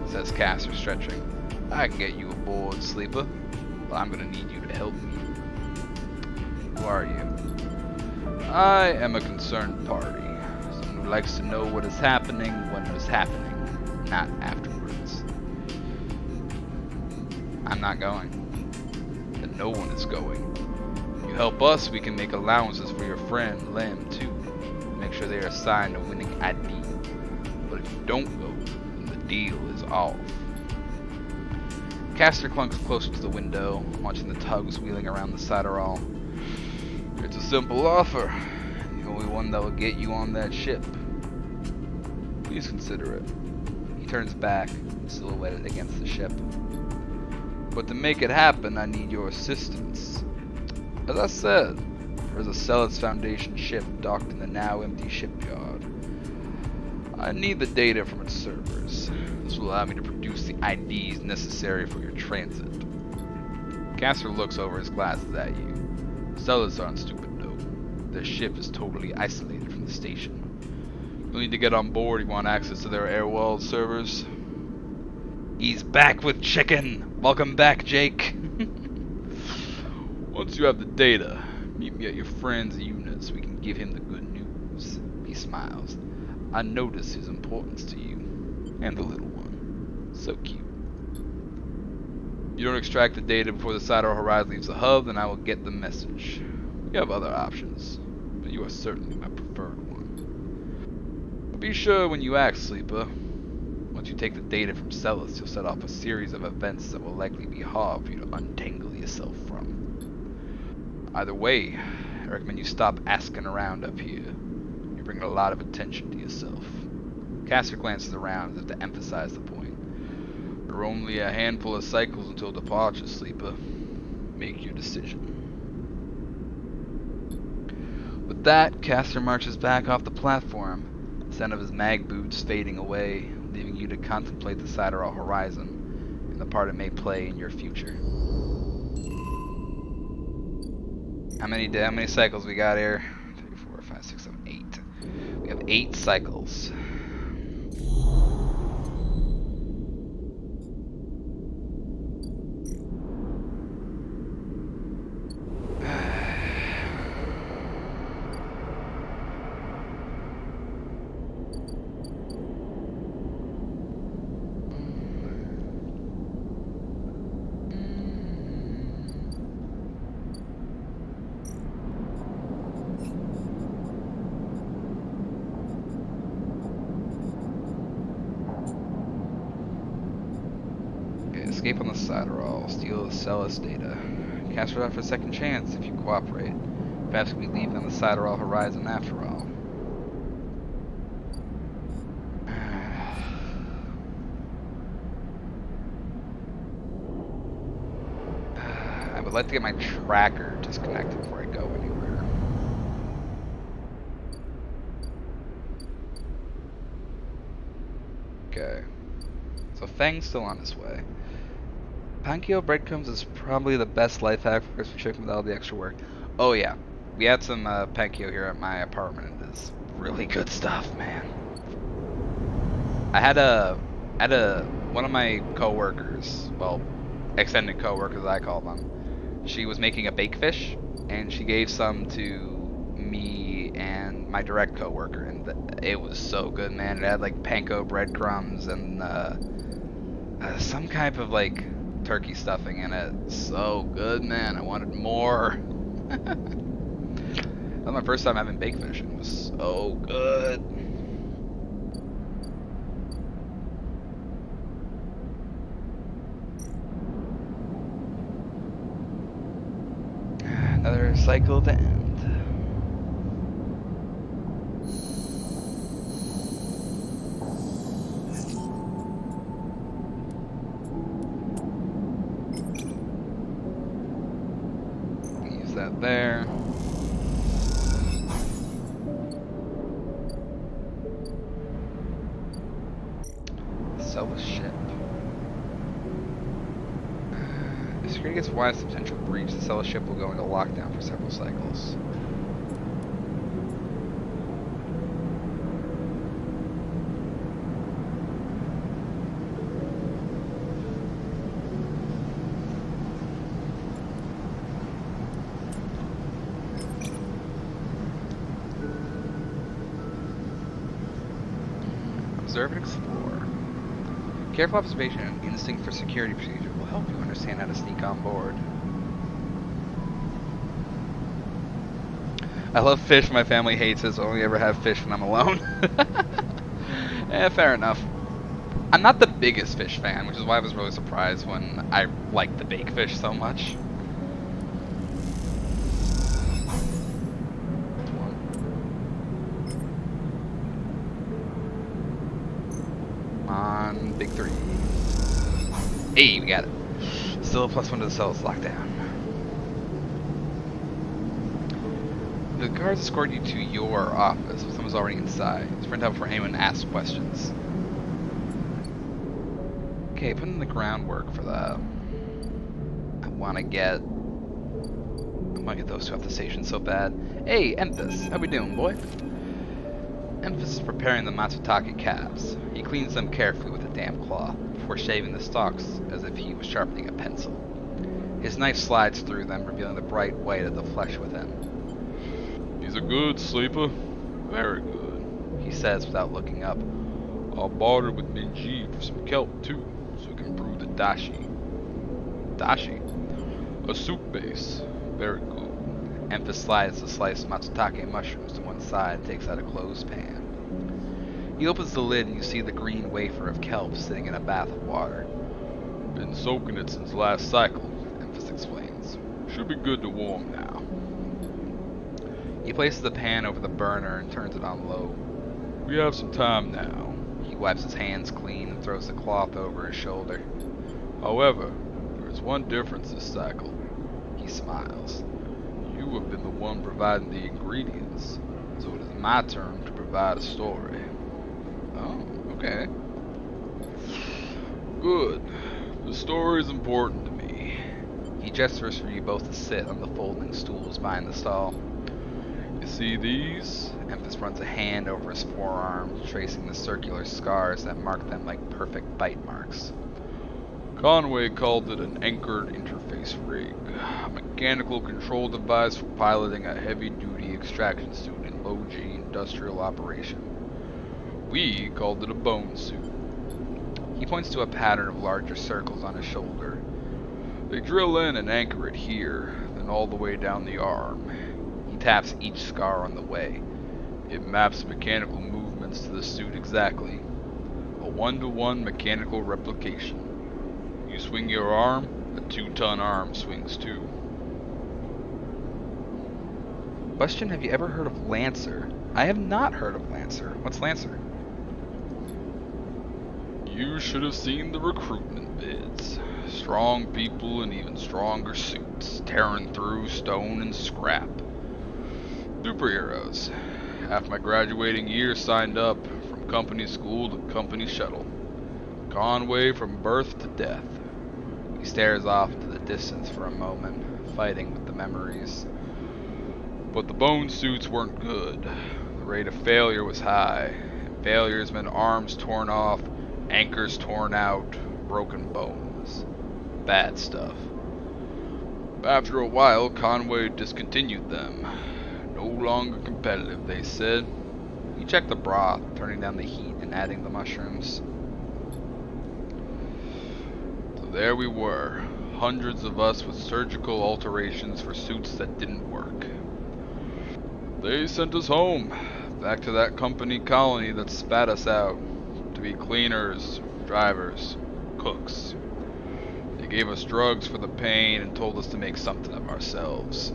says Castor, stretching, I can get you aboard, Sleeper, but I'm gonna need you to help me. Who are you? I am a concerned party. Someone who likes to know what is happening when it is happening, not afterwards. I'm not going. And no one is going. If you help us, we can make allowances for your friend, Lem, too. Make sure they are assigned a winning ID. But if you don't go, then the deal is off. Castor clunks closer to the window, watching the tugs wheeling around the Cyberall. It's a simple offer. The only one that will get you on that ship. Please consider it. He turns back, silhouetted against the ship. But to make it happen, I need your assistance. As I said, there is a Celes Foundation ship docked in the now empty shipyard. I need the data from its servers. This will allow me to produce the IDs necessary for your transit. Castor looks over his glasses at you. Celes aren't stupid, though. Their ship is totally isolated from the station. You'll need to get on board if you want access to their air-walled servers. He's back with chicken! Welcome back, Jake! Once you have the data, meet me at your friend's unit so we can give him the good news. He smiles. I notice his importance to you. And the little one. So cute. If you don't extract the data before the Cyberall Horizon leaves the hub, then I will get the message. We have other options, but you are certainly my preferred one. But be sure when you act, Sleeper. Once you take the data from Celes, you'll set off a series of events that will likely be hard for you to untangle yourself from. Either way, I recommend you stop asking around up here. You're bringing a lot of attention to yourself. Castor glances around as if to emphasize the point. There are only a handful of cycles until departure, Sleeper. Make your decision. With that, Castor marches back off the platform, the sound of his mag boots fading away, leaving you to contemplate the Sideral horizon and the part it may play in your future. How many cycles we got here? 3, 4, 5, 6, 7, 8. We have 8 cycles. Escape on the Sideral. Steal the Celis data. Cast it out for a second chance if you cooperate. Perhaps we leave on the Sideral horizon after all. I would like to get my tracker disconnected before I go anywhere. Okay. So Fang's still on his way. Pankyo breadcrumbs is probably the best life hack for us for chicken with all the extra work. Oh yeah, we had some Pankyo here at my apartment, and it's really good stuff, man. I had one of my coworkers, well, extended coworkers I call them. She was making a bake fish, and she gave some to me and my direct coworker, and it was so good, man. It had like panko breadcrumbs and some kind of like turkey stuffing in it. So good, man. I wanted more. That was my first time having baked fish, and it was so good. Another cycle to end. Use that there. Sell the ship. If security gets wise to potential breach, the Celis ship will go into lockdown for several cycles. Observe and explore. Careful observation and instinct for security procedure will help you understand how to sneak on board. I love fish. My family hates it, so I only ever have fish when I'm alone. Fair enough. I'm not the biggest fish fan, which is why I was really surprised when I liked the bake fish so much. On big 3. Hey, we got it. Still a +1 to the Celis lockdown. The guards escort you to your office. Someone's already inside. Sprint out before anyone asks questions. Okay, put in the groundwork for that. I want to get those two off the station so bad. Hey, Emphas, how we doing, boy? Emphas is preparing the Matsutake calves. He cleans them carefully with a damp cloth before shaving the stalks as if he was sharpening a pencil. His knife slides through them, revealing the bright white of the flesh within. He's a good sleeper. Very good, He says without looking up. I'll barter with Minji for some kelp too, so we can brew the dashi. Dashi. A soup base. Very good. Emphas slides the sliced Matsutake mushrooms to one side and takes out a closed pan. He opens the lid and you see the green wafer of kelp sitting in a bath of water. Been soaking it since last cycle. Emphas explains. Should be good to warm now. He places the pan over the burner and turns it on low. We have some time now. He wipes his hands clean and throws the cloth over his shoulder. However, there is one difference this cycle. He smiles. You have been the one providing the ingredients, so it is my turn to provide a story. Oh, okay. Good. The story's important to me. He gestures for you both to sit on the folding stools behind the stall. You see these? Emphas runs a hand over his forearm, tracing the circular scars that mark them like perfect bite marks. Conway called it an anchored interface rig, a mechanical control device for piloting a heavy-duty extraction suit in low-G industrial operation. We called it a bone suit. He points to a pattern of larger circles on his shoulder. They drill in and anchor it here, then all the way down the arm. He taps each scar on the way. It maps mechanical movements to the suit exactly. A one-to-one mechanical replication. You swing your arm, a 2-ton arm swings too. Question, have you ever heard of Lancer? I have not heard of Lancer. What's Lancer? You should have seen the recruitment bids. Strong people in even stronger suits, tearing through stone and scrap. Superheroes. Half my graduating year signed up, from company school to company shuttle. Conway from birth to death. He stares off into the distance for a moment, fighting with the memories. But the bone suits weren't good. The rate of failure was high, and failures meant arms torn off, anchors torn out, broken bones. Bad stuff. After a while, Conway discontinued them. No longer competitive, they said. He checked the broth, turning down the heat and adding the mushrooms. So there we were, hundreds of us with surgical alterations for suits that didn't work. They sent us home, back to that company colony that spat us out, to be cleaners, drivers, cooks. They gave us drugs for the pain and told us to make something of ourselves.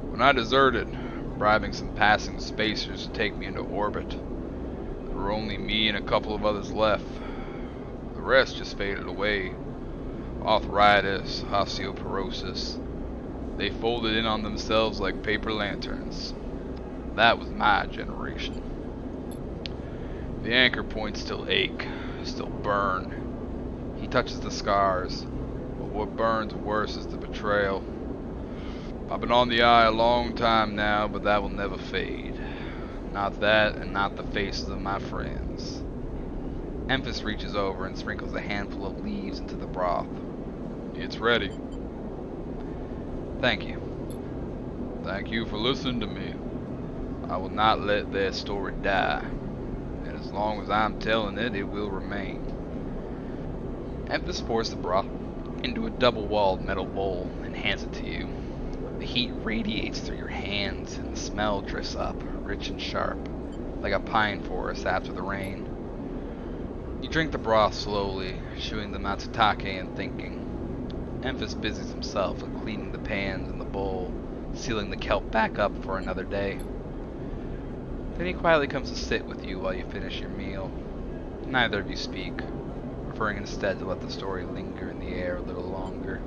When I deserted, bribing some passing spacers to take me into orbit, there were only me and a couple of others left. The rest just faded away. Arthritis, osteoporosis. They folded in on themselves like paper lanterns. That was my generation. The anchor points still ache, still burn. He touches the scars, but what burns worse is the betrayal. I've been on the eye a long time now, but that will never fade. Not that, and not the faces of my friends. Emphas reaches over and sprinkles a handful of leaves into the broth. It's ready. Thank you. Thank you for listening to me. I will not let their story die, and as long as I'm telling it, it will remain. Emphas pours the broth into a double-walled metal bowl and hands it to you. The heat radiates through your hands, and the smell drifts up, rich and sharp, like a pine forest after the rain. You drink the broth slowly, chewing the matsutake and thinking. Emphas busies himself with cleaning the pans and the bowl, sealing the kelp back up for another day. Then he quietly comes to sit with you while you finish your meal. Neither of you speak, preferring instead to let the story linger in the air a little longer.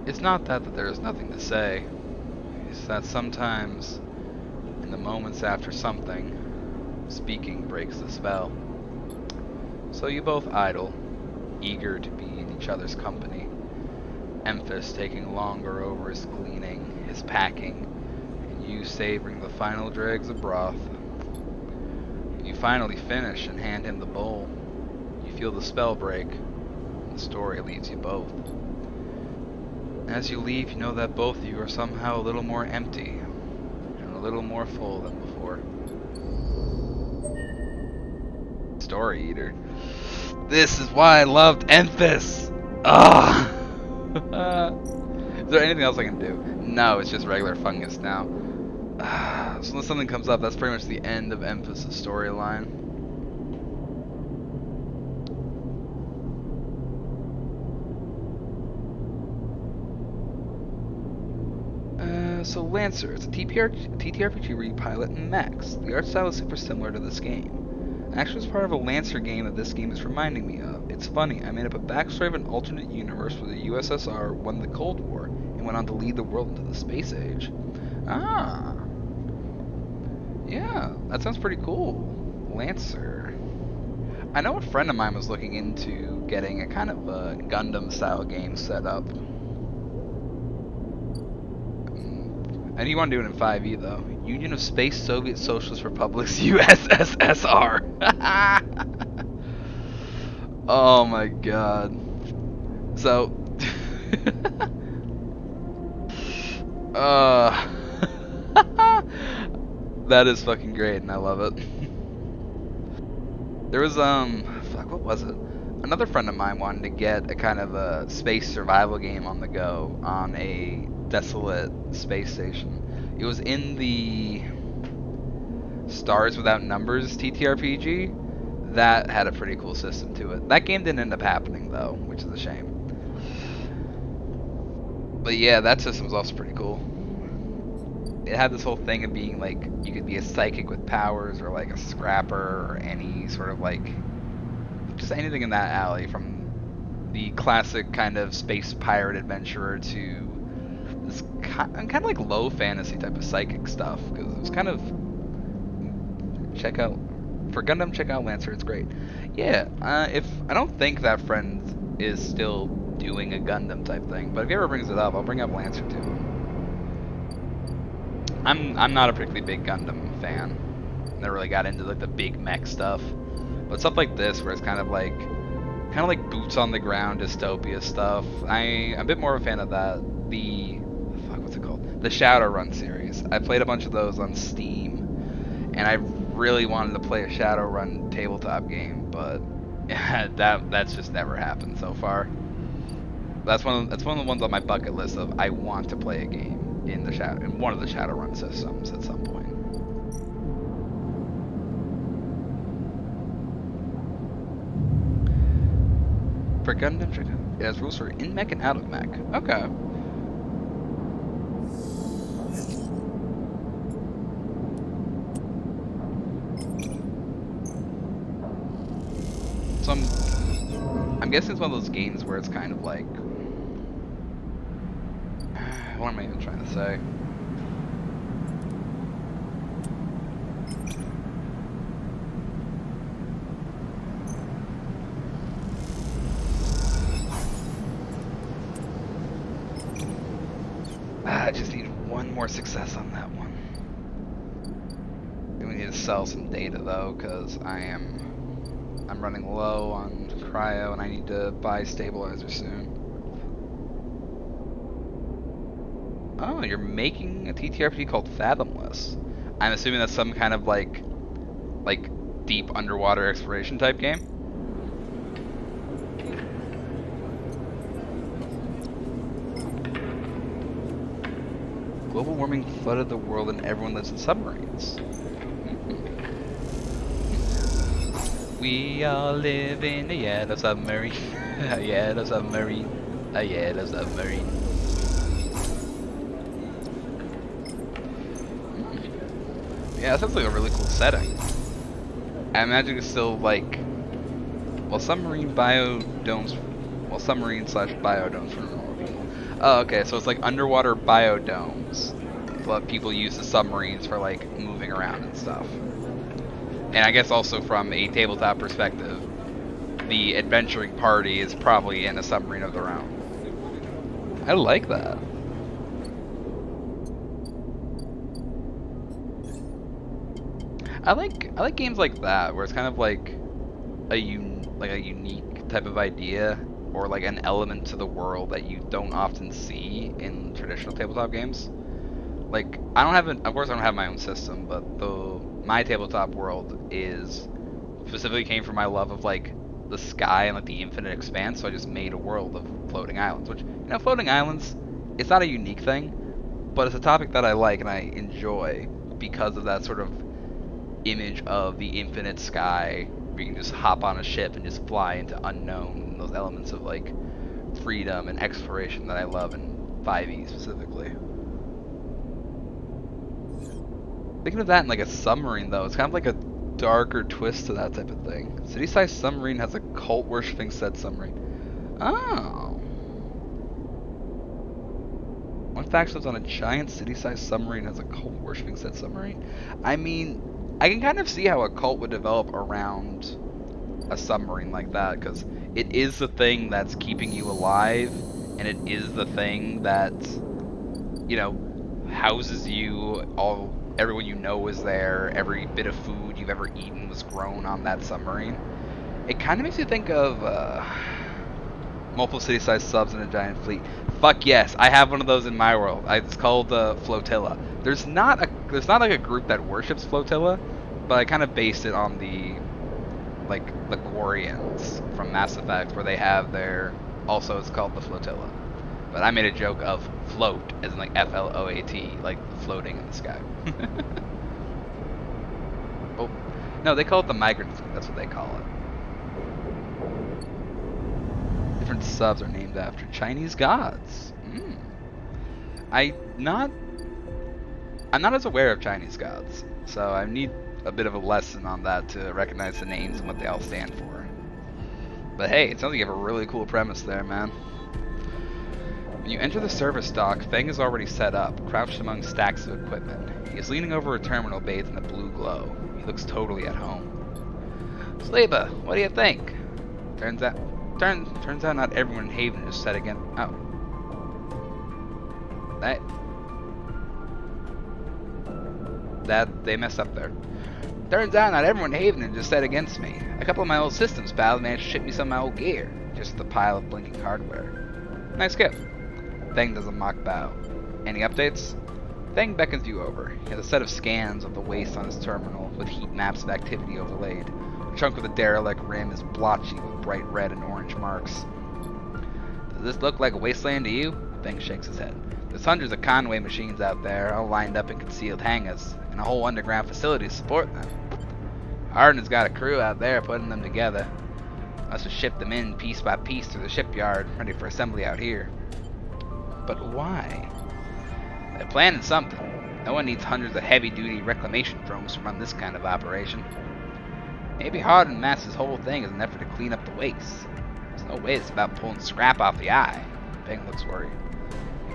It's not that there is nothing to say. It's that sometimes, in the moments after something, speaking breaks the spell. So you both idle, eager to be in each other's company. Emphas taking longer over his cleaning, his packing, and you savoring the final dregs of broth. You finally finish and hand him the bowl. You feel the spell break, and the story leaves you both. As you leave, you know that both of you are somehow a little more empty, and a little more full than before. Story Eater. This is why I loved Emphas! Ugh! Is there anything else I can do? No, it's just regular fungus now. So unless something comes up, that's pretty much the end of Emphas' storyline. So Lancer, it's a TTRPG where you pilot mechs. The art style is super similar to this game. Actually, it's part of a Lancer game that this game is reminding me of. It's funny, I made up a backstory of an alternate universe where the USSR won the Cold War and went on to lead the world into the space age. Ah. Yeah, that sounds pretty cool. Lancer. I know a friend of mine was looking into getting a kind of a Gundam style game set up. And he wanted to do it in 5e though. Union of Space Soviet Socialist Republics USSR. Oh my god. So that is fucking great and I love it. There was fuck, what was it? Another friend of mine wanted to get a kind of a space survival game on the go on a desolate space station. It was in the Stars Without Numbers TTRPG. That had a pretty cool system to it. That game didn't end up happening though, which is a shame. But yeah, that system was also pretty cool. It had this whole thing of being like, you could be a psychic with powers, or like a scrapper, or any sort of like, just anything in that alley, from the classic kind of space pirate adventurer to this kind of like low fantasy type of psychic stuff, because it was kind of, for Gundam, check out Lancer, it's great. Yeah, if I don't think that friend is still doing a Gundam type thing, but if he ever brings it up, I'll bring up Lancer to him. I'm not a particularly big Gundam fan. Never really got into like the big mech stuff, but stuff like this, where it's kind of like boots on the ground dystopia stuff. I'm a bit more of a fan of that. What's it called? The Shadowrun series. I played a bunch of those on Steam, and I really wanted to play a Shadowrun tabletop game, but that's just never happened so far. That's one of the ones on my bucket list of I want to play a game in one of the Shadowrun systems at some point. For Gundam, it has rules for in mech and out of mech. Okay. So I'm guessing it's one of those games where it's kind of like, what am I even trying to say? I just need one more success on that one. Then we need to sell some data though, because I'm running low on cryo and I need to buy stabilizer soon. Oh, you're making a TTRPG called Fathomless. I'm assuming that's some kind of like deep underwater exploration type game. Global warming flooded the world and everyone lives in submarines. We all live in a yellow submarine. A yellow submarine. A yellow submarine. Yeah, that sounds like a really cool setting. I imagine it's still like, submarine biodomes, submarine/biodomes for normal people. Oh, okay, so it's like underwater biodomes, but people use the submarines for like moving around and stuff. And I guess also from a tabletop perspective, the adventuring party is probably in a submarine of their own. I like that. I like games like that where it's kind of like a unique type of idea, or like an element to the world that you don't often see in traditional tabletop games. Like of course I don't have my own system, but my tabletop world came from my love of like the sky and like the infinite expanse, so I just made a world of floating islands, which, floating islands, it's not a unique thing, but it's a topic that I like and I enjoy because of that sort of image of the infinite sky where you can just hop on a ship and just fly into unknown, those elements of like freedom and exploration that I love in 5e specifically. Thinking of that in like a submarine though, it's kind of like a darker twist to that type of thing. City-sized submarine has a cult worshipping said submarine. Oh. One faction lives on a giant city-sized submarine has a cult worshipping said submarine. I mean, I can kind of see how a cult would develop around a submarine like that, because it is the thing that's keeping you alive, and it is the thing that, you know, houses you. Everyone you know is there. Every bit of food you've ever eaten was grown on that submarine. It kind of makes you think of multiple city-sized subs in a giant fleet. Fuck yes, I have one of those in my world. It's called the Flotilla. There's not like a group that worships Flotilla, but I kind of based it on the Quarians from Mass Effect, where they have their. Also, it's called the Flotilla. But I made a joke of float, as in like FLOAT, like floating in the sky. Oh, no, they call it the migrant fleet. That's what they call it. Different subs are named after Chinese gods. I'm not as aware of Chinese gods, so I need a bit of a lesson on that to recognize the names and what they all stand for. But hey, it sounds like you have a really cool premise there, man. When you enter the service dock, Feng is already set up, crouched among stacks of equipment. He is leaning over a terminal bathed in a blue glow. He looks totally at home. Sleba, what do you think? Turns out not everyone in Haven is set against. Oh. That they messed up there. Turns out not everyone in Haven is just set against me. A couple of my old systems pals managed to ship me some of my old gear. Just a pile of blinking hardware. Nice gift. Feng does a mock bow. Any updates? Feng beckons you over. He has a set of scans of the waste on his terminal, with heat maps of activity overlaid. The chunk of the derelict rim is blotchy with bright red and orange marks. Does this look like a wasteland to you? Feng shakes his head. There's hundreds of Conway machines out there, all lined up in concealed hangars, and a whole underground facility to support them. Arden's got a crew out there putting them together. Must have shipped them in piece by piece to the shipyard, ready for assembly out here. But why? They're planning something. No one needs hundreds of heavy-duty reclamation drones to run this kind of operation. Maybe Harden masked his whole thing as an effort to clean up the waste. There's no way it's about pulling scrap off the eye. Feng looks worried.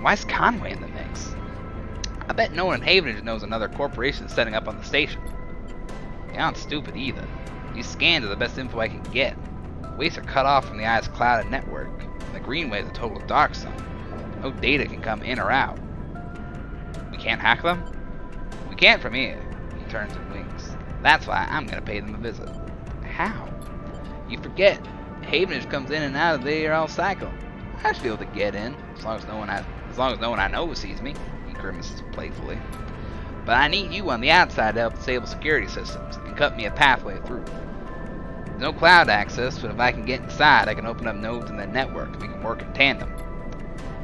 Why's Conway in the mix? I bet no one in Havenage knows another corporation setting up on the station. They aren't stupid either. These scans are the best info I can get. Wastes are cut off from the eye's clouded network. The Greenway is a total dark zone. No data can come in or out. We can't hack them? We can't from here. He turns and winks. That's why I'm gonna pay them a visit. How? You forget. Havenage comes in and out of the all cycle. I should be able to get in, as long as no one I know sees me. He grimaces playfully. But I need you on the outside to help disable security systems and cut me a pathway through. There's no cloud access, but if I can get inside, I can open up nodes in the network and we can work in tandem.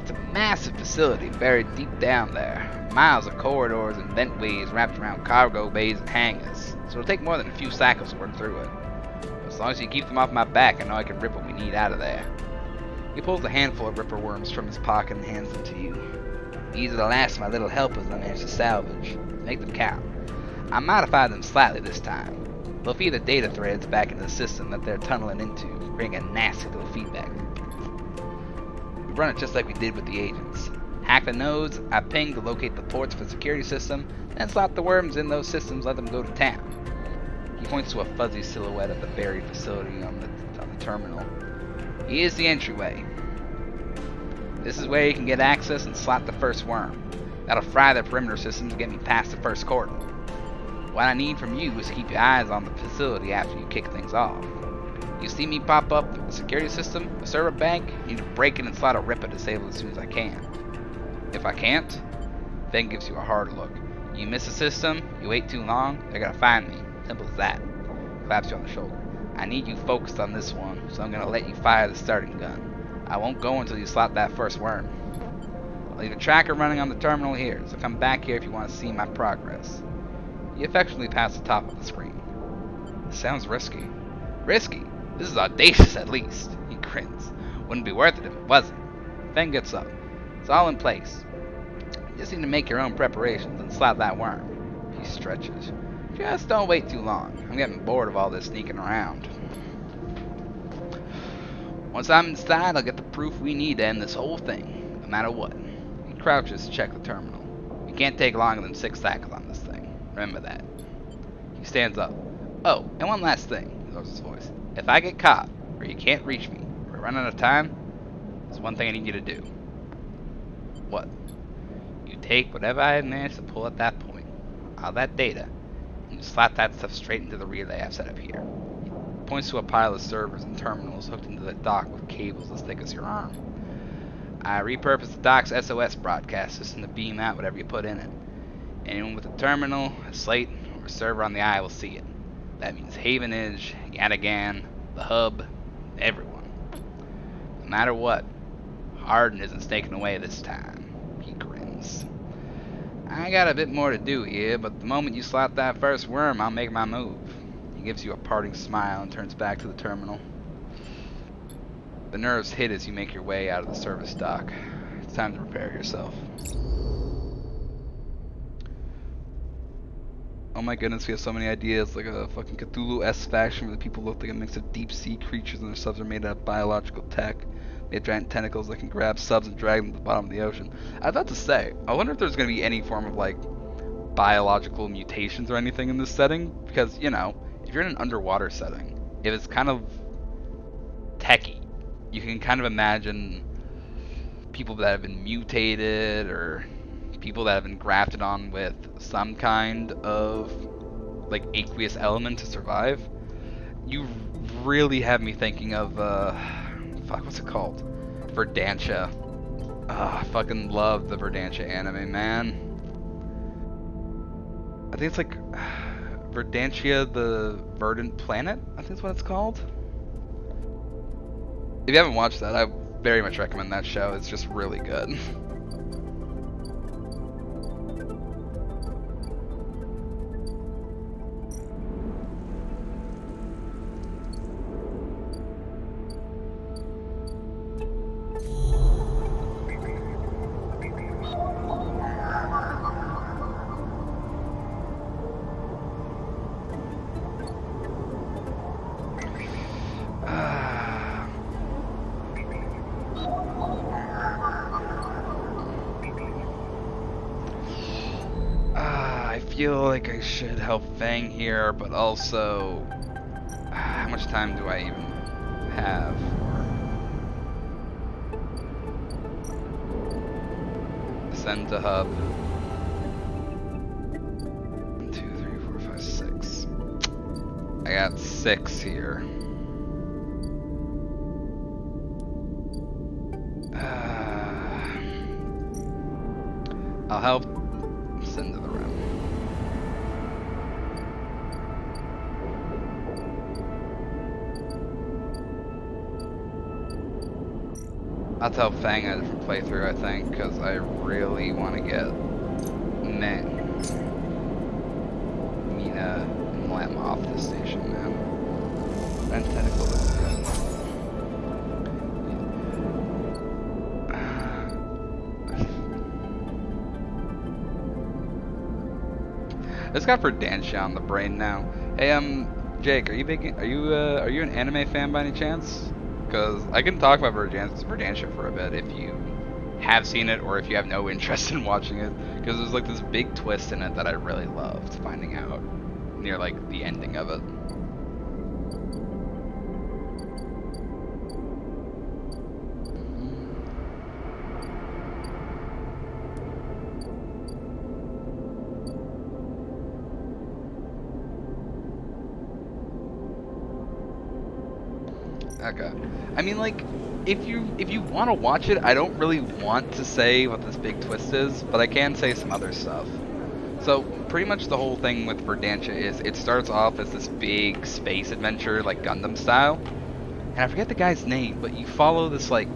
It's a massive facility buried deep down there. Miles of corridors and ventways wrapped around cargo bays and hangars. So it'll take more than a few cycles to work through it. But as long as you keep them off my back, I know I can rip what we need out of there. He pulls a handful of ripper worms from his pocket and hands them to you. These are the last of my little helpers I managed to salvage. Make them count. I modified them slightly this time. They'll feed the data threads back into the system that they're tunneling into, creating a nasty little feedback loop. We run it just like we did with the agents. Hack the nodes, I ping to locate the ports for the security system, then slot the worms in those systems, let them go to town. He points to a fuzzy silhouette of the buried facility on the terminal. Here's the entryway. This is where you can get access and slot the first worm. That'll fry the perimeter systems and get me past the first cordon. What I need from you is to keep your eyes on the facility after you kick things off. You see me pop up the security system, a server bank, you need to break it and slot a ripper to disable as soon as I can. If I can't, Feng gives you a hard look. You miss a system, you wait too long, they're gonna find me. Simple as that. Claps you on the shoulder. I need you focused on this one, so I'm gonna let you fire the starting gun. I won't go until you slot that first worm. I'll leave a tracker running on the terminal here, so come back here if you want to see my progress. You affectionately pass the top of the screen. Sounds risky. Risky? This is audacious at least. He grins. Wouldn't be worth it if it wasn't. Feng gets up. It's all in place. You just need to make your own preparations and slot that worm. He stretches. Just don't wait too long. I'm getting bored of all this sneaking around. Once I'm inside, I'll get the proof we need to end this whole thing, no matter what. He crouches to check the terminal. You can't take longer than 6 cycles on this thing. Remember that. He stands up. Oh, and one last thing. Rose's voice. If I get caught, or you can't reach me, or run out of time, there's one thing I need you to do. What? You take whatever I have managed to pull at that point, all that data, and you slap that stuff straight into the relay I've set up here. It points to a pile of servers and terminals hooked into the dock with cables as thick as your arm. I repurposed the dock's SOS broadcast system to beam out whatever you put in it. Anyone with a terminal, a slate, or a server on the eye will see it. That means Havenage, Yatagan, the hub, everyone. No matter what, Hardin isn't snaking away this time. He grins. I got a bit more to do here, but the moment you slap that first worm, I'll make my move. He gives you a parting smile and turns back to the terminal. The nerves hit as you make your way out of the service dock. It's time to prepare yourself. Oh my goodness, we have so many ideas, like a fucking Cthulhu-esque faction where the people look like a mix of deep-sea creatures and their subs are made out of biological tech. They have giant tentacles that can grab subs and drag them to the bottom of the ocean. I was about to say, I wonder if there's going to be any form of, like, biological mutations or anything in this setting, because, you know, if you're in an underwater setting, if it's kind of techy, you can kind of imagine people that have been mutated or people that have been grafted on with some kind of like aqueous element to survive. You really have me thinking of fuck, what's it called? Verdantia. I fucking love the Verdantia anime, man. I think it's like Verdantia the Verdant Planet, I think that's what it's called. If you haven't watched that, I very much recommend that show. It's just really good. I feel like I should help Fang here, but also, how much time do I even have? Send to hub. 1, 2, 3, 4, 5, 6. I got 6 here. I'll help send to the rim. I'll tell Fang a different playthrough, I think, because I really want to get Mina and Lem off this station, man. And Tentacle is good. I just got Verdantia on the brain now. Hey, Jake, are you an anime fan by any chance? Because I can talk about Verdantia for a bit if you have seen it or if you have no interest in watching it. Because there's like this big twist in it that I really loved finding out near like the ending of it. Okay. I mean, like, if you want to watch it, I don't really want to say what this big twist is, but I can say some other stuff. So, pretty much the whole thing with Verdantia is it starts off as this big space adventure, like Gundam style. And I forget the guy's name, but you follow this pilot,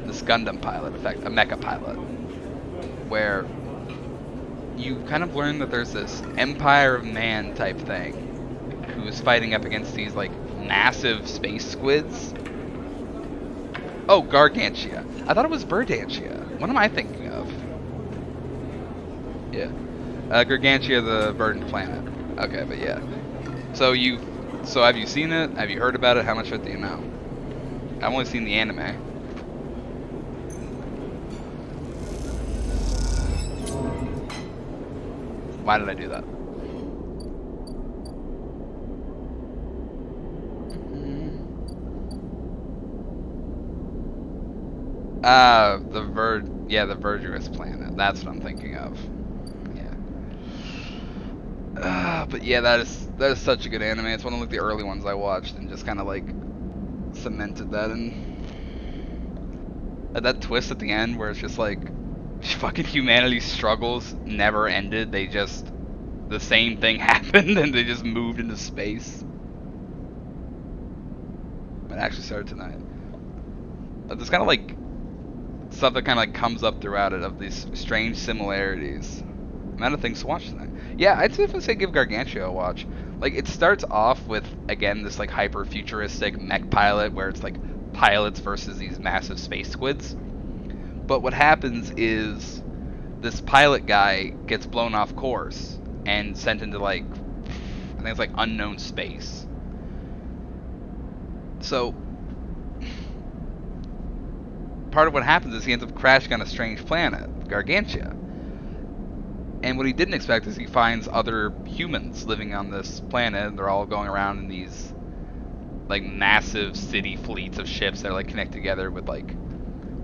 this Gundam pilot, in fact, a mecha pilot, where you kind of learn that there's this Empire of Man type thing who's fighting up against these like massive space squids. Oh, Gargantia. I thought it was Verdantia. What am I thinking of? Yeah. Gargantia the Verdant Planet. Okay, but yeah. So have you seen it? Have you heard about it? How much of it do you know? I've only seen the anime. Why did I do that? The Verdurous planet. That's what I'm thinking of. Yeah. But yeah, that is such a good anime. It's one of like the early ones I watched and just kind of like cemented that in. That twist at the end where it's just like fucking humanity's struggles never ended. The same thing happened and they just moved into space. It actually started tonight. But there's kind of like stuff that kind of like comes up throughout it of these strange similarities. Amount of things to watch tonight. Yeah, I'd definitely say give Gargantua a watch. Like it starts off with again this like hyper futuristic mech pilot where it's like pilots versus these massive space squids. But what happens is this pilot guy gets blown off course and sent into like I think it's like unknown space. So part of what happens is he ends up crashing on a strange planet, Gargantua. And what he didn't expect is he finds other humans living on this planet, and they're all going around in these like massive city fleets of ships that are like connected together with like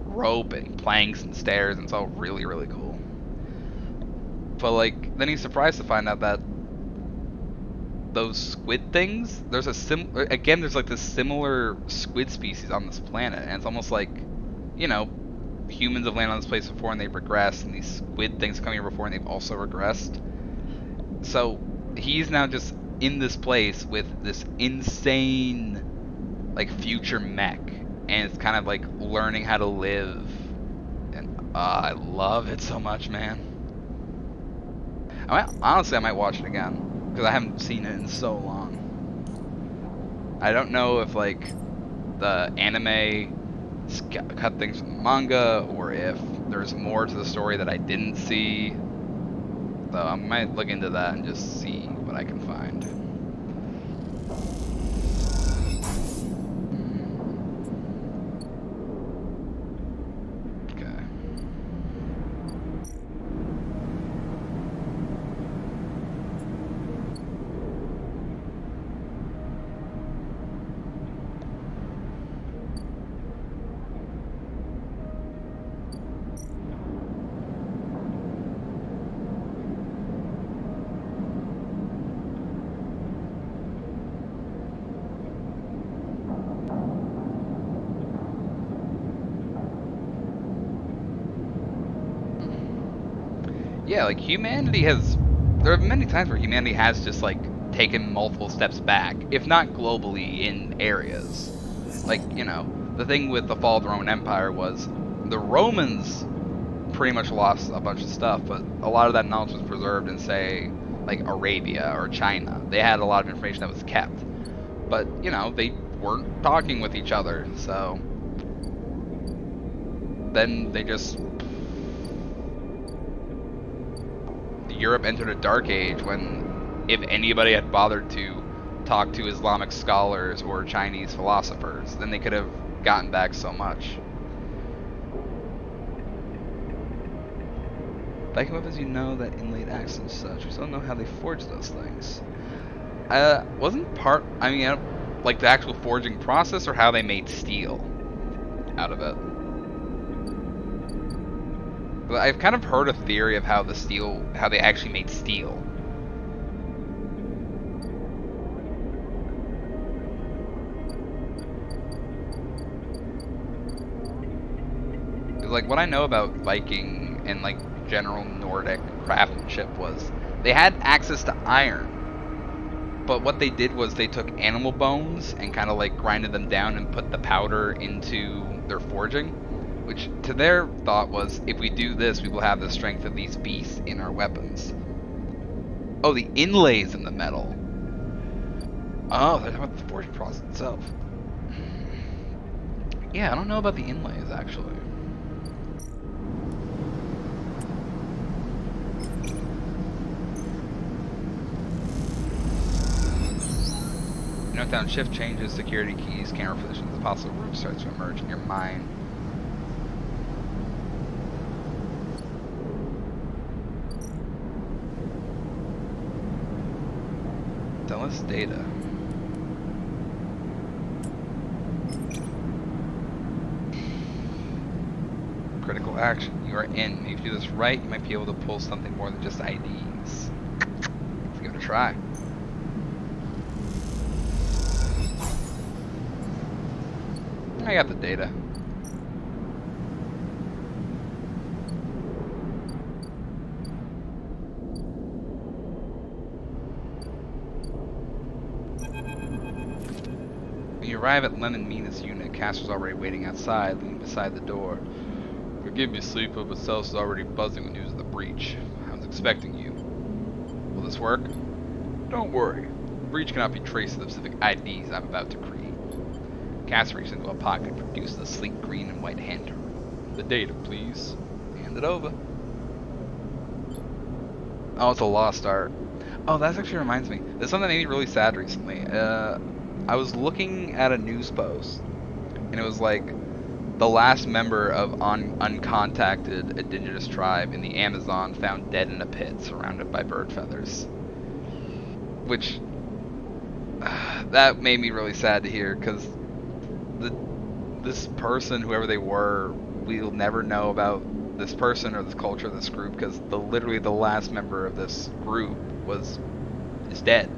rope and planks and stairs, and it's all really, really cool. But like then he's surprised to find out that those squid things, there's like this similar squid species on this planet, and it's almost like, you know, humans have landed on this place before and they've regressed, and these squid things come here before and they've also regressed. So he's now just in this place with this insane like future mech, and it's kind of like learning how to live, and I love it so much, man. Honestly I might watch it again because I haven't seen it in so long. I don't know if like the anime cut things from the manga, or if there's more to the story that I didn't see. So I might look into that and just see what I can find. Okay. Yeah, like humanity has. There are many times where humanity has just like taken multiple steps back, if not globally in areas. Like, you know, the thing with the fall of the Roman Empire was the Romans pretty much lost a bunch of stuff, but a lot of that knowledge was preserved in, say, like Arabia or China. They had a lot of information that was kept. But, you know, they weren't talking with each other, so then they just Europe entered a dark age when if anybody had bothered to talk to Islamic scholars or Chinese philosophers, then they could have gotten back so much. Viking weapons, you know that inlaid axes and such. We still don't know how they forged those things. Wasn't part, I mean, like the actual forging process or how they made steel out of it. But I've kind of heard a theory of how they actually made steel. Like what I know about Viking and like general Nordic craftsmanship was they had access to iron, but what they did was they took animal bones and kind of like grinded them down and put the powder into their forging, which to their thought was, if we do this, we will have the strength of these beasts in our weapons. Oh, the inlays in the metal. Oh, they're talking about the forging process itself. Yeah, I don't know about the inlays actually. Note down shift changes, security keys, camera positions, the possible roof starts to emerge in your mind. Tell us data. action. You are in. If you do this right, you might be able to pull something more than just IDs. Let's give it a try. I got the data. When you arrive at Lem and Mina's unit, Castor's already waiting outside, leaning beside the door. Forgive me, Sleeper, but Celis is already buzzing with news of the breach. I was expecting you. Will this work? Don't worry. The breach cannot be traced to the specific IDs I'm about to create. Castor reaches into a pocket and produces a sleek green and white hand. The data, please. Hand it over. Oh, it's a lost art. Oh, that actually reminds me. There's something that made me really sad recently. I was looking at a news post, and it was like the last member of uncontacted indigenous tribe in the Amazon found dead in a pit surrounded by bird feathers. Which, that made me really sad to hear, because this person, whoever they were, we'll never know about this person or this culture, this group, because literally the last member of this group is dead.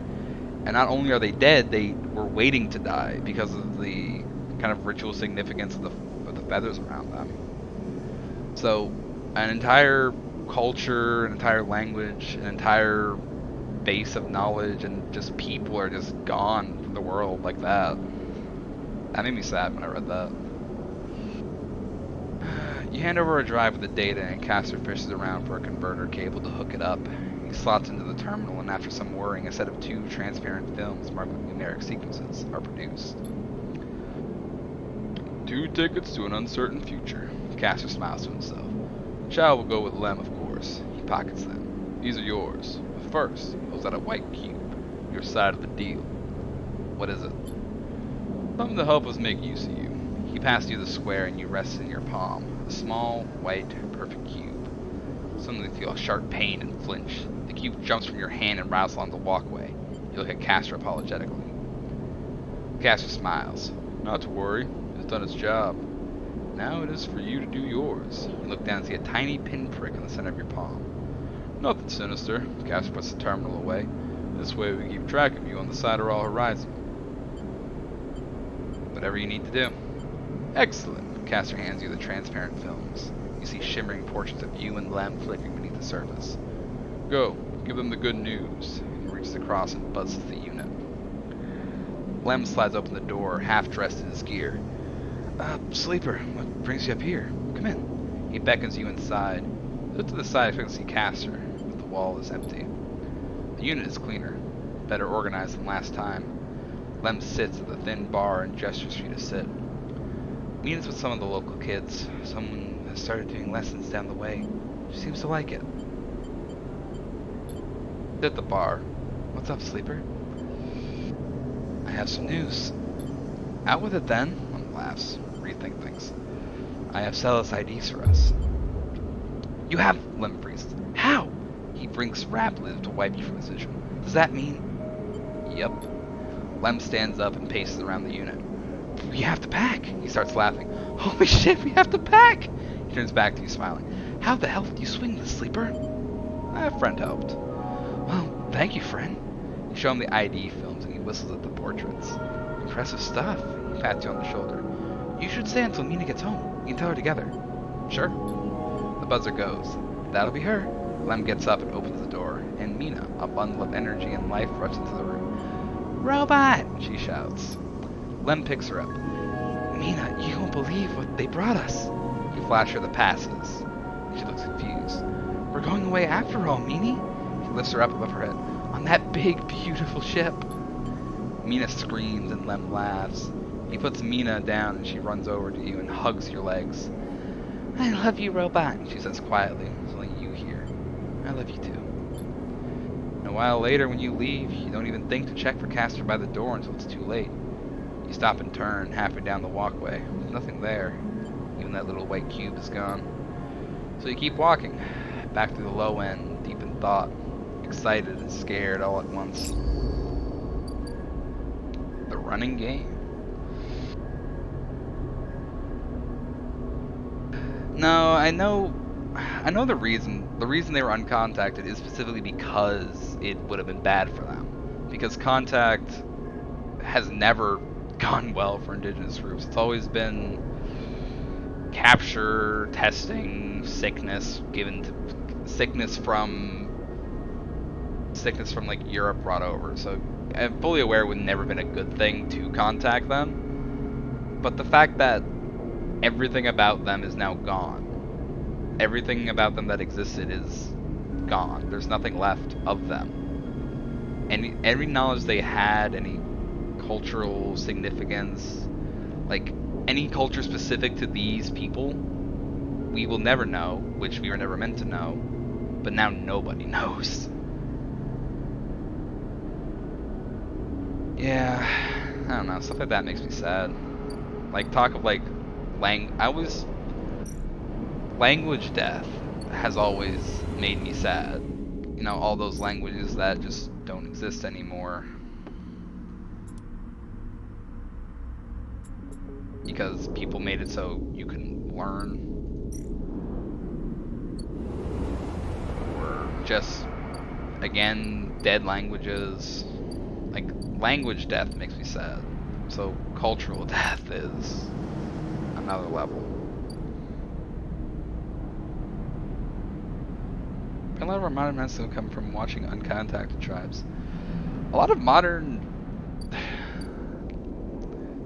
And not only are they dead, they were waiting to die because of the kind of ritual significance of the feathers around them. So an entire culture, an entire language, an entire base of knowledge, and just people are just gone from the world like that. That made me sad when I read that. You hand over a drive with the data, and Castor fishes around for a converter cable to hook it up. He slots into the terminal, and after some worrying, a set of 2 transparent films marked with numeric sequences are produced. 2 tickets to an uncertain future. Castor smiles to himself. Chow will go with Lem, of course. He pockets them. These are yours. But first, he pulls out a white cube. Your side of the deal. What is it? Something to help us make use of you. He passes you the square, and you rest it in your palm. A small, white, perfect cube. Suddenly you feel a sharp pain and flinch. The cube jumps from your hand and rattles along the walkway. You look at Castor apologetically. Castor smiles. Not to worry. It's done its job. Now it is for you to do yours. You look down and see a tiny pinprick in the center of your palm. Nothing sinister. Castor puts the terminal away. This way we keep track of you on the Sideral horizon. Whatever you need to do. Excellent. Castor hands you the transparent films. You see shimmering portraits of you and Lem flickering beneath the surface. Go. Give them the good news. He reaches across and buzzes the unit. Lem slides open the door, half dressed in his gear. Sleeper, what brings you up here? Come in. He beckons you inside. Look to the side, expecting to see Castor, but the wall is empty. The unit is cleaner, better organized than last time. Lem sits at the thin bar and gestures for you to sit. Meets with some of the local kids. Someone has started doing lessons down the way. She seems to like it. At the bar. What's up, Sleeper? I have some news. Out with it then. Lem laughs. Rethink things. I have Celis IDs for us. You have? Lem freezes. How? He blinks rapidly to wipe you from his vision. Does that mean? Yep. Lem stands up and paces around the unit. We have to pack. He starts laughing. Holy shit, we have to pack! He turns back to you smiling. How the hell did you swing this, Sleeper? A friend helped. Well, thank you, friend. You show him the ID films and he whistles at the portraits. Impressive stuff. He pats you on the shoulder. You should stay until Mina gets home. You can tell her together. Sure. The buzzer goes. That'll be her. Lem gets up and opens the door, and Mina, a bundle of energy and life, rushes into the room. Robot! She shouts. Lem picks her up. Mina, you won't believe what they brought us. You flash her the passes. She looks confused. We're going away after all, Meanie. He lifts her up above her head. On that big, beautiful ship. Mina screams and Lem laughs. He puts Mina down and she runs over to you and hugs your legs. I love you, Robot, she says quietly. It's only you here. I love you too. And a while later, when you leave, you don't even think to check for Castor by the door until it's too late. You stop and turn halfway down the walkway. There's nothing there. Even that little white cube is gone. So you keep walking, back through the low end, deep in thought, excited and scared all at once. The running game. No, I know the reason. The reason they were uncontacted is specifically because it would have been bad for them. Because contact has never gone well for indigenous groups. It's always been capture, testing, sickness given to sickness from like Europe brought over. So I'm fully aware it would never been a good thing to contact them. But the fact that everything about them is now gone. Everything about them that existed is gone. There's nothing left of them. Any knowledge they had, any cultural significance, like any culture specific to these people, we will never know, which we were never meant to know, but now nobody knows. Yeah, I don't know, stuff like that makes me sad. Like, talk of like, language death has always made me sad. You know, all those languages that just don't exist anymore. Because people made it so you couldn't learn. Or just, again, dead languages. Like, language death makes me sad. So, cultural death is another level. A lot of our modern medicine come from watching uncontacted tribes. A lot of modern...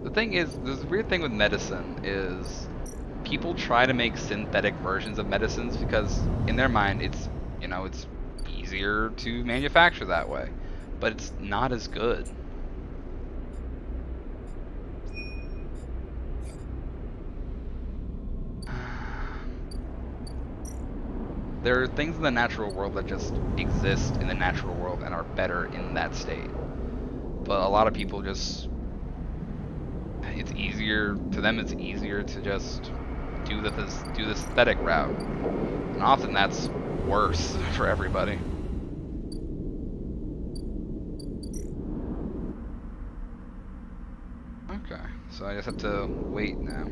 The thing is, there's a weird thing with medicine is people try to make synthetic versions of medicines because in their mind it's, you know, it's easier to manufacture that way. But it's not as good. There are things in the natural world that just exist in the natural world and are better in that state. But a lot of people just... It's easier... To them it's easier to just do the synthetic route. And often that's worse for everybody. Okay, so I just have to wait now.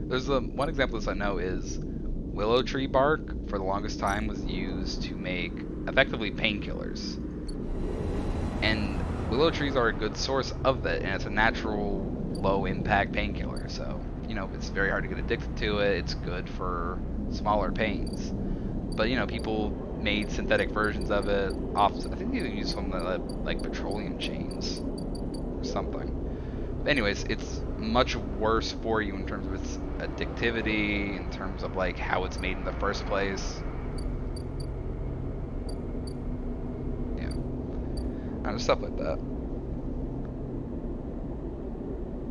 There's one example of this I know is willow tree bark for the longest time was used to make effectively painkillers. And willow trees are a good source of it, and it's a natural low impact painkiller. So, you know, it's very hard to get addicted to it. It's good for smaller pains. But, you know, people made synthetic versions of it. I think they use some like petroleum chains or something. But anyways, it's much worse for you in terms of its addictivity, in terms of like how it's made in the first place. Yeah, and stuff like that.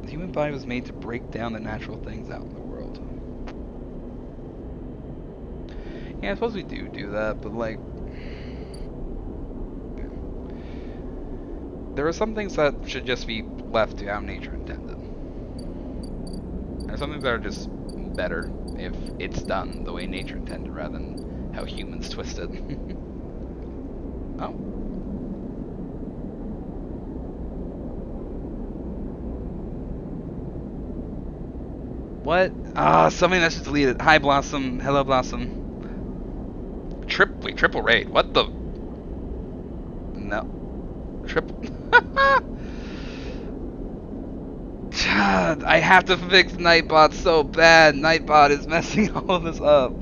The human body was made to break down the natural things out in the world. Yeah, I suppose we do that, but like, there are some things that should just be left to how nature intended. There's some things that are just better if it's done the way nature intended rather than how humans twisted. Oh. What? Ah, somebody that should delete it. Hi, Blossom. Hello, Blossom. Wait, triple raid. What the? No. Triple. I have to fix Nightbot so bad. Nightbot is messing all of this up.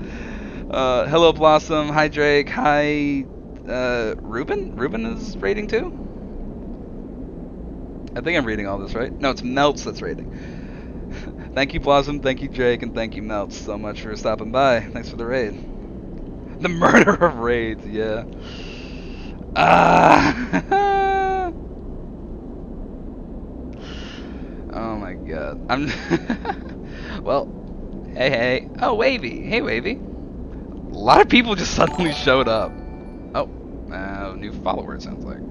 Hello, Blossom. Hi, Drake. Hi, Ruben? Ruben is raiding too? I think I'm reading all this, right? No, it's Melts that's raiding. Thank you, Blossom. Thank you, Drake. And thank you, Melts, so much for stopping by. Thanks for the raid. The murder of raids, yeah. Oh my god. Well, hey. Oh, Wavy. Hey, Wavy. A lot of people just suddenly showed up. Oh, new follower, it sounds like.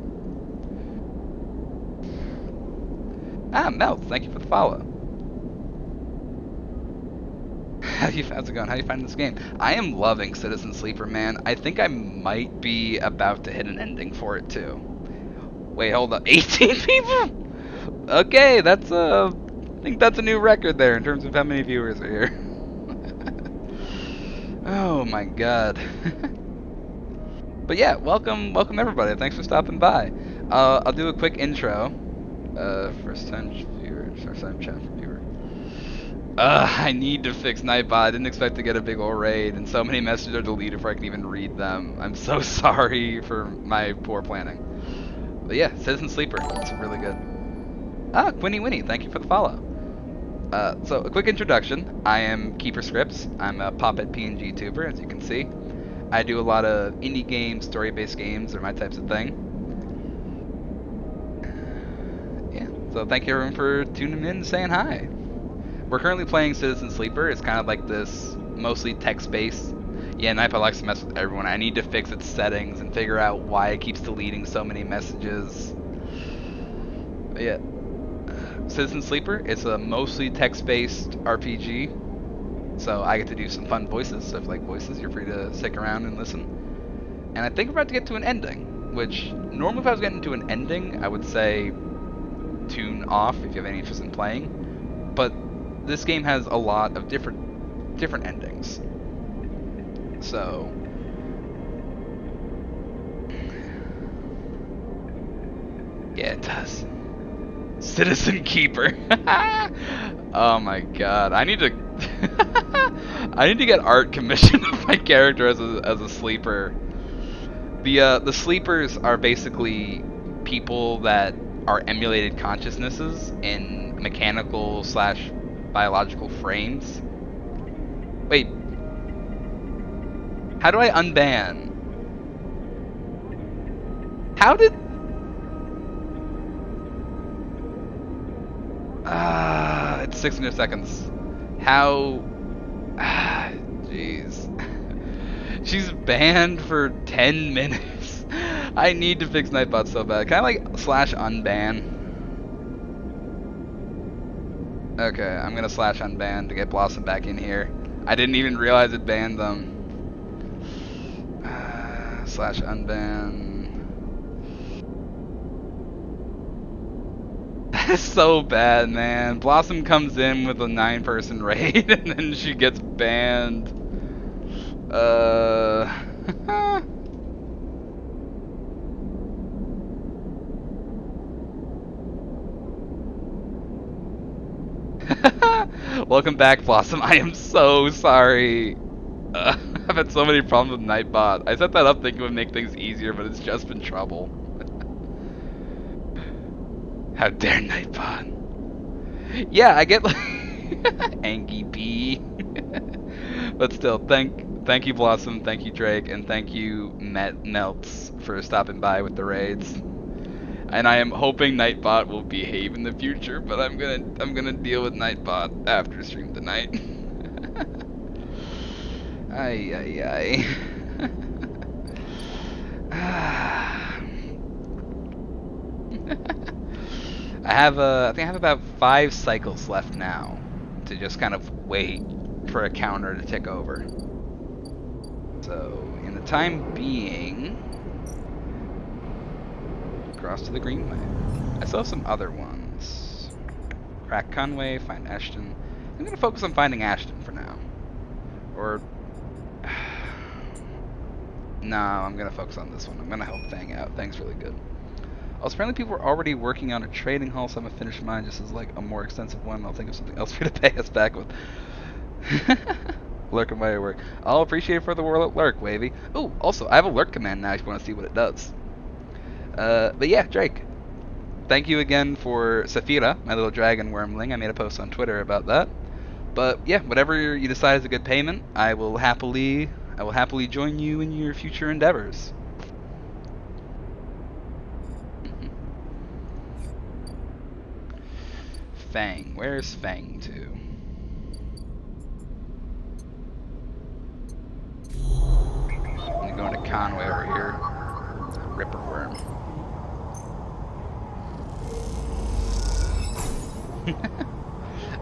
Mel, thank you for the follow. How's it going? How you finding this game? I am loving Citizen Sleeper, man. I think I might be about to hit an ending for it, too. Wait, hold up. 18 people? Okay, that's I think that's a new record there in terms of how many viewers are here. Oh my god. But yeah, welcome everybody. Thanks for stopping by. I'll do a quick intro. First time viewer, first time chat for viewer. I need to fix Nightbot. I didn't expect to get a big ol' raid, and so many messages are deleted before I can even read them. I'm so sorry for my poor planning. But yeah, Citizen Sleeper. It's really good. Ah, Quinny Winnie, thank you for the follow. So a quick introduction. I am Keeper Scripts. I'm a Poppet PNG tuber, as you can see. I do a lot of indie games, story-based games, are my types of thing. Yeah, so thank you everyone for tuning in and saying hi. We're currently playing Citizen Sleeper. It's kind of like this mostly text-based. Yeah, Nightbot likes to mess with everyone. I need to fix its settings and figure out why it keeps deleting so many messages. But yeah. Citizen Sleeper, it's a mostly text-based RPG, so I get to do some fun voices. So if you like voices, you're free to stick around and listen. And I think we're about to get to an ending, which normally if I was getting to an ending, I would say tune off if you have any interest in playing. But this game has a lot of different endings. So yeah, it does. Citizen Keeper. Oh my god. I need to I need to get art commissioned of my character as a sleeper. The sleepers are basically people that are emulated consciousnesses in mechanical slash biological frames. Wait. How do I unban? How did it's 600 seconds. How? Jeez. She's banned for 10 minutes. I need to fix Nightbot so bad. Can I like slash unban? Okay, I'm gonna slash unban to get Blossom back in here. I didn't even realize it banned them. Slash unban. That's so bad, man. Blossom comes in with a 9-person raid and then she gets banned. Welcome back, Blossom. I am so sorry. I've had so many problems with Nightbot. I set that up thinking it would make things easier, but it's just been trouble. How dare Nightbot? Yeah, I get like Angie B. But still, thank you Blossom, thank you Drake, and thank you Melts for stopping by with the raids. And I am hoping Nightbot will behave in the future, but I'm gonna deal with Nightbot after stream tonight. Ay. I think I have about 5 cycles left now to just kind of wait for a counter to tick over. So, in the time being, cross to the Greenway. I still have some other ones. Crack Conway, find Ashton. I'm gonna focus on finding Ashton for now. Or no, I'm gonna focus on this one. I'm gonna help Fang out. Fang's really good. Also, apparently people are already working on a trading hall, so I'm gonna finish mine just as like a more extensive one. I'll think of something else for you to pay us back with. Lurk my work. I'll appreciate it for the world at Lurk, Wavy. Ooh, also, I have a Lurk command now if you want to see what it does. But yeah, Drake. Thank you again for Saphira, my little dragon wormling. I made a post on Twitter about that. But yeah, whatever you decide is a good payment, I will happily join you in your future endeavors. Fang. Where's Fang to? I'm going to Conway over here. Ripper worm.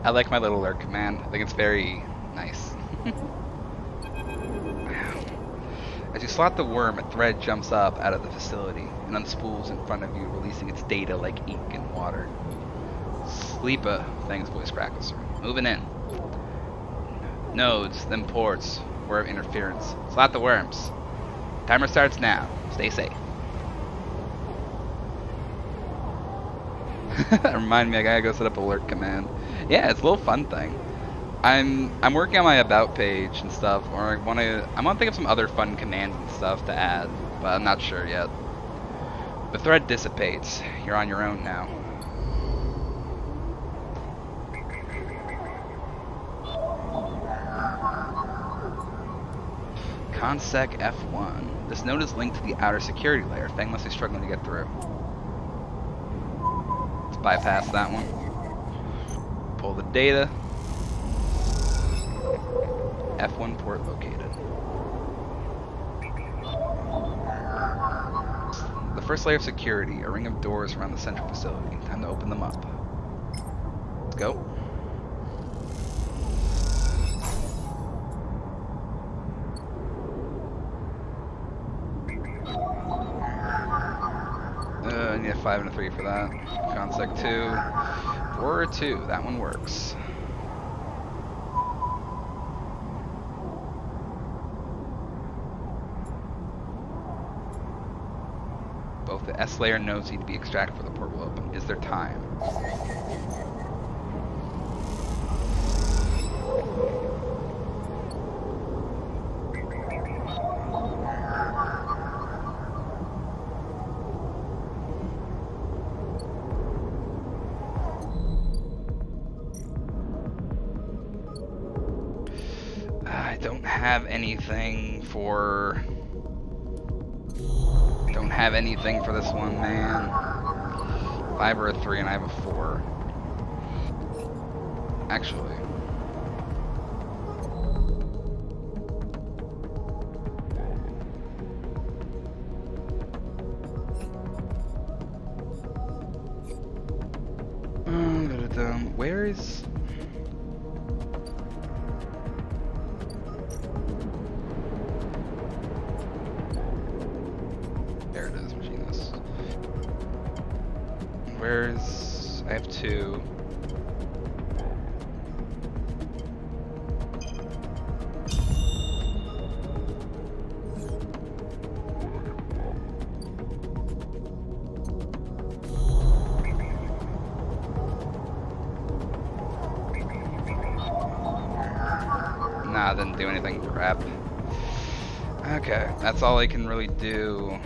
I like my little lurk command. I think it's very nice. As you slot the worm, a thread jumps up out of the facility and unspools in front of you, releasing its data like ink and water. Sleepa, Fang's voice crackles through. Moving in. Nodes, then ports. Word of interference. Slot the worms. Timer starts now. Stay safe. Remind me, I gotta go set up alert command. Yeah, it's a little fun thing. I'm working on my about page and stuff, or I want to think of some other fun commands and stuff to add, but I'm not sure yet. The thread dissipates. You're on your own now. Consec F1. This node is linked to the outer security layer. Fang must be struggling to get through. Let's bypass that one. Pull the data. F1 port located. The first layer of security, a ring of doors around the central facility. Time to open them up. Let's go. I need a 5 and a 3 for that. Consec 2. 4 or 2, that one works. Both the S layer nodes need to be extracted for the port will open. Is there time? I don't have anything for... Don't have anything for this one, man. 5 or a 3, and I have a 4. Actually. Where is... There it is, machinist. Where's... I have 2. Nah, didn't do anything. Crap. Okay, that's all I can really do.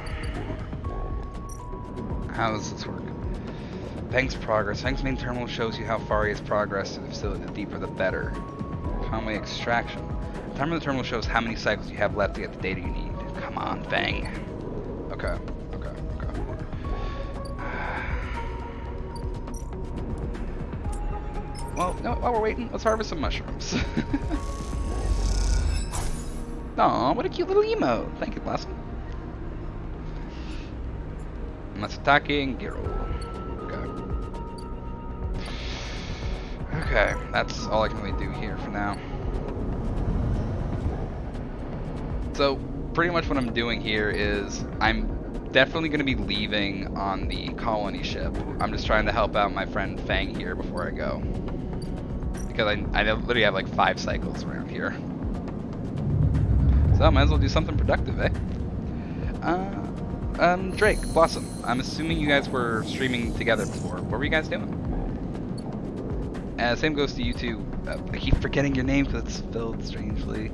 How does this work? Fang's progress. Fang's main terminal shows you how far he has progressed through the facility. The deeper the better. Conway extraction. The timer of the terminal shows how many cycles you have left to get the data you need. Come on, Fang. Okay. Well, no, while we're waiting, let's harvest some mushrooms. Aw, what a cute little emote. Thank you, Blossom. Matsutake and Giro. Okay, that's all I can really do here for now. So, pretty much what I'm doing here is I'm definitely going to be leaving on the colony ship. I'm just trying to help out my friend Fang here before I go. Because I literally have like 5 cycles around here. So I might as well do something productive, eh? Drake, Blossom, I'm assuming you guys were streaming together before. What were you guys doing? Same goes to you two. I keep forgetting your name because it's spelled strangely.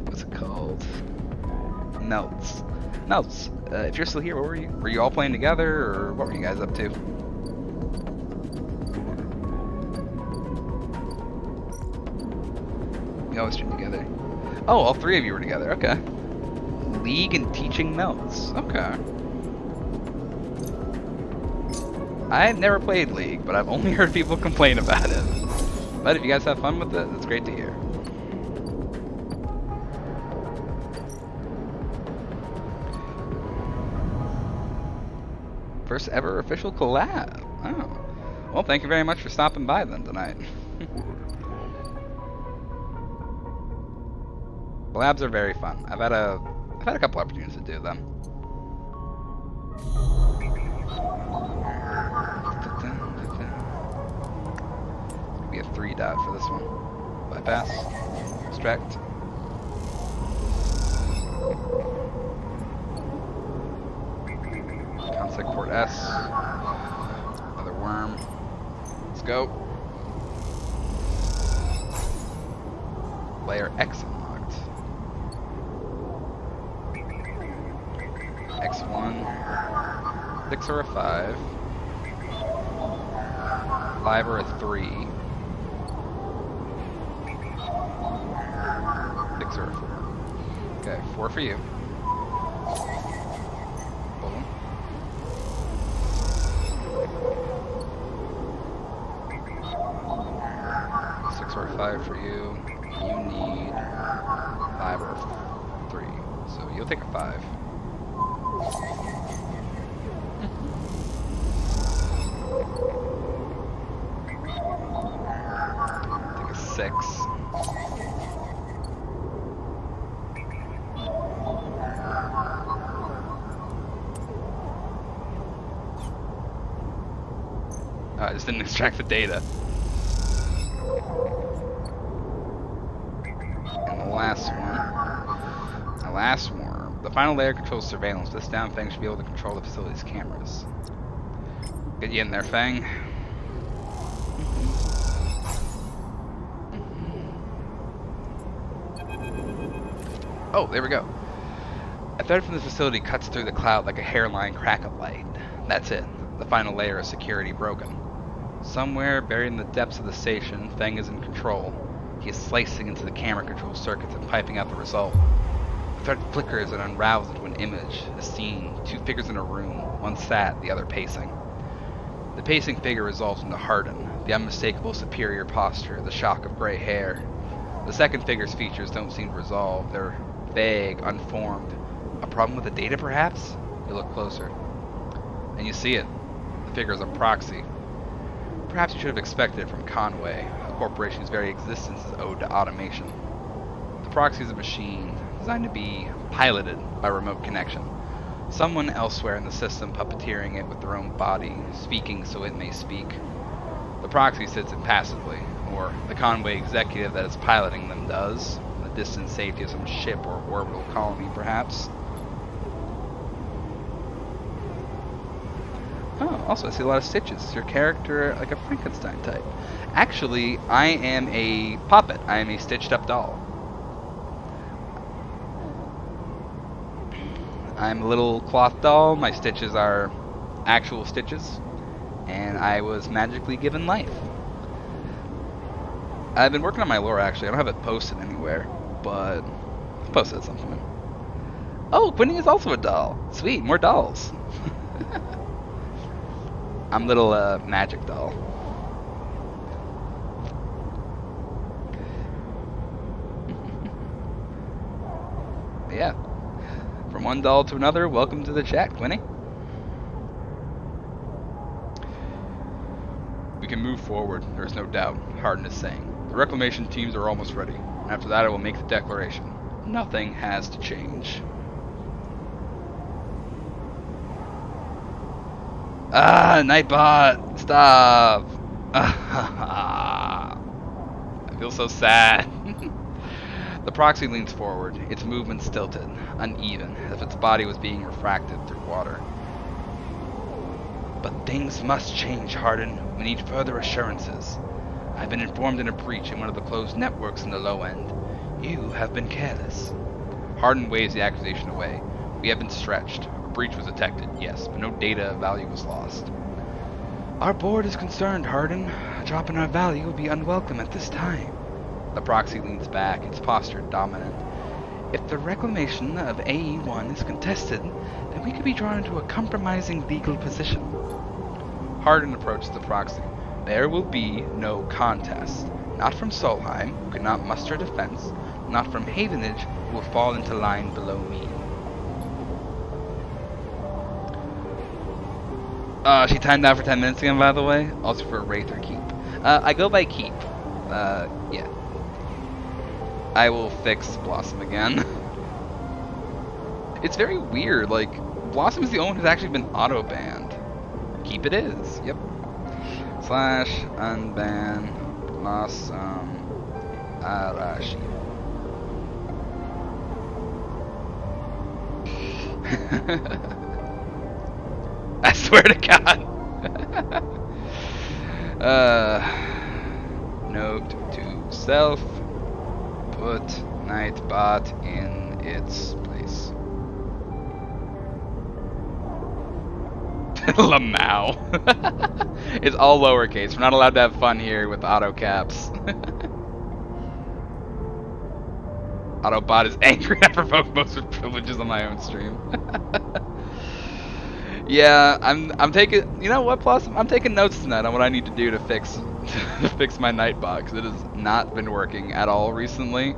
What's it called? Melts. Melts, if you're still here, what were you? Were you all playing together, or what were you guys up to? You always stream together. Oh, all 3 of you were together, okay. League and teaching Melts, okay. I've never played League, but I've only heard people complain about it. But if you guys have fun with it, that's great to hear. First ever official collab. Oh. Well, thank you very much for stopping by then tonight. Collabs are very fun. I've had a couple opportunities to do them. be a 3 dot for this one. Bypass. Extract. Concept port S. Another worm. Let's go. Layer X unlocked. X1. 6 or a 5. 5 or a 3. 6 or a 4. Okay, 4 for you. Boom. Six or a 5 for you. You need 5 or a 3. So you'll take a 5. Take a 6. I just didn't extract the data. And the last one. The last worm. The final layer controls surveillance. This down Fang should be able to control the facility's cameras. Get you in there, Fang. Oh, there we go. A thread from the facility cuts through the cloud like a hairline crack of light. That's it. The final layer of security broken. Somewhere buried in the depths of the station, Fang is in control. He is slicing into the camera control circuits and piping out the result. The thread flickers and unravels into an image, a scene, 2 figures in a room, one sat, the other pacing. The pacing figure resolves into Hardin, the unmistakable superior posture, the shock of gray hair. The second figure's features don't seem to resolve. They're vague, unformed. A problem with the data, perhaps? You look closer. And you see it. The figure is a proxy. Perhaps you should have expected it from Conway. A corporation's very existence is owed to automation. The proxy is a machine designed to be piloted by remote connection. Someone elsewhere in the system puppeteering it with their own body, speaking so it may speak. The proxy sits impassively, or the Conway executive that is piloting them does, in the distant safety of some ship or orbital colony, perhaps. Oh, also I see a lot of stitches. Is your character like a Frankenstein type? Actually, I am a puppet. I am a stitched up doll. I'm a little cloth doll. My stitches are actual stitches. And I was magically given life. I've been working on my lore actually. I don't have it posted anywhere, but I'll post it at some point. Oh, Quinny is also a doll. Sweet, more dolls. I'm little magic doll. Yeah. From one doll to another, welcome to the chat, Quinny. We can move forward, there's no doubt, Hardin is saying. The reclamation teams are almost ready, and after that I will make the declaration. Nothing has to change. Ah, Nightbot! Stop! I feel so sad. The proxy leans forward, its movement stilted, uneven, as if its body was being refracted through water. But things must change, Hardin. We need further assurances. I've been informed in a breach in one of the closed networks in the low end. You have been careless. Hardin waves the accusation away. We have been stretched. A breach was detected, yes, but no data of value was lost. Our board is concerned, Hardin. A drop in our value will be unwelcome at this time. The proxy leans back, its posture dominant. If the reclamation of AE-1 is contested, then we could be drawn into a compromising legal position. Hardin approaches the proxy. There will be no contest. Not from Solheim, who could not muster a defense. Not from Havenage, who will fall into line below me. She timed out for 10 minutes again, by the way. Also for Wraith or Keep. I go by Keep. Yeah. I will fix Blossom again. It's very weird, like, Blossom is the only one who's actually been auto-banned. Keep it is, yep. / unban Las Arashi. I swear to God. Note to self: put Nightbot in its place. Lamau. It's all lowercase. We're not allowed to have fun here with auto caps. Autobot is angry. I provoked most of privileges on my own stream. Yeah, I'm taking. You know what, Plus? I'm taking notes tonight on what I need to do to fix my Nightbot, because it has not been working at all recently.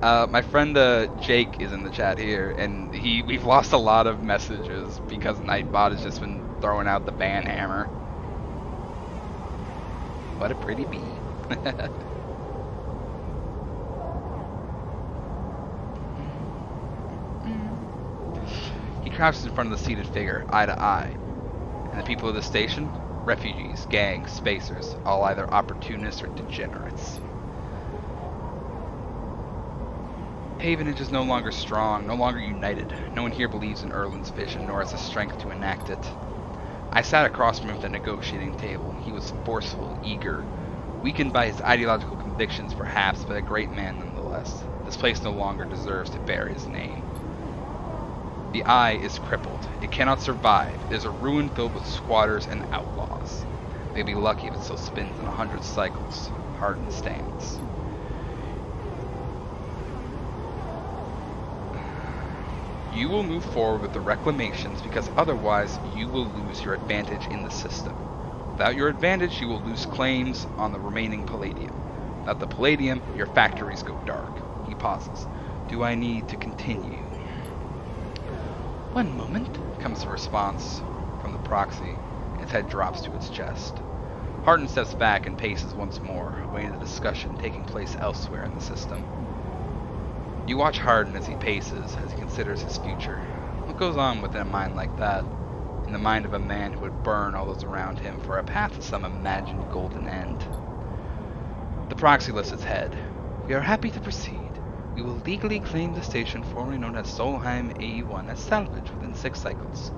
My friend Jake is in the chat here, and we've lost a lot of messages because Nightbot has just been throwing out the ban hammer. What a pretty bee. He crouches in front of the seated figure, eye to eye. And the people of the station? Refugees, gangs, spacers, all either opportunists or degenerates. Havenage is no longer strong, no longer united. No one here believes in Erland's vision, nor has the strength to enact it. I sat across from him at the negotiating table. He was forceful, eager, weakened by his ideological convictions perhaps, but a great man nonetheless. This place no longer deserves to bear his name. The Eye is crippled. It cannot survive. It is a ruin filled with squatters and outlaws. They'd be lucky if it still spins in 100 cycles. Hardin stands. You will move forward with the reclamations because otherwise you will lose your advantage in the system. Without your advantage, you will lose claims on the remaining palladium. Without the palladium, your factories go dark. He pauses. Do I need to continue? One moment, comes the response from the proxy. Its head drops to its chest. Hardin steps back and paces once more, awaiting the discussion taking place elsewhere in the system. You watch Hardin as he paces, as he considers his future. What goes on within a mind like that? In the mind of a man who would burn all those around him for a path to some imagined golden end. The proxy lifts its head. We are happy to proceed. We will legally claim the station formerly known as Solheim AE1 as salvage within 6 cycles.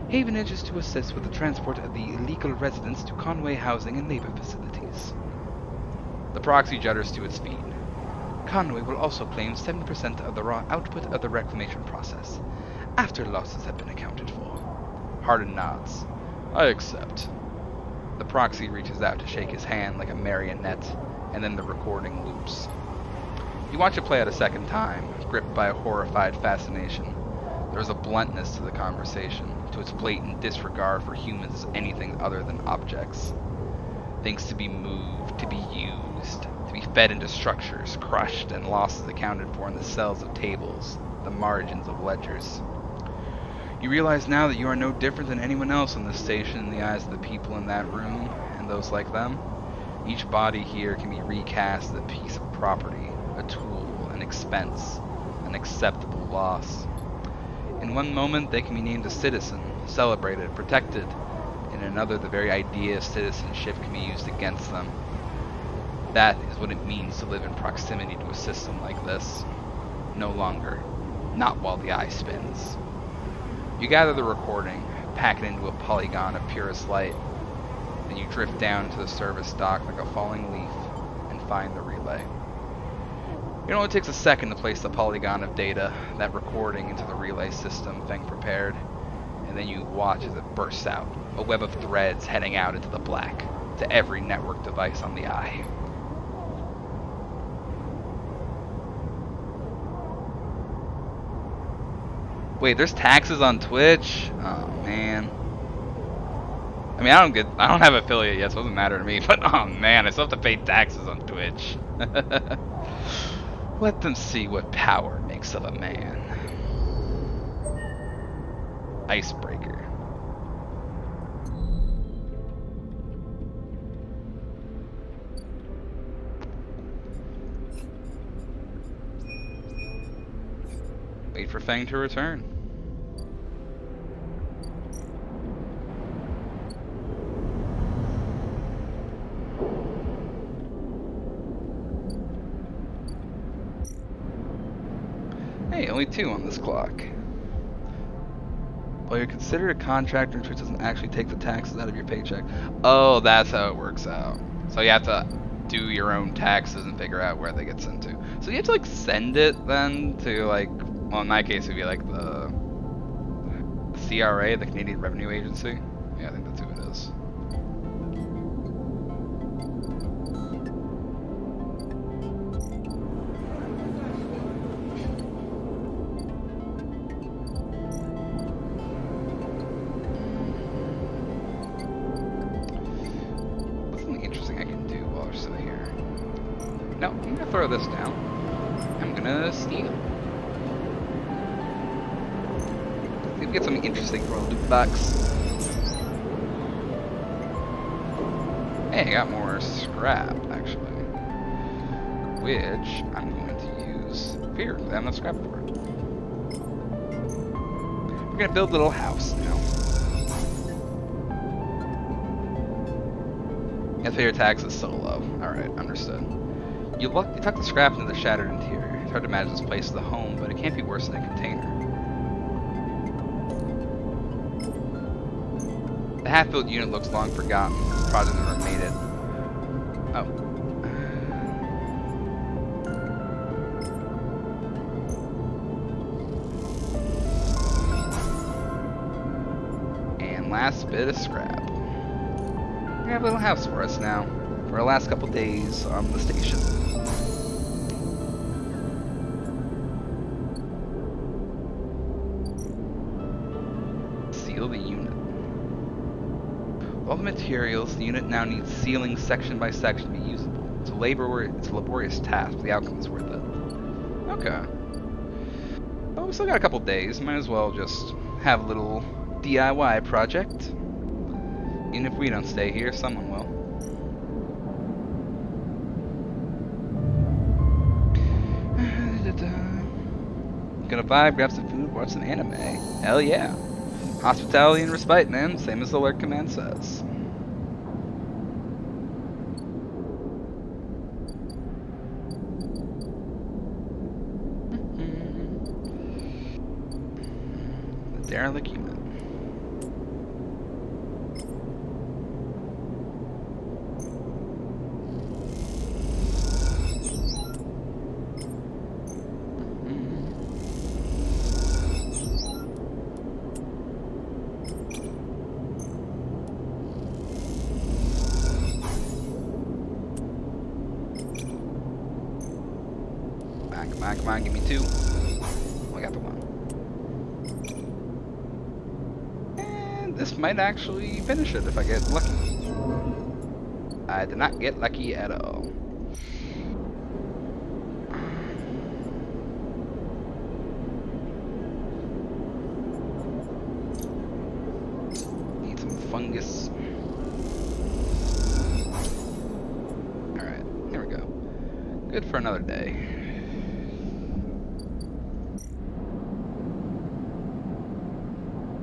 Havenage is to assist with the transport of the illegal residents to Conway housing and labor facilities. The proxy judders to its feet. Conway will also claim 70% of the raw output of the reclamation process, after losses have been accounted for. Hardin nods. I accept. The proxy reaches out to shake his hand like a marionette, and then the recording loops. You watch it play out a second time, gripped by a horrified fascination. There is a bluntness to the conversation, to its blatant disregard for humans as anything other than objects. Things to be moved, to be used, to be fed into structures, crushed, and losses accounted for in the cells of tables, the margins of ledgers. You realize now that you are no different than anyone else on this station in the eyes of the people in that room, and those like them. Each body here can be recast as a piece of property, a tool, an expense, an acceptable loss. In one moment they can be named a citizen, celebrated, protected. In another, the very idea of citizenship can be used against them. That is what it means to live in proximity to a system like this. No longer. Not while the eye spins. You gather the recording, pack it into a polygon of purest light, then you drift down to the service dock like a falling leaf and find the relay. It only takes a second to place the polygon of data, that recording, into the relay system Feng prepared, and then you watch as it bursts out, a web of threads heading out into the black, to every network device on the Eye. Wait, there's taxes on Twitch? Oh man. I mean, I don't have affiliate yet, so it doesn't matter to me, but oh man, I still have to pay taxes on Twitch. Let them see what power makes of a man. Icebreaker. Wait for Feng to return. Hey, only 2 on this clock. Well, you're considered a contractor which doesn't actually take the taxes out of your paycheck. Oh, that's how it works out. So you have to do your own taxes and figure out where they get sent to. So you have to like send it then to like, well in my case it would be like the CRA, the Canadian Revenue Agency. Yeah, I think that's who it is. No, I'm gonna throw this down. I'm gonna steal. See if we get something interesting for a loot box. Hey, I got more scrap, actually. Which I'm going to use here, because I have enough scrap for it. We're gonna build a little house now. You have to pay your taxes so low. Alright, understood. You tuck the scrap into the shattered interior. It's hard to imagine this place as a home, but it can't be worse than a container. The half-built unit looks long forgotten. The project never made it. Oh. And last bit of scrap. We have a little house for us now. For our last couple days on the station. Seal the unit. With all the materials, the unit now needs sealing section by section to be usable. It's a laborious task, but the outcome is worth it. Okay. Well, we still got a couple days. Might as well just have a little DIY project. Even if we don't stay here, someone will. Gonna vibe, grab some food, watch some anime. Hell yeah. Hospitality and respite, man. Same as the alert command says. The derelict unit. Come on, give me 2. Oh, I got the 1. And this might actually finish it if I get lucky. I did not get lucky at all. Need some fungus. Alright, here we go. Good for another day.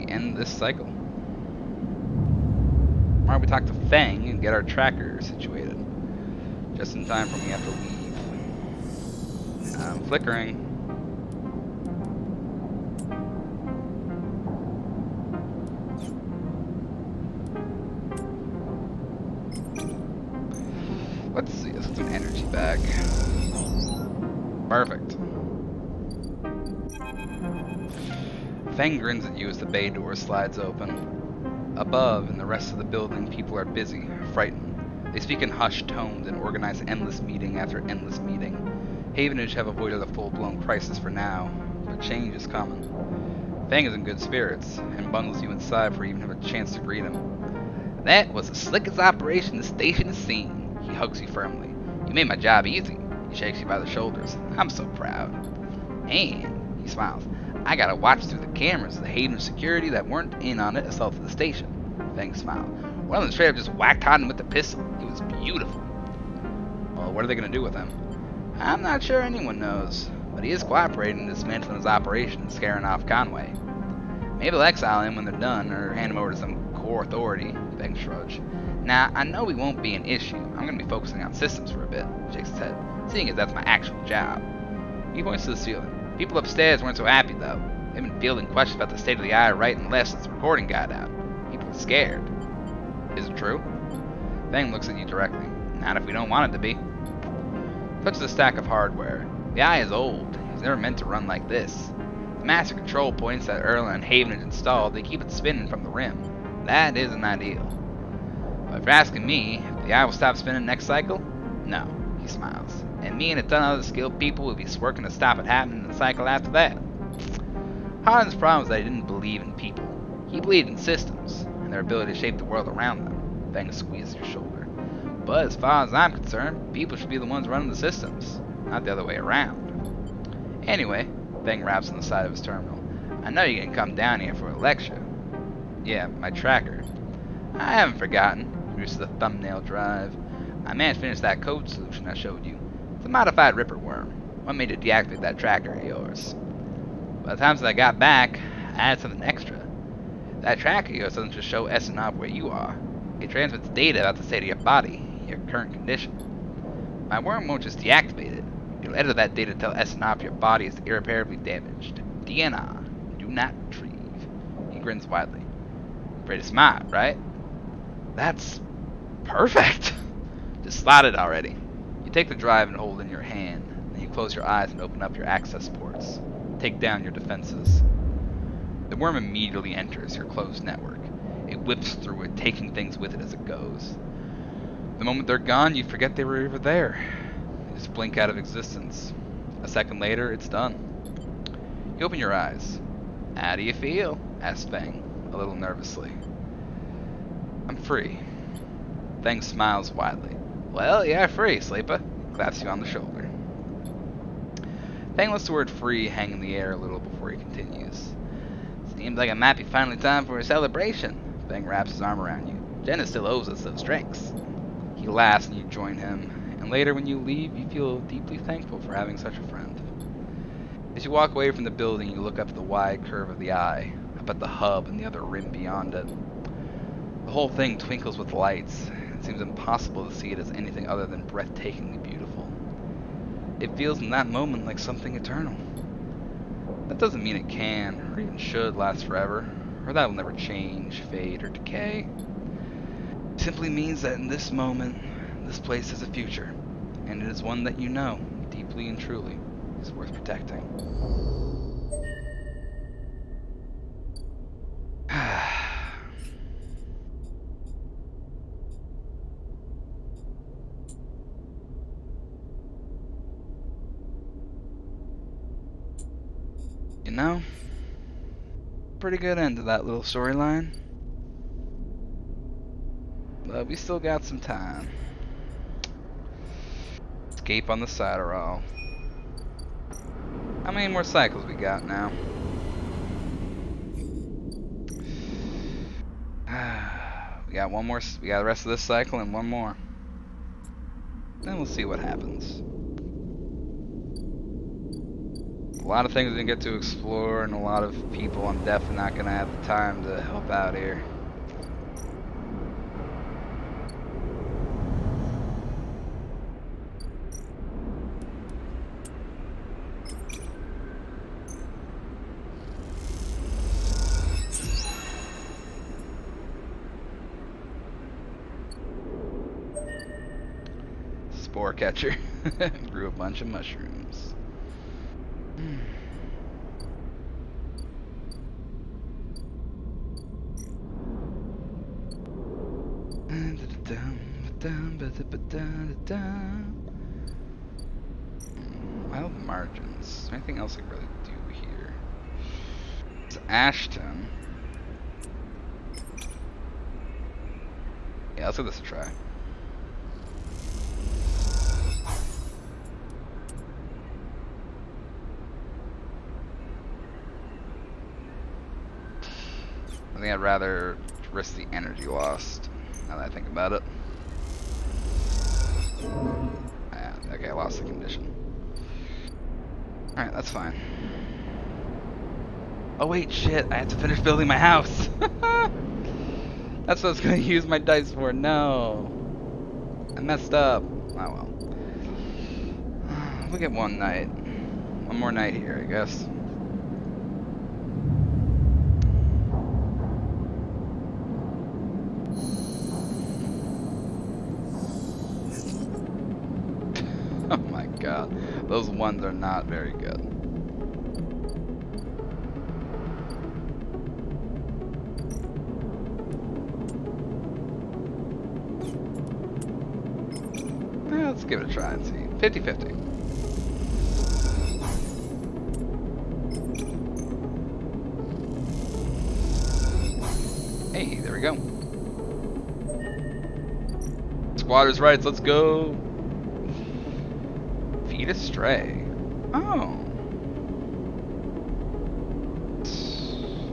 End this cycle. Tomorrow we talk to Fang and get our tracker situated. Just in time for when we have to leave. I'm flickering. Let's see, let's get some energy back. Perfect. Fang grins at you as the bay door slides open. Above, in the rest of the building, people are busy, frightened. They speak in hushed tones and organize endless meeting after endless meeting. Havenage have avoided a full-blown crisis for now, but change is coming. Fang is in good spirits, and bundles you inside before you even have a chance to greet him. That was the slickest operation the station has seen. He hugs you firmly. You made my job easy. He shakes you by the shoulders. I'm so proud. And, he smiles, I gotta watch through the cameras of the Haven security that weren't in on it assaulted the station. Fang smiled. One of them straight up just whacked Hodden with the pistol. It was beautiful. Well, what are they gonna do with him? I'm not sure anyone knows, but he is cooperating in dismantling his operation and scaring off Conway. Maybe they'll exile him when they're done, or hand him over to some core authority, Fang shrugs. Now, I know we won't be an issue. I'm gonna be focusing on systems for a bit, shakes his head, seeing as that's my actual job. He points to the ceiling. People upstairs weren't so happy, though. They've been fielding questions about the state of the eye right and left since the recording got out. People are scared. Is it true? Feng looks at you directly. Not if we don't want it to be. Touches a stack of hardware. The eye is old. It's never meant to run like this. The master control points that Erlen and Haven has installed, they keep it spinning from the rim. That isn't ideal. But if you're asking me, if the eye will stop spinning next cycle? No, he smiles. And me and a ton of other skilled people will be working to stop it happening in the cycle after that. Harlan's problem is that he didn't believe in people. He believed in systems, and their ability to shape the world around them. Feng squeezes your shoulder. But as far as I'm concerned, people should be the ones running the systems, not the other way around. Anyway, Feng raps on the side of his terminal. I know you're gonna come down here for a lecture. Yeah, my tracker. I haven't forgotten. Here's the thumbnail drive. I managed to finish that code solution I showed you. It's a modified Ripper worm. What made you deactivate that tracker of yours? By the time that I got back, I added something extra. That tracker of yours doesn't just show SNOP where you are. It transmits data about the state of your body, your current condition. My worm won't just deactivate it. It'll edit that data to tell SNOP your body is irreparably damaged. DNR. Do not retrieve. He grins widely. Pretty smart, right? That's perfect. Just slide it already. You take the drive and hold it in your hand. Then you close your eyes and open up your access ports. Take down your defenses. The worm immediately enters your closed network. It whips through it, taking things with it as it goes. The moment they're gone, you forget they were ever there. You just blink out of existence. A second later, it's done. You open your eyes. How do you feel? Asks Feng, a little nervously. I'm free. Feng smiles widely. Well, yeah, free, sleeper. Claps you on the shoulder. Feng lets the word free hang in the air a little before he continues. Seems like it might be finally time for a celebration. Feng wraps his arm around you. Jenna still owes us those drinks. He laughs and you join him, and later when you leave, you feel deeply thankful for having such a friend. As you walk away from the building, you look up at the wide curve of the eye, up at the hub and the other rim beyond it. The whole thing twinkles with lights. It seems impossible to see it as anything other than breathtakingly beautiful. It feels in that moment like something eternal. That doesn't mean it can, or even should, last forever, or that will never change, fade, or decay. It simply means that in this moment, this place has a future, and it is one that you know, deeply and truly, is worth protecting. You know, pretty good end to that little storyline. But we still got some time. Escape on the Cytorol. How many more cycles we got now? We got one more. We got the rest of this cycle and one more. Then we'll see what happens. A lot of things we get to explore, and a lot of people I'm definitely not gonna have the time to help out here. Spore catcher. Grew a bunch of mushrooms. Wild margins. Anything else I can really do here? It's Ashton. Yeah, let's give this a try. I think I'd rather risk the energy lost, now that I think about it. Yeah, okay, I lost the condition. Alright, that's fine. Oh wait, shit, I have to finish building my house! That's what I was gonna use my dice for, no! I messed up. Oh well. We'll get one night. one more night here, I guess. Oh my god, those ones are not very good. Let's give it a try and see. 50-50. Hey, there we go. Squatters' rights, let's go. Feed a stray. Oh.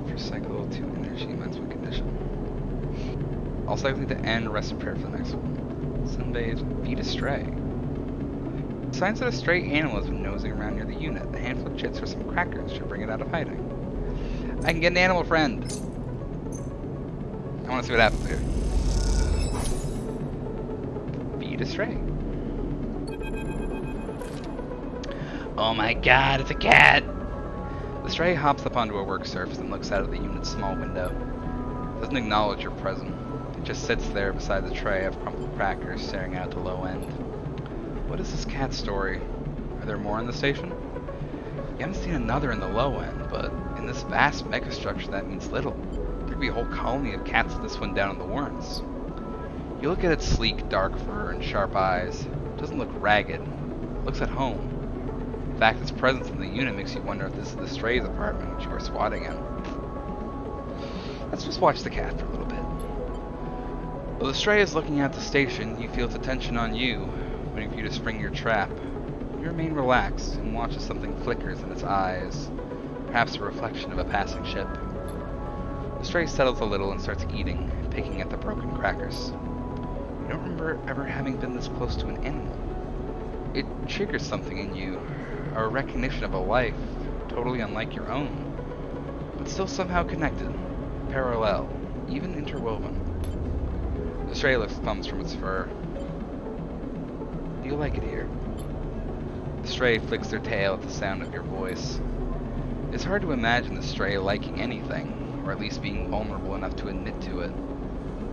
Recycle to energy enhancement condition. Also likely to end, rest prepare for the next one. Sunbathe, feed a stray. Signs that a stray animal has been nosing around near the unit. A handful of chits or some crackers should bring it out of hiding. I can get an animal friend. I want to see what happens here. Feed a stray. Oh my god, it's a cat! The stray hops up onto a work surface and looks out of the unit's small window. It doesn't acknowledge you're present. It just sits there beside the tray of crumpled crackers, staring out the low end. What is this cat story? Are there more in the station? You haven't seen another in the low end, but in this vast megastructure that means little. There could be a whole colony of cats like this one down in the warrens. You look at its sleek, dark fur and sharp eyes. It doesn't look ragged. It looks at home. In fact, its presence in the unit makes you wonder if this is the stray's apartment which you are squatting in. Let's just watch the cat for a little bit. While the stray is looking at the station, you feel its attention on you, waiting for you to spring your trap. You remain relaxed and watch as something flickers in its eyes, perhaps a reflection of a passing ship. The stray settles a little and starts eating, picking at the broken crackers. You don't remember ever having been this close to an animal. It triggers something in you, a recognition of a life totally unlike your own, but still somehow connected, parallel, even interwoven. The stray lifts thumbs from its fur. Do you like it here? The stray flicks their tail at the sound of your voice. It's hard to imagine the stray liking anything, or at least being vulnerable enough to admit to it.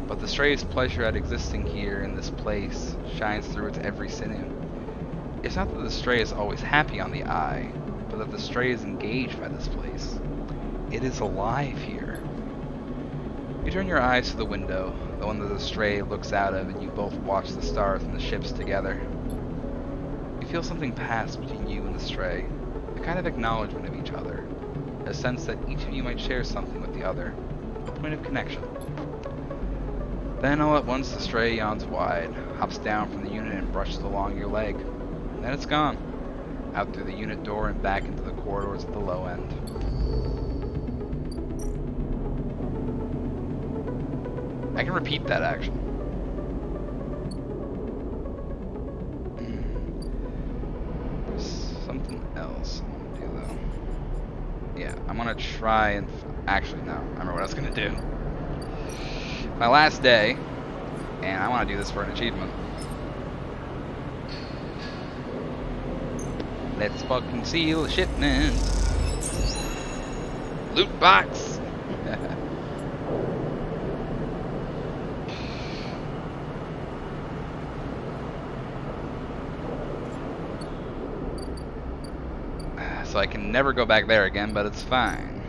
But the stray's pleasure at existing here in this place shines through its every sinew. It's not that the stray is always happy on the eye, but that the stray is engaged by this place. It is alive here. You turn your eyes to the window, the one that the stray looks out of, and you both watch the stars and the ships together. You feel something pass between you and the stray, a kind of acknowledgement of each other, a sense that each of you might share something with the other, a point of connection. Then all at once the stray yawns wide, hops down from the unit and brushes along your leg. Then it's gone, out through the unit door and back into the corridors at the low end. I can repeat that action. There's something else I want to do though. Yeah, I'm gonna try and actually no, I remember what I was gonna do. My last day, and I want to do this for an achievement. Let's fucking seal the shipment. Loot box. So I can never go back there again, but it's fine.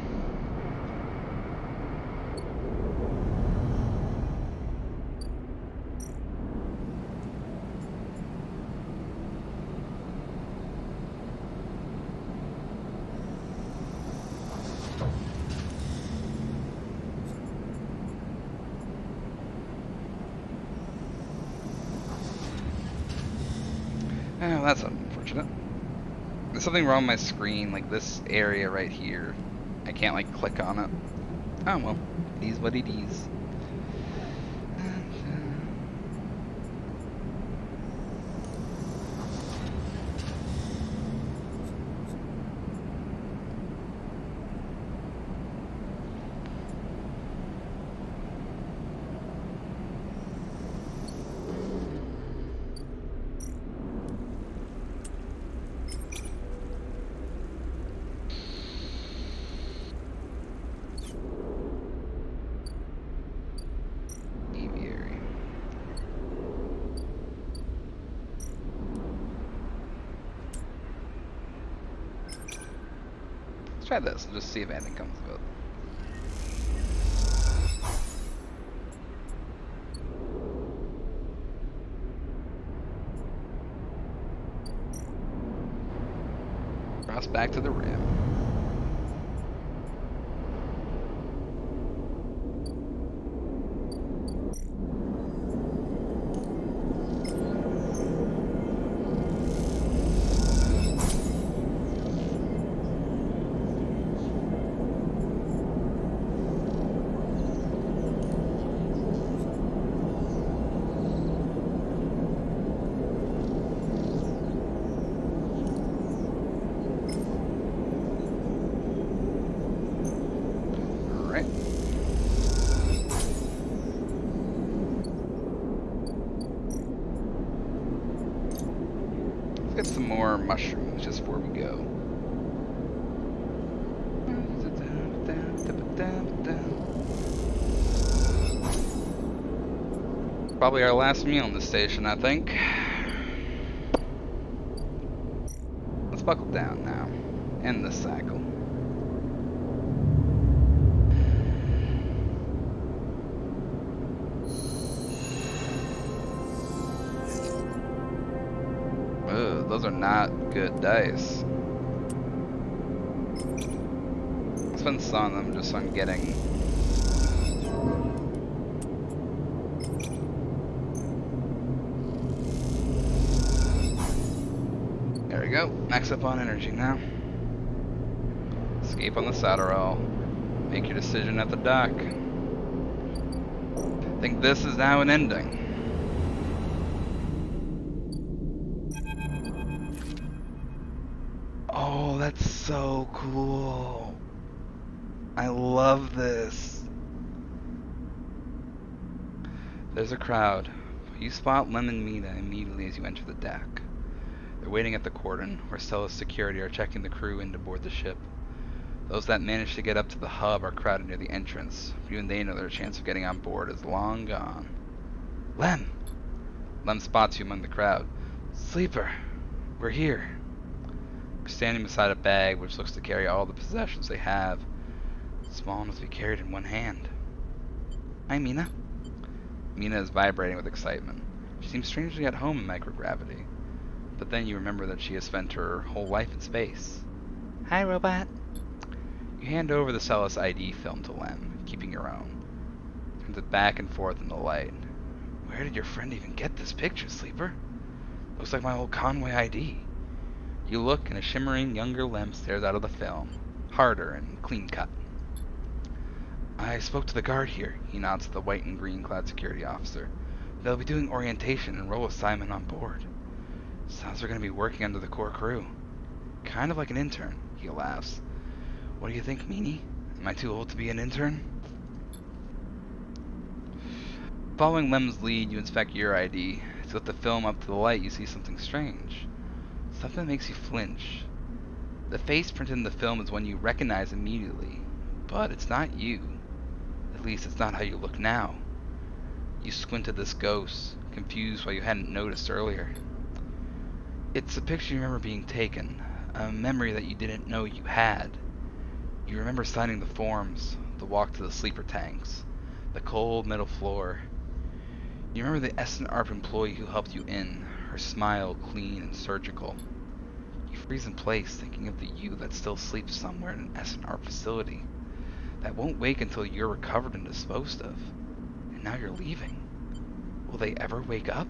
Oh, that's unfortunate. There's something wrong with my screen, like this area right here. I can't like click on it. Oh well, it is what it is. try this and just see if anything comes of it. Cross back to the rim. Get some more mushrooms just before we go. Probably our last meal in the station, I think. Let's buckle down now. End this cycle. Ugh, those are not good dice. I'll spend some on them just on getting... There we go. Max up on energy now. Escape on the Satterall. Make your decision at the dock. I think this is now an ending. Oh, that's so cool. I love this. There's a crowd. You spot Lem and Mina immediately as you enter the deck. They're waiting at the cordon, where Stella's security are checking the crew in to board the ship. Those that manage to get up to the hub are crowded near the entrance. Even they know their chance of getting on board is long gone. Lem! Lem spots you among the crowd. Sleeper, we're here. You're standing beside a bag which looks to carry all the possessions they have. Small enough to be carried in one hand. Hi, Mina. Mina is vibrating with excitement. She seems strangely at home in microgravity. But then you remember that she has spent her whole life in space. Hi, robot. You hand over the Celis ID film to Lem, keeping your own. Turns it back and forth in the light. Where did your friend even get this picture, Sleeper? Looks like my old Conway ID. You look, and a shimmering younger Lem stares out of the film, harder and clean-cut. I spoke to the guard here, he nods to the white and green clad security officer. They'll be doing orientation and role assignment on board. Sounds they're going to be working under the core crew. Kind of like an intern, he laughs. What do you think, Meanie? Am I too old to be an intern? Following Lem's lead, you inspect your ID. To lift the film up to the light, you see something strange. Something that makes you flinch. The face printed in the film is one you recognize immediately, but it's not you. At least it's not how you look now. You squint at this ghost, confused why you hadn't noticed earlier. It's a picture you remember being taken, a memory that you didn't know you had. You remember signing the forms, the walk to the sleeper tanks, the cold metal floor. You remember the S&ARP employee who helped you in, her smile clean and surgical. You freeze in place, thinking of the you that still sleeps somewhere in an S&ARP facility, that won't wake until you're recovered and disposed of. And now you're leaving. Will they ever wake up?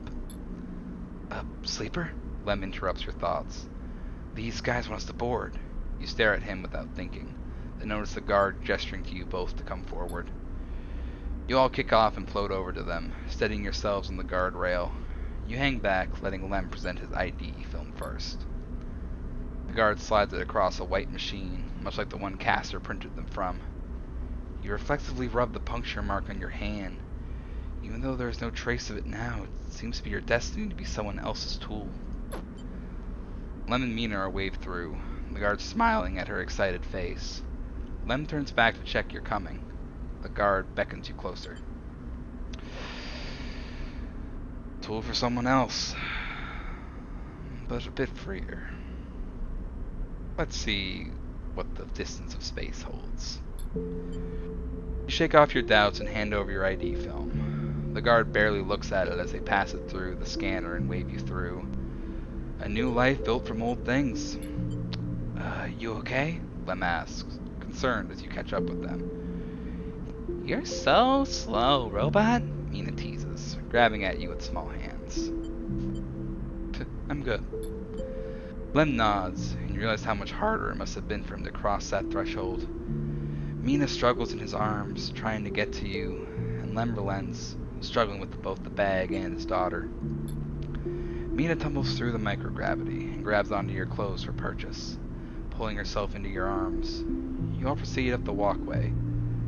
Sleeper? Lem interrupts your thoughts. These guys want us to board. You stare at him without thinking, then notice the guard gesturing to you both to come forward. You all kick off and float over to them, steadying yourselves on the guard rail. You hang back, letting Lem present his ID film first. The guard slides it across a white machine, much like the one Caster printed them from. You reflexively rub the puncture mark on your hand. Even though there is no trace of it now, it seems to be your destiny to be someone else's tool. Lem and Mina are waved through, the guard smiling at her excited face. Lem turns back to check you're coming. The guard beckons you closer. Tool for someone else, but a bit freer. Let's see, what the distance of space holds. You shake off your doubts and hand over your ID film. The guard barely looks at it as they pass it through the scanner and wave you through. A new life built from old things. You okay? Lem asks, concerned as you catch up with them. You're so slow, robot, Mina teases, grabbing at you with small hands. I'm good. Lem nods, and you realize how much harder it must have been for him to cross that threshold. Mina struggles in his arms, trying to get to you, and Lem relents, struggling with both the bag and his daughter. Mina tumbles through the microgravity and grabs onto your clothes for purchase, pulling herself into your arms. You all proceed up the walkway,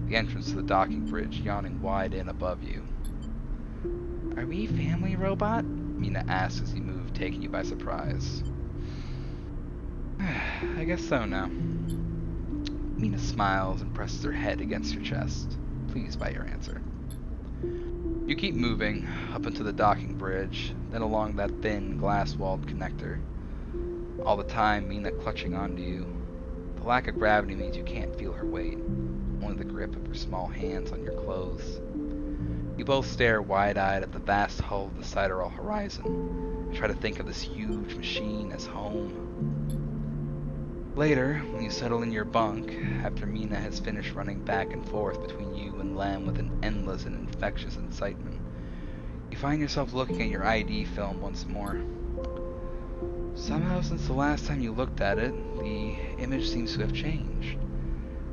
the entrance to the docking bridge yawning wide in above you. Are we family, robot? Mina asks as you move, taking you by surprise. I guess so now. Mina smiles and presses her head against your chest, pleased by your answer. You keep moving, up into the docking bridge, then along that thin, glass-walled connector. All the time, Mina clutching onto you. The lack of gravity means you can't feel her weight, only the grip of her small hands on your clothes. You both stare wide-eyed at the vast hull of the Sidereal horizon, and try to think of this huge machine as home. Later, when you settle in your bunk, after Mina has finished running back and forth between you and Lem with an endless and infectious excitement, you find yourself looking at your ID film once more. Somehow, since the last time you looked at it, the image seems to have changed.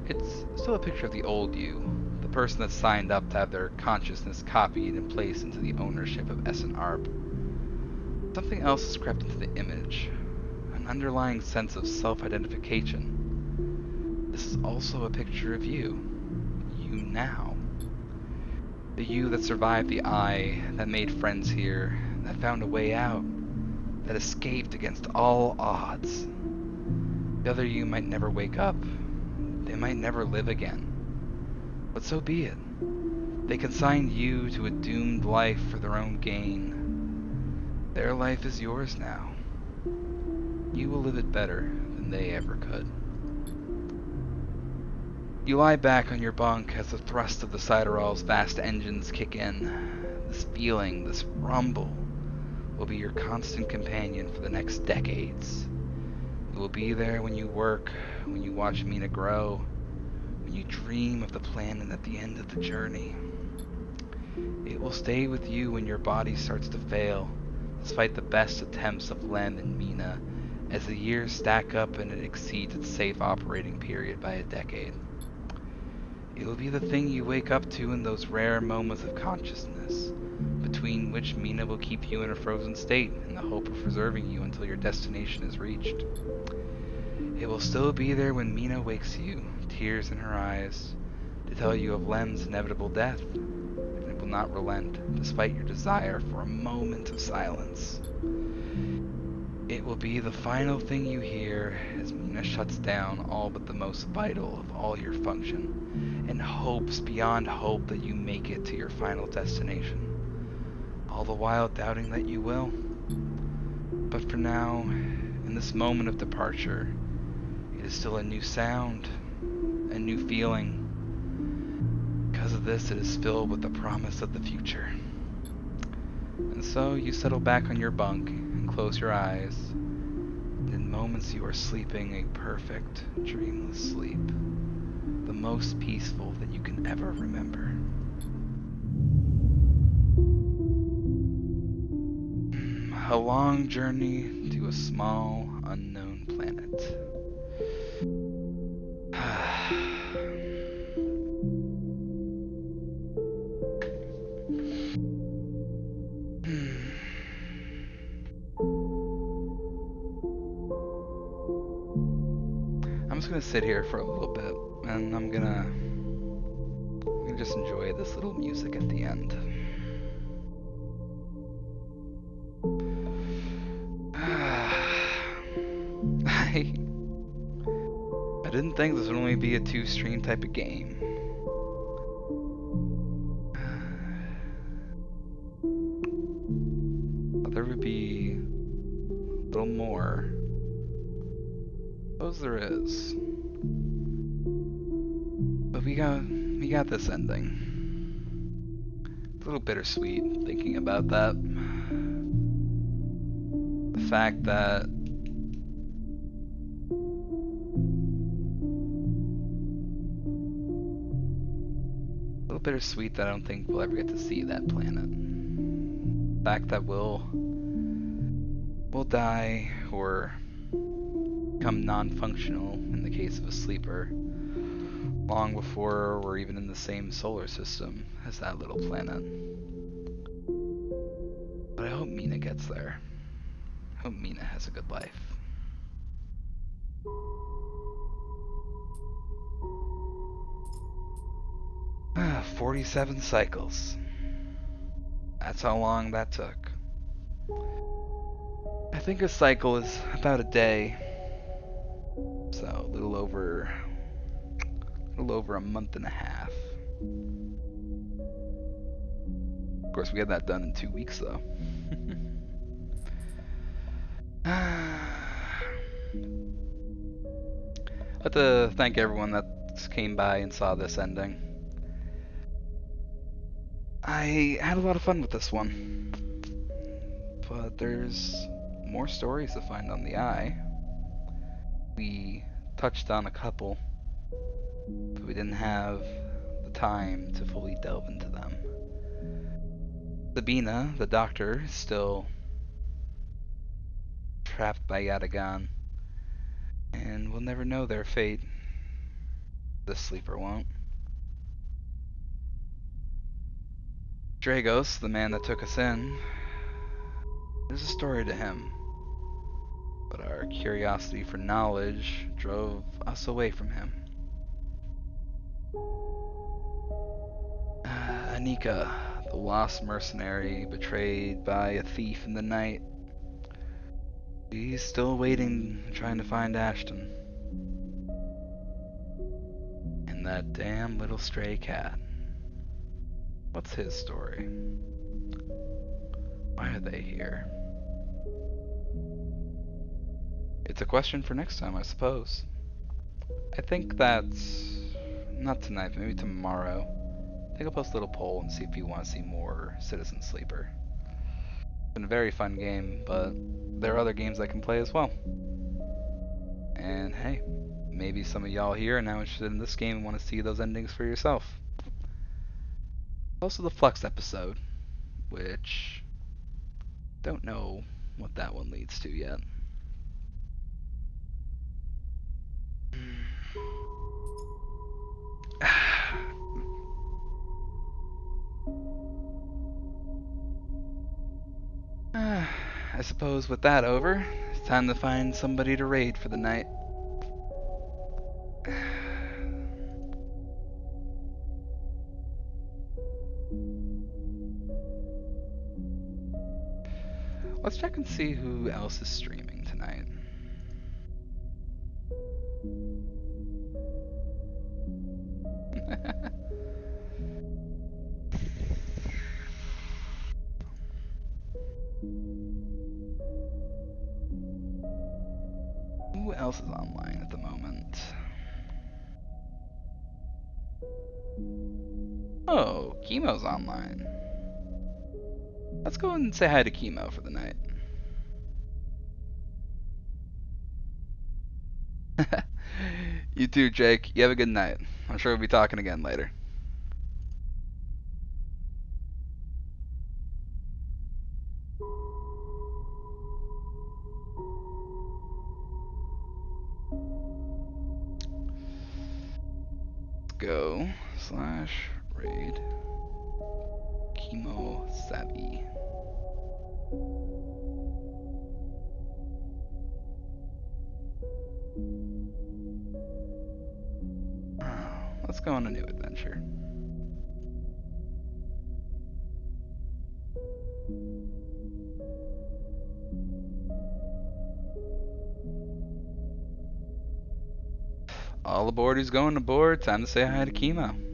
It's still a picture of the old you, the person that signed up to have their consciousness copied and placed into the ownership of Essen Arp. Something else has crept into the image. Underlying sense of self-identification. This is also a picture of you. You now. The you that survived the eye, that made friends here, that found a way out, that escaped against all odds. The other you might never wake up. They might never live again. But so be it. They consigned you to a doomed life for their own gain. Their life is yours now. You will live it better than they ever could. You lie back on your bunk as the thrust of the Sidereal's vast engines kick in. This feeling, this rumble, will be your constant companion for the next decades. It will be there when you work, when you watch Mina grow, when you dream of the planet at the end of the journey. It will stay with you when your body starts to fail, despite the best attempts of Lem and Mina, as the years stack up and it exceeds its safe operating period by a decade. It will be the thing you wake up to in those rare moments of consciousness, between which Mina will keep you in a frozen state in the hope of preserving you until your destination is reached. It will still be there when Mina wakes you, tears in her eyes, to tell you of Lem's inevitable death, and it will not relent, despite your desire for a moment of silence. It will be the final thing you hear as Mina shuts down all but the most vital of all your function, and hopes beyond hope that you make it to your final destination, all the while doubting that you will. But for now, in this moment of departure, it is still a new sound, a new feeling. Because of this, it is filled with the promise of the future. And so you settle back on your bunk and close your eyes, and in moments you are sleeping a perfect, dreamless sleep, the most peaceful that you can ever remember. A long journey to a small, unknown planet. I'm just gonna sit here for a little bit, and I'm gonna just enjoy this little music at the end. I didn't think this would only be a 2-stream type of game. Thought there would be a little more. Suppose there is. But we got this ending. It's a little bittersweet thinking about that. The fact that a little bittersweet that I don't think we'll ever get to see that planet. The fact that we'll die or become non-functional in the case of a sleeper long before we're even in the same solar system as that little planet. But I hope Mina gets there. I hope Mina has a good life. 47 cycles. That's how long that took. I think a cycle is about a day. So a little over a month and a half. Of course, we had that done in 2 weeks, though. I'd like to thank everyone that came by and saw this ending. I had a lot of fun with this one. But there's more stories to find on the Eye. We touched on a couple, but we didn't have the time to fully delve into them. Sabina, the doctor, is still trapped by Yatagan, and we'll never know their fate. The sleeper won't. Dragos, the man that took us in, there's a story to him, but our curiosity for knowledge drove us away from him. Anika, the lost mercenary betrayed by a thief in the night. He's still waiting, trying to find Ashton. And that damn little stray cat. What's his story? Why are they here? It's a question for next time, I suppose. I think that's not tonight, maybe tomorrow. I think I'll post a little poll and see if you want to see more Citizen Sleeper. It's been a very fun game, but there are other games I can play as well. And hey, maybe some of y'all here are now interested in this game and want to see those endings for yourself. Also the Flux episode, which don't know what that one leads to yet. I suppose with that over, it's time to find somebody to raid for the night. Let's check and see who else is streaming tonight. Who else is online at the moment? Oh, Chemo's online. Let's go and say hi to Chemo for the night. You too, Jake. You have a good night. I'm sure we'll be talking again later. Let's go /raid Chemo Savvy. Let's go on a new adventure. All aboard who's going aboard. Time to say hi to Chemo.